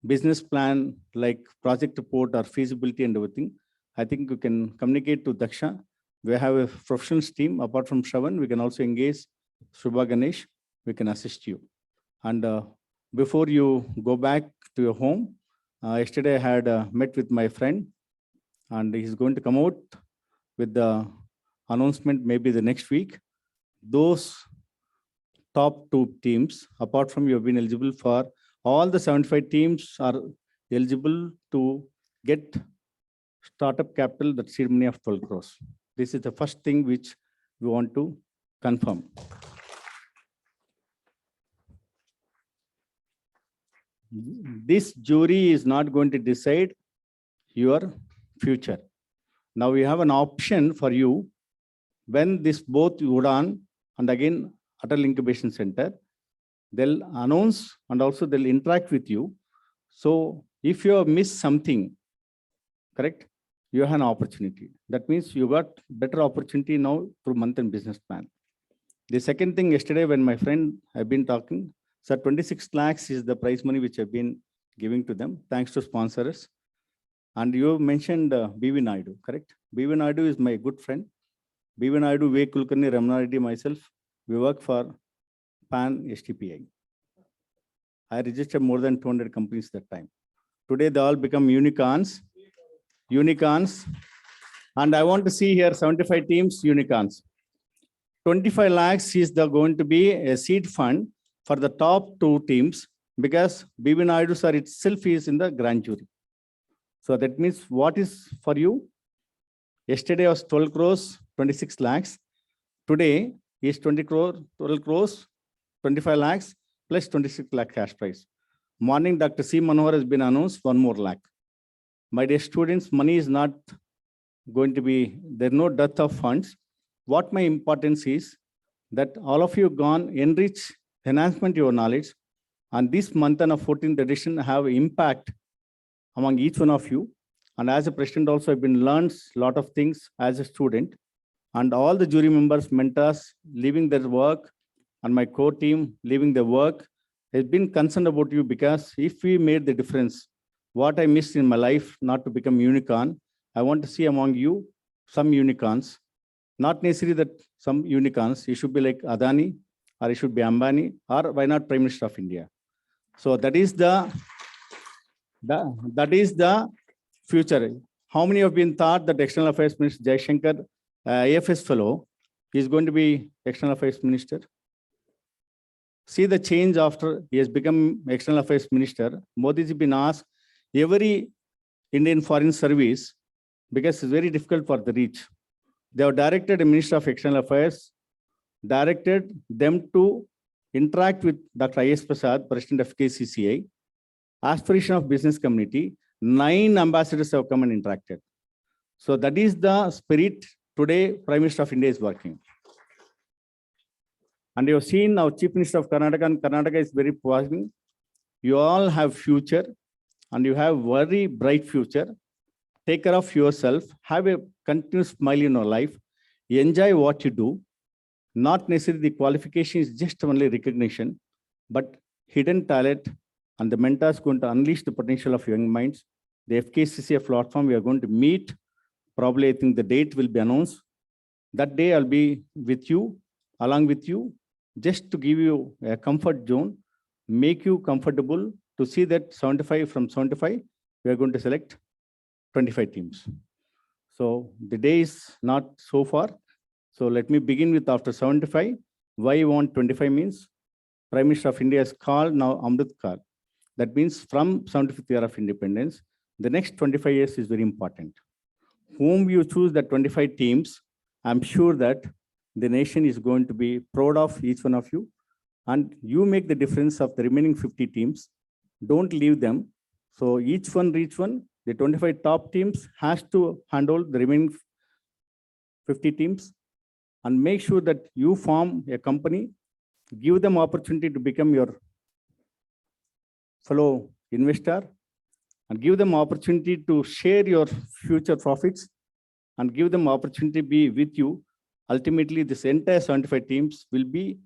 business plan like project report or feasibility and everything, I think you can communicate to Daksha. We have a professionals team. Apart from Shravan, we can also engage Shubha Ganesh. We can assist you. And before you go back to your home, yesterday I had met with my friend, and he's going to come out with the announcement maybe the next week. Those top 2 teams, apart from you have been eligible for, all the 75 teams are eligible to get startup capital, that seed money of 12 crores. This is the first thing which we want to confirm. This jury is not going to decide your future. Now we have an option for you when this both Udan and again Atal Incubation Center, they'll announce and also they'll interact with you. So if you have missed something, correct, you have an opportunity. That means you got better opportunity now through Manthan business plan. The second thing, yesterday when my friend have been talking, sir, 26 lakhs is the prize money which I've been giving to them, thanks to sponsors. And you mentioned B.V. Naidu, correct? B.V. Naidu is my good friend. B.V. Naidu, V. Kulkarni, Ramana Reddy, myself, we work for PAN STPI. I registered more than 200 companies that time. Today, they all become unicorns. And I want to see here 75 teams, unicorns. 25 lakhs is going to be a seed fund for the top 2 teams, because B.V. Naidu sir itself is in the grand jury. So that means what is for you? Yesterday was 12 crores, 26 lakhs. Today is 20 crore, 12 crores, 25 lakhs plus 26 lakh cash prize. Morning, Dr. C. Manohar has been announced 1 more lakh. My dear students, money is not going to be, there's no dearth of funds. What my importance is that all of you gone enrich, enhancement your knowledge, and this Manthan of 14th edition have impact among each one of you. And as a president also, I've been learned a lot of things as a student, and all the jury members, mentors, leaving their work, and my core team leaving their work, has been concerned about you, because if we made the difference, what I missed in my life, not to become unicorn, I want to see among you some unicorns, not necessarily that some unicorns, you should be like Adani, or you should be Ambani, or why not Prime Minister of India. So that is the future. How many have been thought that External Affairs Minister Jaishankar, AFS fellow, is going to be External Affairs Minister? See the change after he has become External Affairs Minister. Modi ji been asked every Indian Foreign Service, because it's very difficult for the reach. They have directed a Minister of External Affairs, directed them to interact with Dr. I.S. Prasad, President of FKCCI, aspiration of business community. 9 ambassadors have come and interacted. So that is the spirit today Prime Minister of India is working. And you have seen now Chief Minister of Karnataka, and Karnataka is very positive. You all have future, and you have very bright future. Take care of yourself, have a continuous smile in your life, enjoy what you do. Not necessarily the qualification is just only recognition, but hidden talent, and the mentors going to unleash the potential of young minds. The FKCCI platform, we are going to meet. Probably, I think the date will be announced. That day I'll be with you, along with you, just to give you a comfort zone, make you comfortable to see that 75 from 75, we are going to select 25 teams. So the day is not so far. So let me begin with after 75. Why you want 25 means Prime Minister of India has called now Amrit Kaal. That means from 75th year of independence, the next 25 years is very important. Whom you choose the 25 teams, I'm sure that the nation is going to be proud of each one of you, and you make the difference of the remaining 50 teams. Don't leave them. So each one reach one, the 25 top teams has to handle the remaining 50 teams, and make sure that you form a company, give them opportunity to become your fellow investor, and give them opportunity to share your future profits. and give them opportunity to be with you. Ultimately, this entire 75 teams will be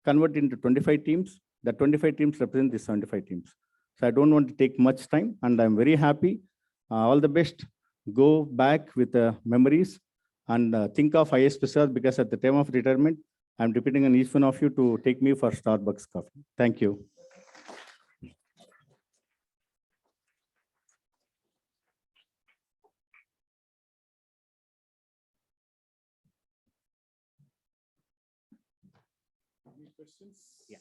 converted into 25 teams. The 25 teams represent the 75 teams. So I don't want to take much time, and I'm very happy. All the best. Go back with memories and think of IS Prasad, because at the time of retirement, I'm depending on each one of you to take me for Starbucks coffee. Thank you. Any questions? Yeah.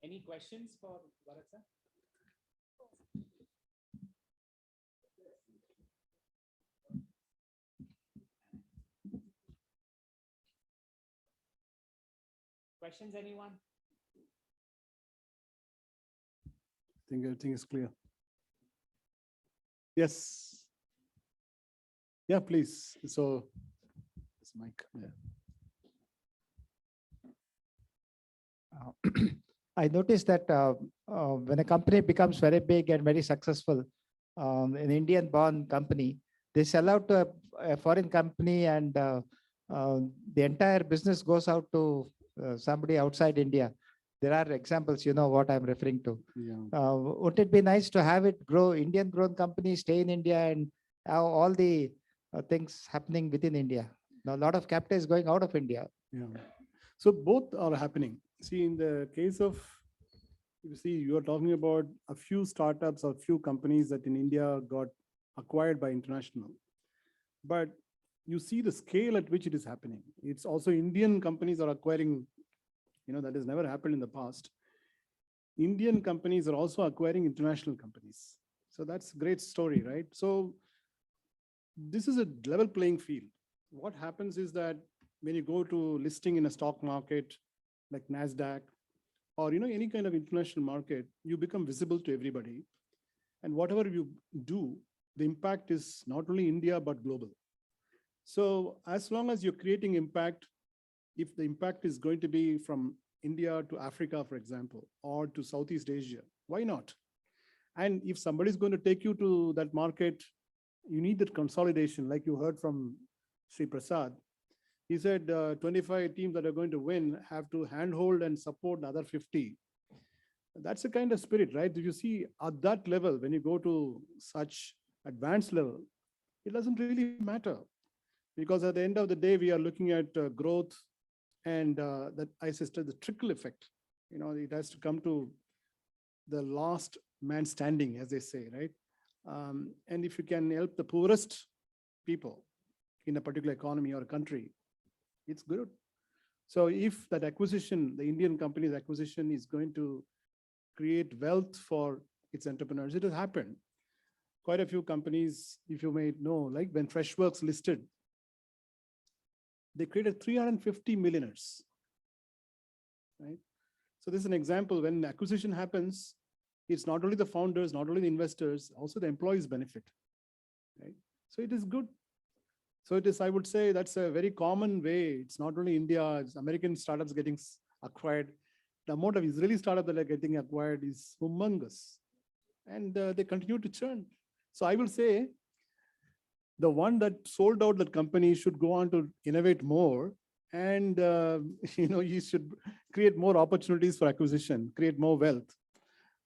Any questions for Bharat sir? Questions, anyone? I think everything is clear. Yes. Yeah, please. So, this mic. Yeah. I noticed that when a company becomes very big and very successful, an Indian-born company, they sell out to a foreign company, and the entire business goes out to somebody outside India. There are examples, you know what I'm referring to. Yeah. Would it be nice to have it grow, Indian-grown companies stay in India and have all the things happening within India? Now, a lot of capital is going out of India. Yeah. So both are happening. See, in the case of, you see, you are talking about a few startups or few companies that in India got acquired by international. But you see the scale at which it is happening. It's also Indian companies are acquiring, that has never happened in the past. Indian companies are also acquiring international companies. So that's a great story, right? So this is a level playing field. What happens is that when you go to listing in a stock market like NASDAQ, or any kind of international market, you become visible to everybody. And whatever you do, the impact is not only India, but global. So as long as you're creating impact, if the impact is going to be from India to Africa, for example, or to Southeast Asia, why not? And if somebody is going to take you to that market, you need that consolidation, like you heard from Sri Prasad. He said 25 teams that are going to win have to handhold and support the other 50. That's the kind of spirit, right? You see at that level, when you go to such advanced level, it doesn't really matter, because at the end of the day, we are looking at growth and that I said the trickle effect. It has to come to the last man standing, as they say, right? And if you can help the poorest people in a particular economy or a country, it's good. So if that acquisition, the Indian company's acquisition, is going to create wealth for its entrepreneurs, it has happened. Quite a few companies, if you may know, like when Freshworks listed, they created 350 millionaires, right? So this is an example. When acquisition happens, it's not only the founders, not only the investors, also the employees benefit, right? So it is good. So it is, I would say, that's a very common way. It's not only India, it's American startups getting acquired. The amount of Israeli startups that are getting acquired is humongous. And they continue to churn. So I will say, the one that sold out that company should go on to innovate more, and you should create more opportunities for acquisition, create more wealth.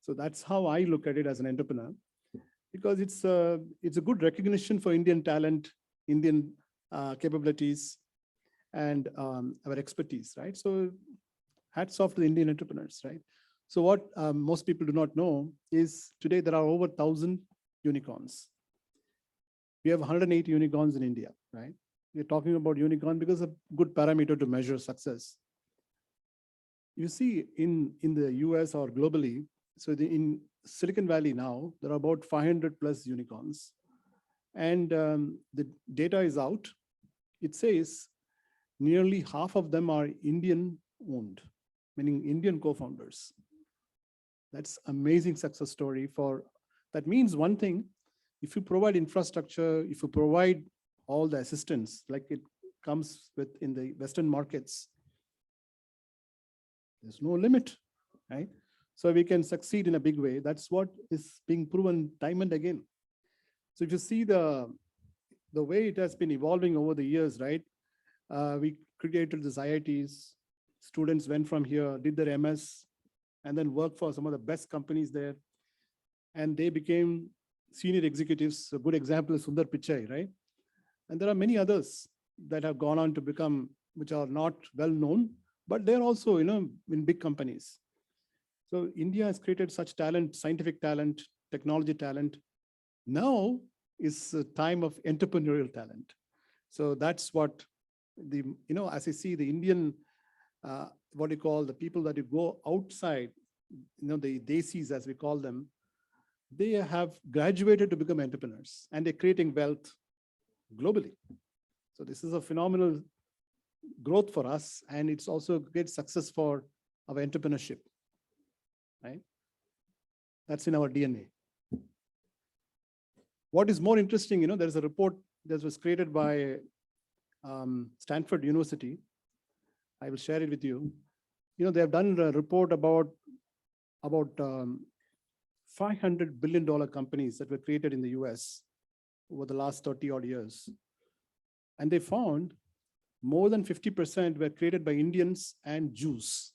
So that's how I look at it as an entrepreneur, because it's a good recognition for Indian talent, Indian capabilities, and our expertise, right? So hats off to the Indian entrepreneurs, right? So what most people do not know is today there are over 1,000 unicorns. We have 108 unicorns in India, right? We're talking about unicorn because of a good parameter to measure success. You see in the US or globally, so in Silicon Valley now, there are about 500 plus unicorns. And the data is out. It says nearly half of them are Indian owned, meaning Indian co-founders. That's amazing success story that means one thing. If you provide infrastructure, if you provide all the assistance like it comes with in the Western markets, there's no limit, right? So we can succeed in a big way. That's what is being proven time and again. So if you see the the way it has been evolving over the years, right? We created this IITs. Students went from here, did their MS, and then worked for some of the best companies there. And they became senior executives. A good example is Sundar Pichai, right? And there are many others that have gone on to become, which are not well known, but they're also, in big companies. So India has created such talent, scientific talent, technology talent. Now is a time of entrepreneurial talent. So that's what as I see the Indian, what you call the people that you go outside, the desis as we call them, they have graduated to become entrepreneurs and they're creating wealth globally. So this is a phenomenal growth for us, and it's also a great success for our entrepreneurship, right? That's in our DNA. What is more interesting, there is a report that was created by Stanford University. I will share it with you. They have done a report about $500 billion companies that were created in the US over the last 30 odd years. And they found more than 50% were created by Indians and Jews.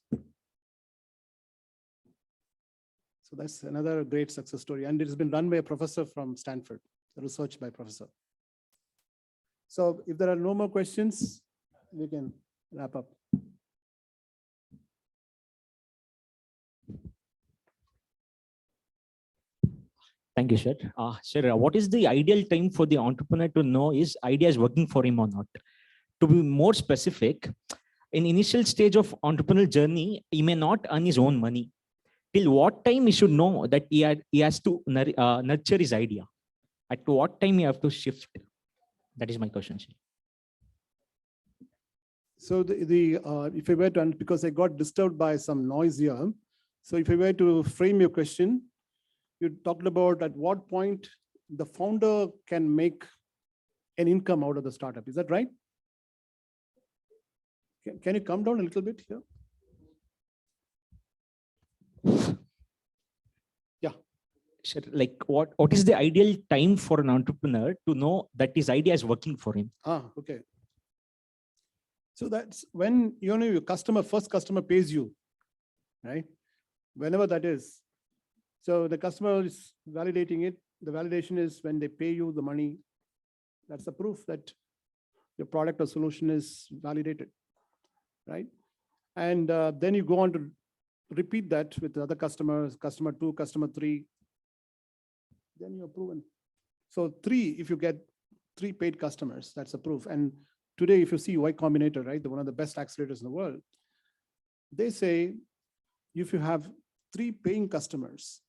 So that's another great success story. And it has been run by a professor from Stanford, research by professor. So if there are no more questions, we can wrap up. Thank you, sir. Sir, what is the ideal time for the entrepreneur to know his idea is working for him or not? To be more specific, in initial stage of entrepreneurial journey, he may not earn his own money. Till what time he should know that he has to nurture his idea? At what time you have to shift? That is my question, sir. So if I were to, because I got disturbed by some noise here. So if I were to frame your question, you talked about at what point the founder can make an income out of the startup. Is that right? Can you come down a little bit here? Yeah. Sure. Like what is the ideal time for an entrepreneur to know that his idea is working for him? Okay. So that's when your first customer pays you, right? Whenever that is. So the customer is validating it. The validation is when they pay you the money. That's the proof that your product or solution is validated, right? And then you go on to repeat that with other customers, customer 2, customer 3. Then you're proven. So 3, if you get 3 paid customers, that's a proof. And today, if you see Y Combinator, right, one of the best accelerators in the world, they say if you have 3 paying customers,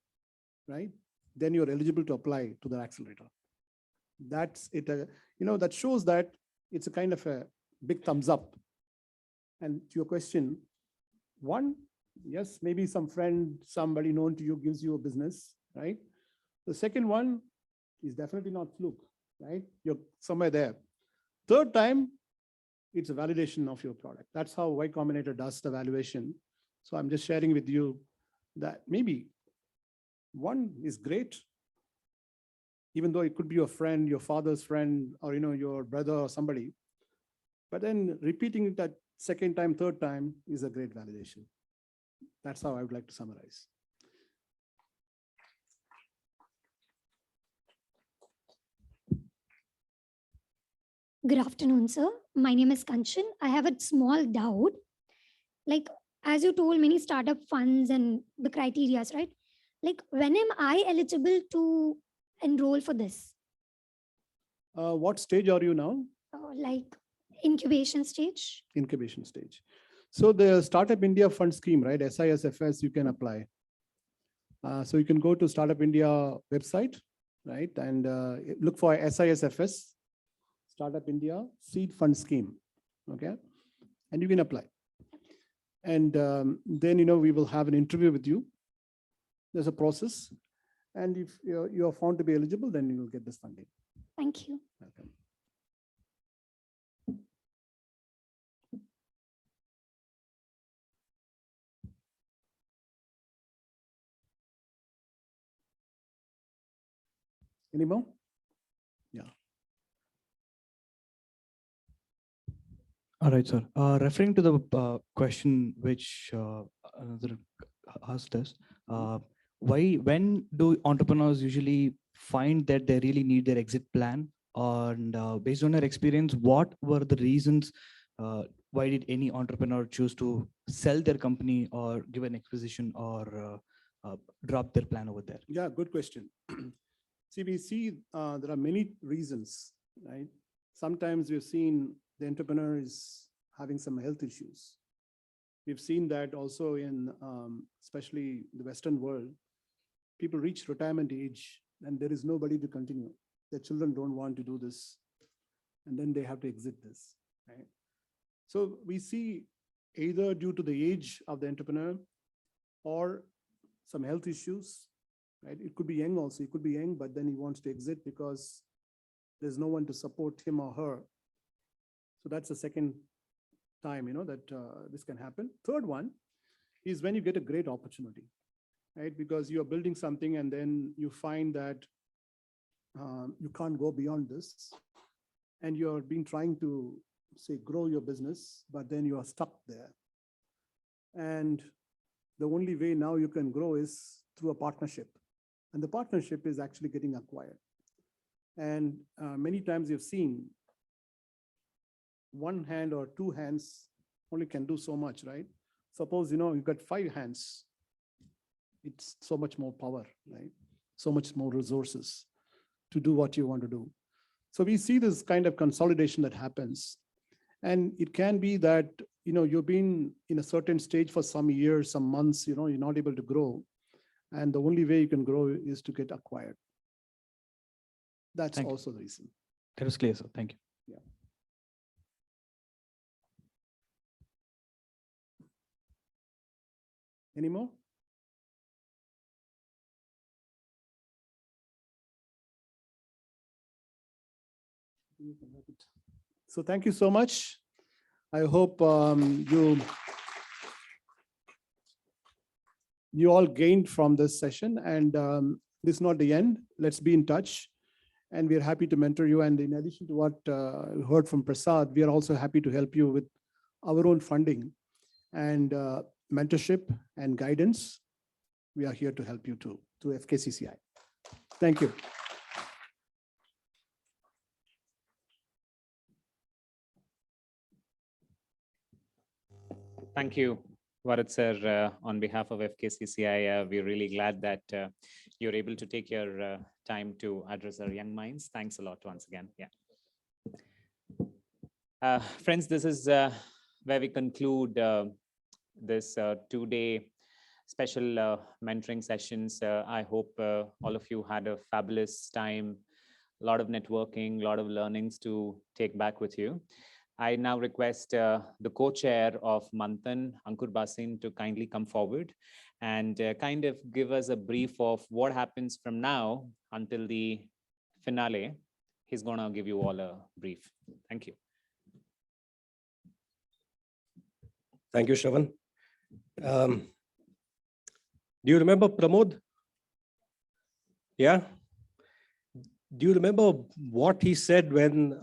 right, then you're eligible to apply to the accelerator. That's it. That shows that it's a kind of a big thumbs up. And to your question, 1, yes, maybe some friend, somebody known to you gives you a business, right? The second one is definitely not fluke, right? You're somewhere there. Third time, it's a validation of your product. That's how Y Combinator does the valuation. So I'm just sharing with you that maybe 1 is great, even though it could be your friend, your father's friend, or your brother or somebody. But then repeating it that second time, third time is a great validation. That's how I would like to summarize. Good afternoon, sir. My name is Kanchan. I have a small doubt. Like, as you told, many startup funds and the criterias, right? Like, when am I eligible to enroll for this? What stage are you now? Like incubation stage. Incubation stage. So the Startup India Fund Scheme, right? SISFS, you can apply. So you can go to Startup India website, right? And look for SISFS, Startup India Seed Fund Scheme, okay? And you can apply. And then, we will have an interview with you. There's a process. And if you're found to be eligible, then you will get this funding. Thank you. Welcome. Any more? Yeah. All right, sir. Referring to the question which another asked us, when do entrepreneurs usually find that they really need their exit plan? And based on your experience, what were the reasons? Why did any entrepreneur choose to sell their company or give an acquisition or drop their plan over there? Yeah, good question. See, we see there are many reasons, right? Sometimes we've seen the entrepreneur is having some health issues. We've seen that also in, especially the Western world, people reach retirement age and there is nobody to continue. Their children don't want to do this, and then they have to exit this, right? So we see either due to the age of the entrepreneur or some health issues, right? It could be young also. He could be young, but then he wants to exit because there's no one to support him or her. So that's the second time, that this can happen. Third one is when you get a great opportunity, right? Because you are building something and then you find that you can't go beyond this, and you're been trying to say grow your business, but then you are stuck there. And the only way now you can grow is through a partnership, and the partnership is actually getting acquired. And many times you've seen one hand or two hands only can do so much, right? Suppose, you've got 5 hands. It's so much more power, right? So much more resources to do what you want to do. So we see this kind of consolidation that happens. And it can be that, you've been in a certain stage for some years, some months, you're not able to grow. And the only way you can grow is to get acquired. That's also the reason. That was clear, sir. Thank you. Yeah. Any more? So thank you so much. I hope you all gained from this session, and this is not the end. Let's be in touch, and we're happy to mentor you. And in addition to what you heard from Prasad, we are also happy to help you with our own funding and mentorship and guidance. We are here to help you too, through FKCCI. Thank you. Thank you, Varat sir. On behalf of FKCCI, we're really glad that you're able to take your time to address our young minds. Thanks a lot once again. Yeah. Friends, this is where we conclude this 2-day special mentoring sessions. I hope all of you had a fabulous time, a lot of networking, a lot of learnings to take back with you. I now request the co-chair of Manthan, Ankur Basin, to kindly come forward and kind of give us a brief of what happens from now until the finale. He's going to give you all a brief. Thank you. Thank you, Shravan. Do you remember Pramod? Yeah. Do you remember what he said when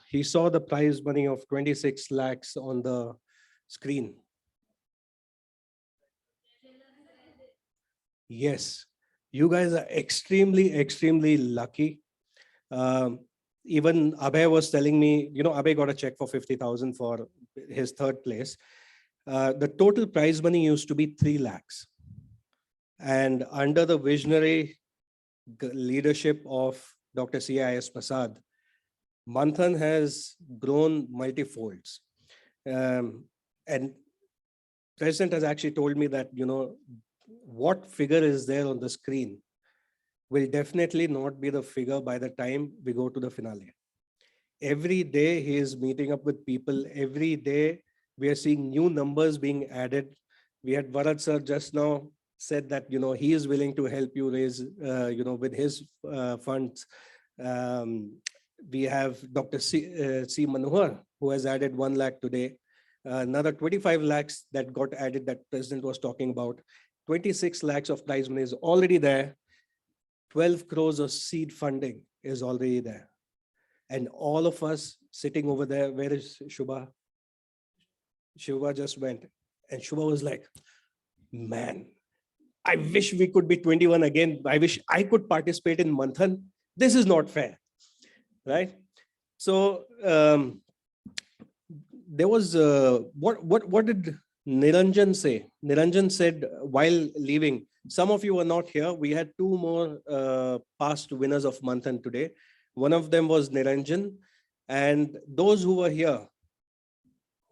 he saw the prize money of 26 lakhs on the screen? Yes, you guys are extremely, extremely lucky. Even Abhay was telling me, Abhay got a check for 50,000 for his 3rd place. The total prize money used to be 3 lakhs. And under the visionary leadership of Dr. C.I.S. Prasad, Manthan has grown multifolds. And President has actually told me that, what figure is there on the screen will definitely not be the figure by the time we go to the finale. Every day he is meeting up with people. Every day we are seeing new numbers being added. We had Varat sir just now said that, he is willing to help you raise, with his funds. We have Dr. C. Manohar, who has added 1 lakh today. Another 25 lakhs that got added that President was talking about. 26 lakhs of prize money is already there. 12 crores of seed funding is already there. And all of us sitting over there, where is Shubha? Shubha just went, and Shubha was like, man, I wish we could be 21 again. I wish I could participate in Manthan. This is not fair, right? So there was, what did Niranjan say? Niranjan said while leaving, some of you were not here. We had two more past winners of Manthan today. One of them was Niranjan, and those who were here,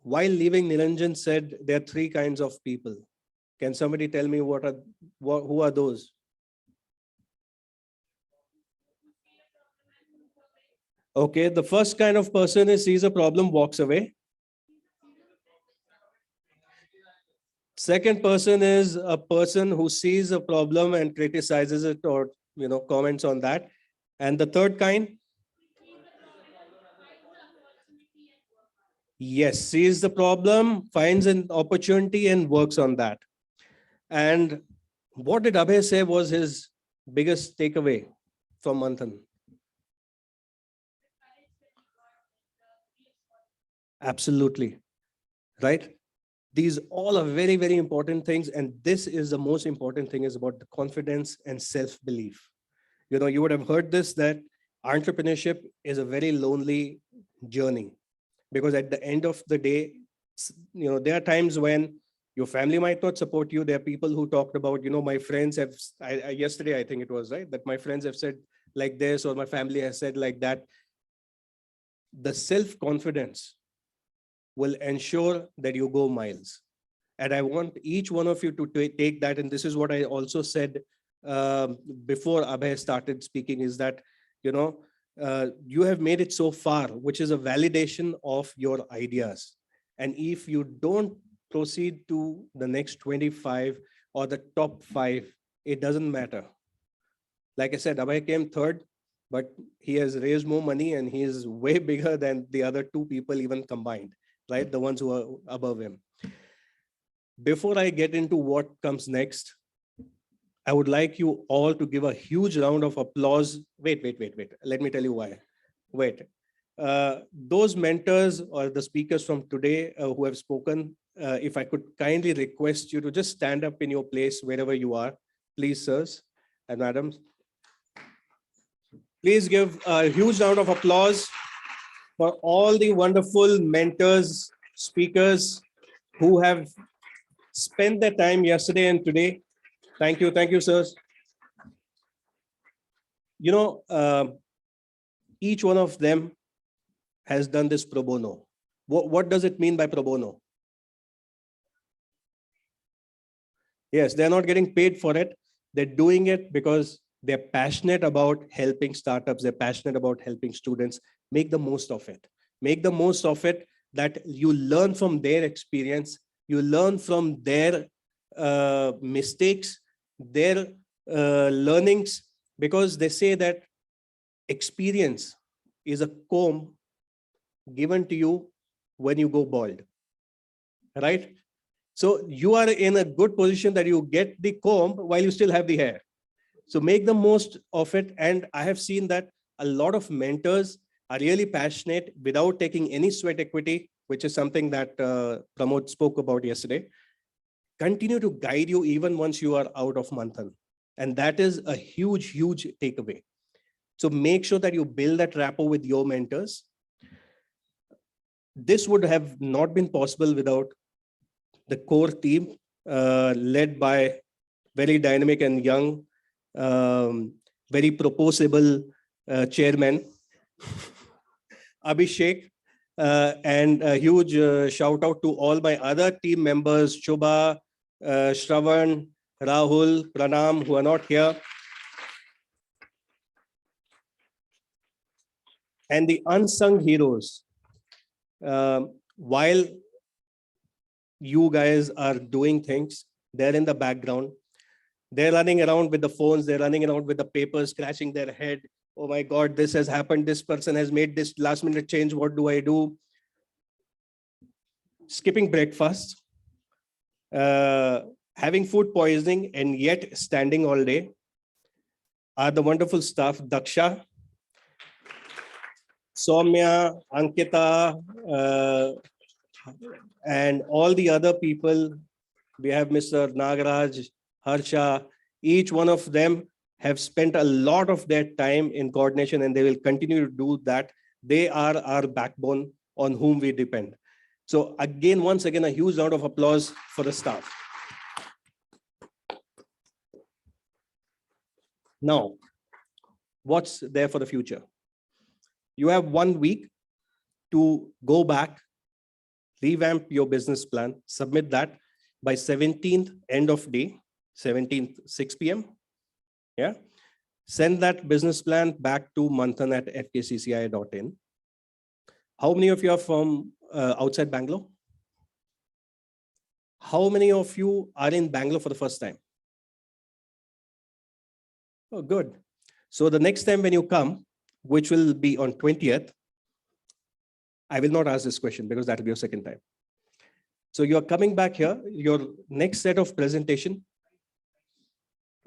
while leaving, Niranjan said there are three kinds of people. Can somebody tell me who are those? Okay, the first kind of person is sees a problem, walks away. Second person is a person who sees a problem and criticizes it or comments on that. And the third kind? Yes, sees the problem, finds an opportunity and works on that. And what did Abhay say was his biggest takeaway from Manthan? Absolutely, right? These all are very, very important things. And this is the most important thing, is about the confidence and self-belief. You would have heard this, that entrepreneurship is a very lonely journey, because at the end of the day, there are times when your family might not support you. There are people who talked about, my friends have, yesterday, I think it was, right, that my friends have said like this, or my family has said like that. The self-confidence will ensure that you go miles. And I want each one of you to take that. And this is what I also said before Abhay started speaking, is that, you have made it so far, which is a validation of your ideas. And if you don't proceed to the next 25 or the top 5, it doesn't matter. Like I said, Abhay came third, but he has raised more money and he is way bigger than the other 2 people even combined, right? The ones who are above him. Before I get into what comes next, I would like you all to give a huge round of applause. Wait. Let me tell you why. Wait. Those mentors or the speakers from today who have spoken, if I could kindly request you to just stand up in your place wherever you are, please, sirs and madams. Please give a huge round of applause for all the wonderful mentors, speakers who have spent their time yesterday and today. Thank you, sirs. Each one of them has done this pro bono. What does it mean by pro bono? Yes, they're not getting paid for it. They're doing it because they're passionate about helping startups. They're passionate about helping students. Make the most of it. Make the most of it, that you learn from their experience. You learn from their mistakes, their learnings, because they say that experience is a comb given to you when you go bald, right? So you are in a good position that you get the comb while you still have the hair. So make the most of it. And I have seen that a lot of mentors are really passionate without taking any sweat equity, which is something that Pramod spoke about yesterday. Continue to guide you even once you are out of Manthan. And that is a huge, huge takeaway. So make sure that you build that rapport with your mentors. This would have not been possible without the core team led by very dynamic and young, very proposable chairman, Abhishek. And a huge shout out to all my other team members, Shubha, Shravan, Rahul, Pranam, who are not here. And the unsung heroes. While you guys are doing things, they're in the background. They're running around with the phones. They're running around with the papers, scratching their head. Oh my God, this has happened. This person has made this last minute change. What do I do? Skipping breakfast, having food poisoning, and yet standing all day are the wonderful staff, Daksha, Soumya, Ankita, and all the other people. We have Mr. Nagaraj, Harsha, each one of them have spent a lot of their time in coordination, and they will continue to do that. They are our backbone on whom we depend. So again, once again, a huge round of applause for the staff. Now, what's there for the future? You have 1 week to go back, revamp your business plan, submit that by 17th, end of day, 17th, 6 p.m. Yeah. Send that business plan back to Manthan at fkcci.in. How many of you are from outside Bangalore? How many of you are in Bangalore for the first time? Oh, good. So the next time when you come, which will be on 20th, I will not ask this question because that will be your second time. So you're coming back here, your next set of presentation,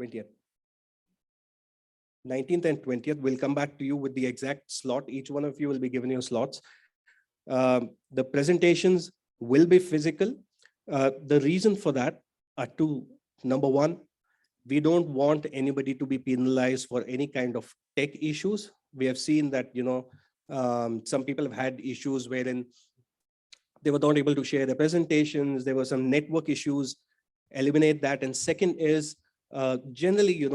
20th. 19th and 20th, we'll come back to you with the exact slot. Each one of you will be given your slots. The presentations will be physical. The reason for that are two. Number one, we don't want anybody to be penalized for any kind of tech issues. We have seen that, some people have had issues wherein they were not able to share their presentations. There were some network issues. Eliminate that. And second is, generally,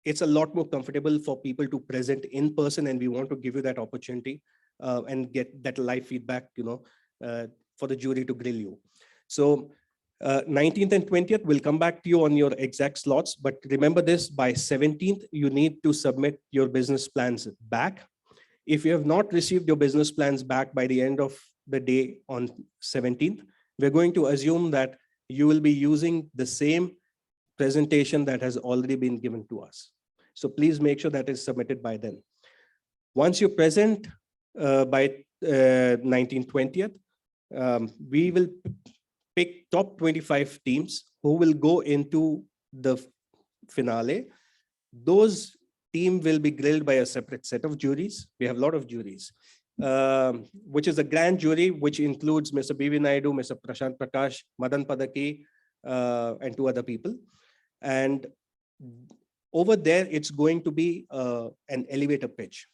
it's a lot more comfortable for people to present in person, and we want to give you that opportunity and get that live feedback, for the jury to grill you. So 19th and 20th, we'll come back to you on your exact slots, but remember this, by 17th, you need to submit your business plans back. If you have not received your business plans back by the end of the day on 17th, we're going to assume that you will be using the same presentation that has already been given to us. So please make sure that is submitted by then. Once you present by 19th, 20th, we will pick top 25 teams who will go into the finale. Those team will be grilled by a separate set of juries. We have a lot of juries, which is a grand jury, which includes Mr. B.V. Naidu, Mr. Prashant Prakash, Madan Padaki, and two other people. And over there, it's going to be an elevator pitch.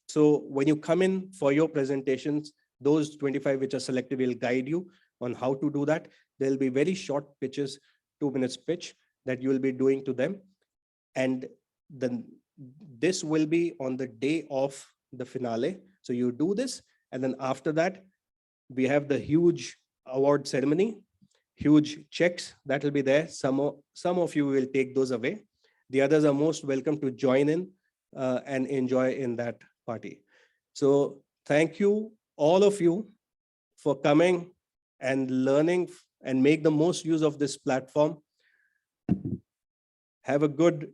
So when you come in for your presentations, those 25 which are selected will guide you on how to do that. There'll be very short pitches, 2 minutes pitch that you will be doing to them. And then this will be on the day of the finale. So you do this, and then after that, we have the huge award ceremony, huge checks that will be there. Some of you will take those away. The others are most welcome to join in and enjoy in that party. So thank you, all of you, for coming and learning and make the most use of this platform. Have a good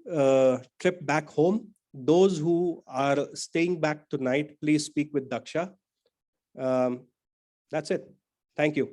trip back home. Those who are staying back tonight, please speak with Daksha. That's it. Thank you.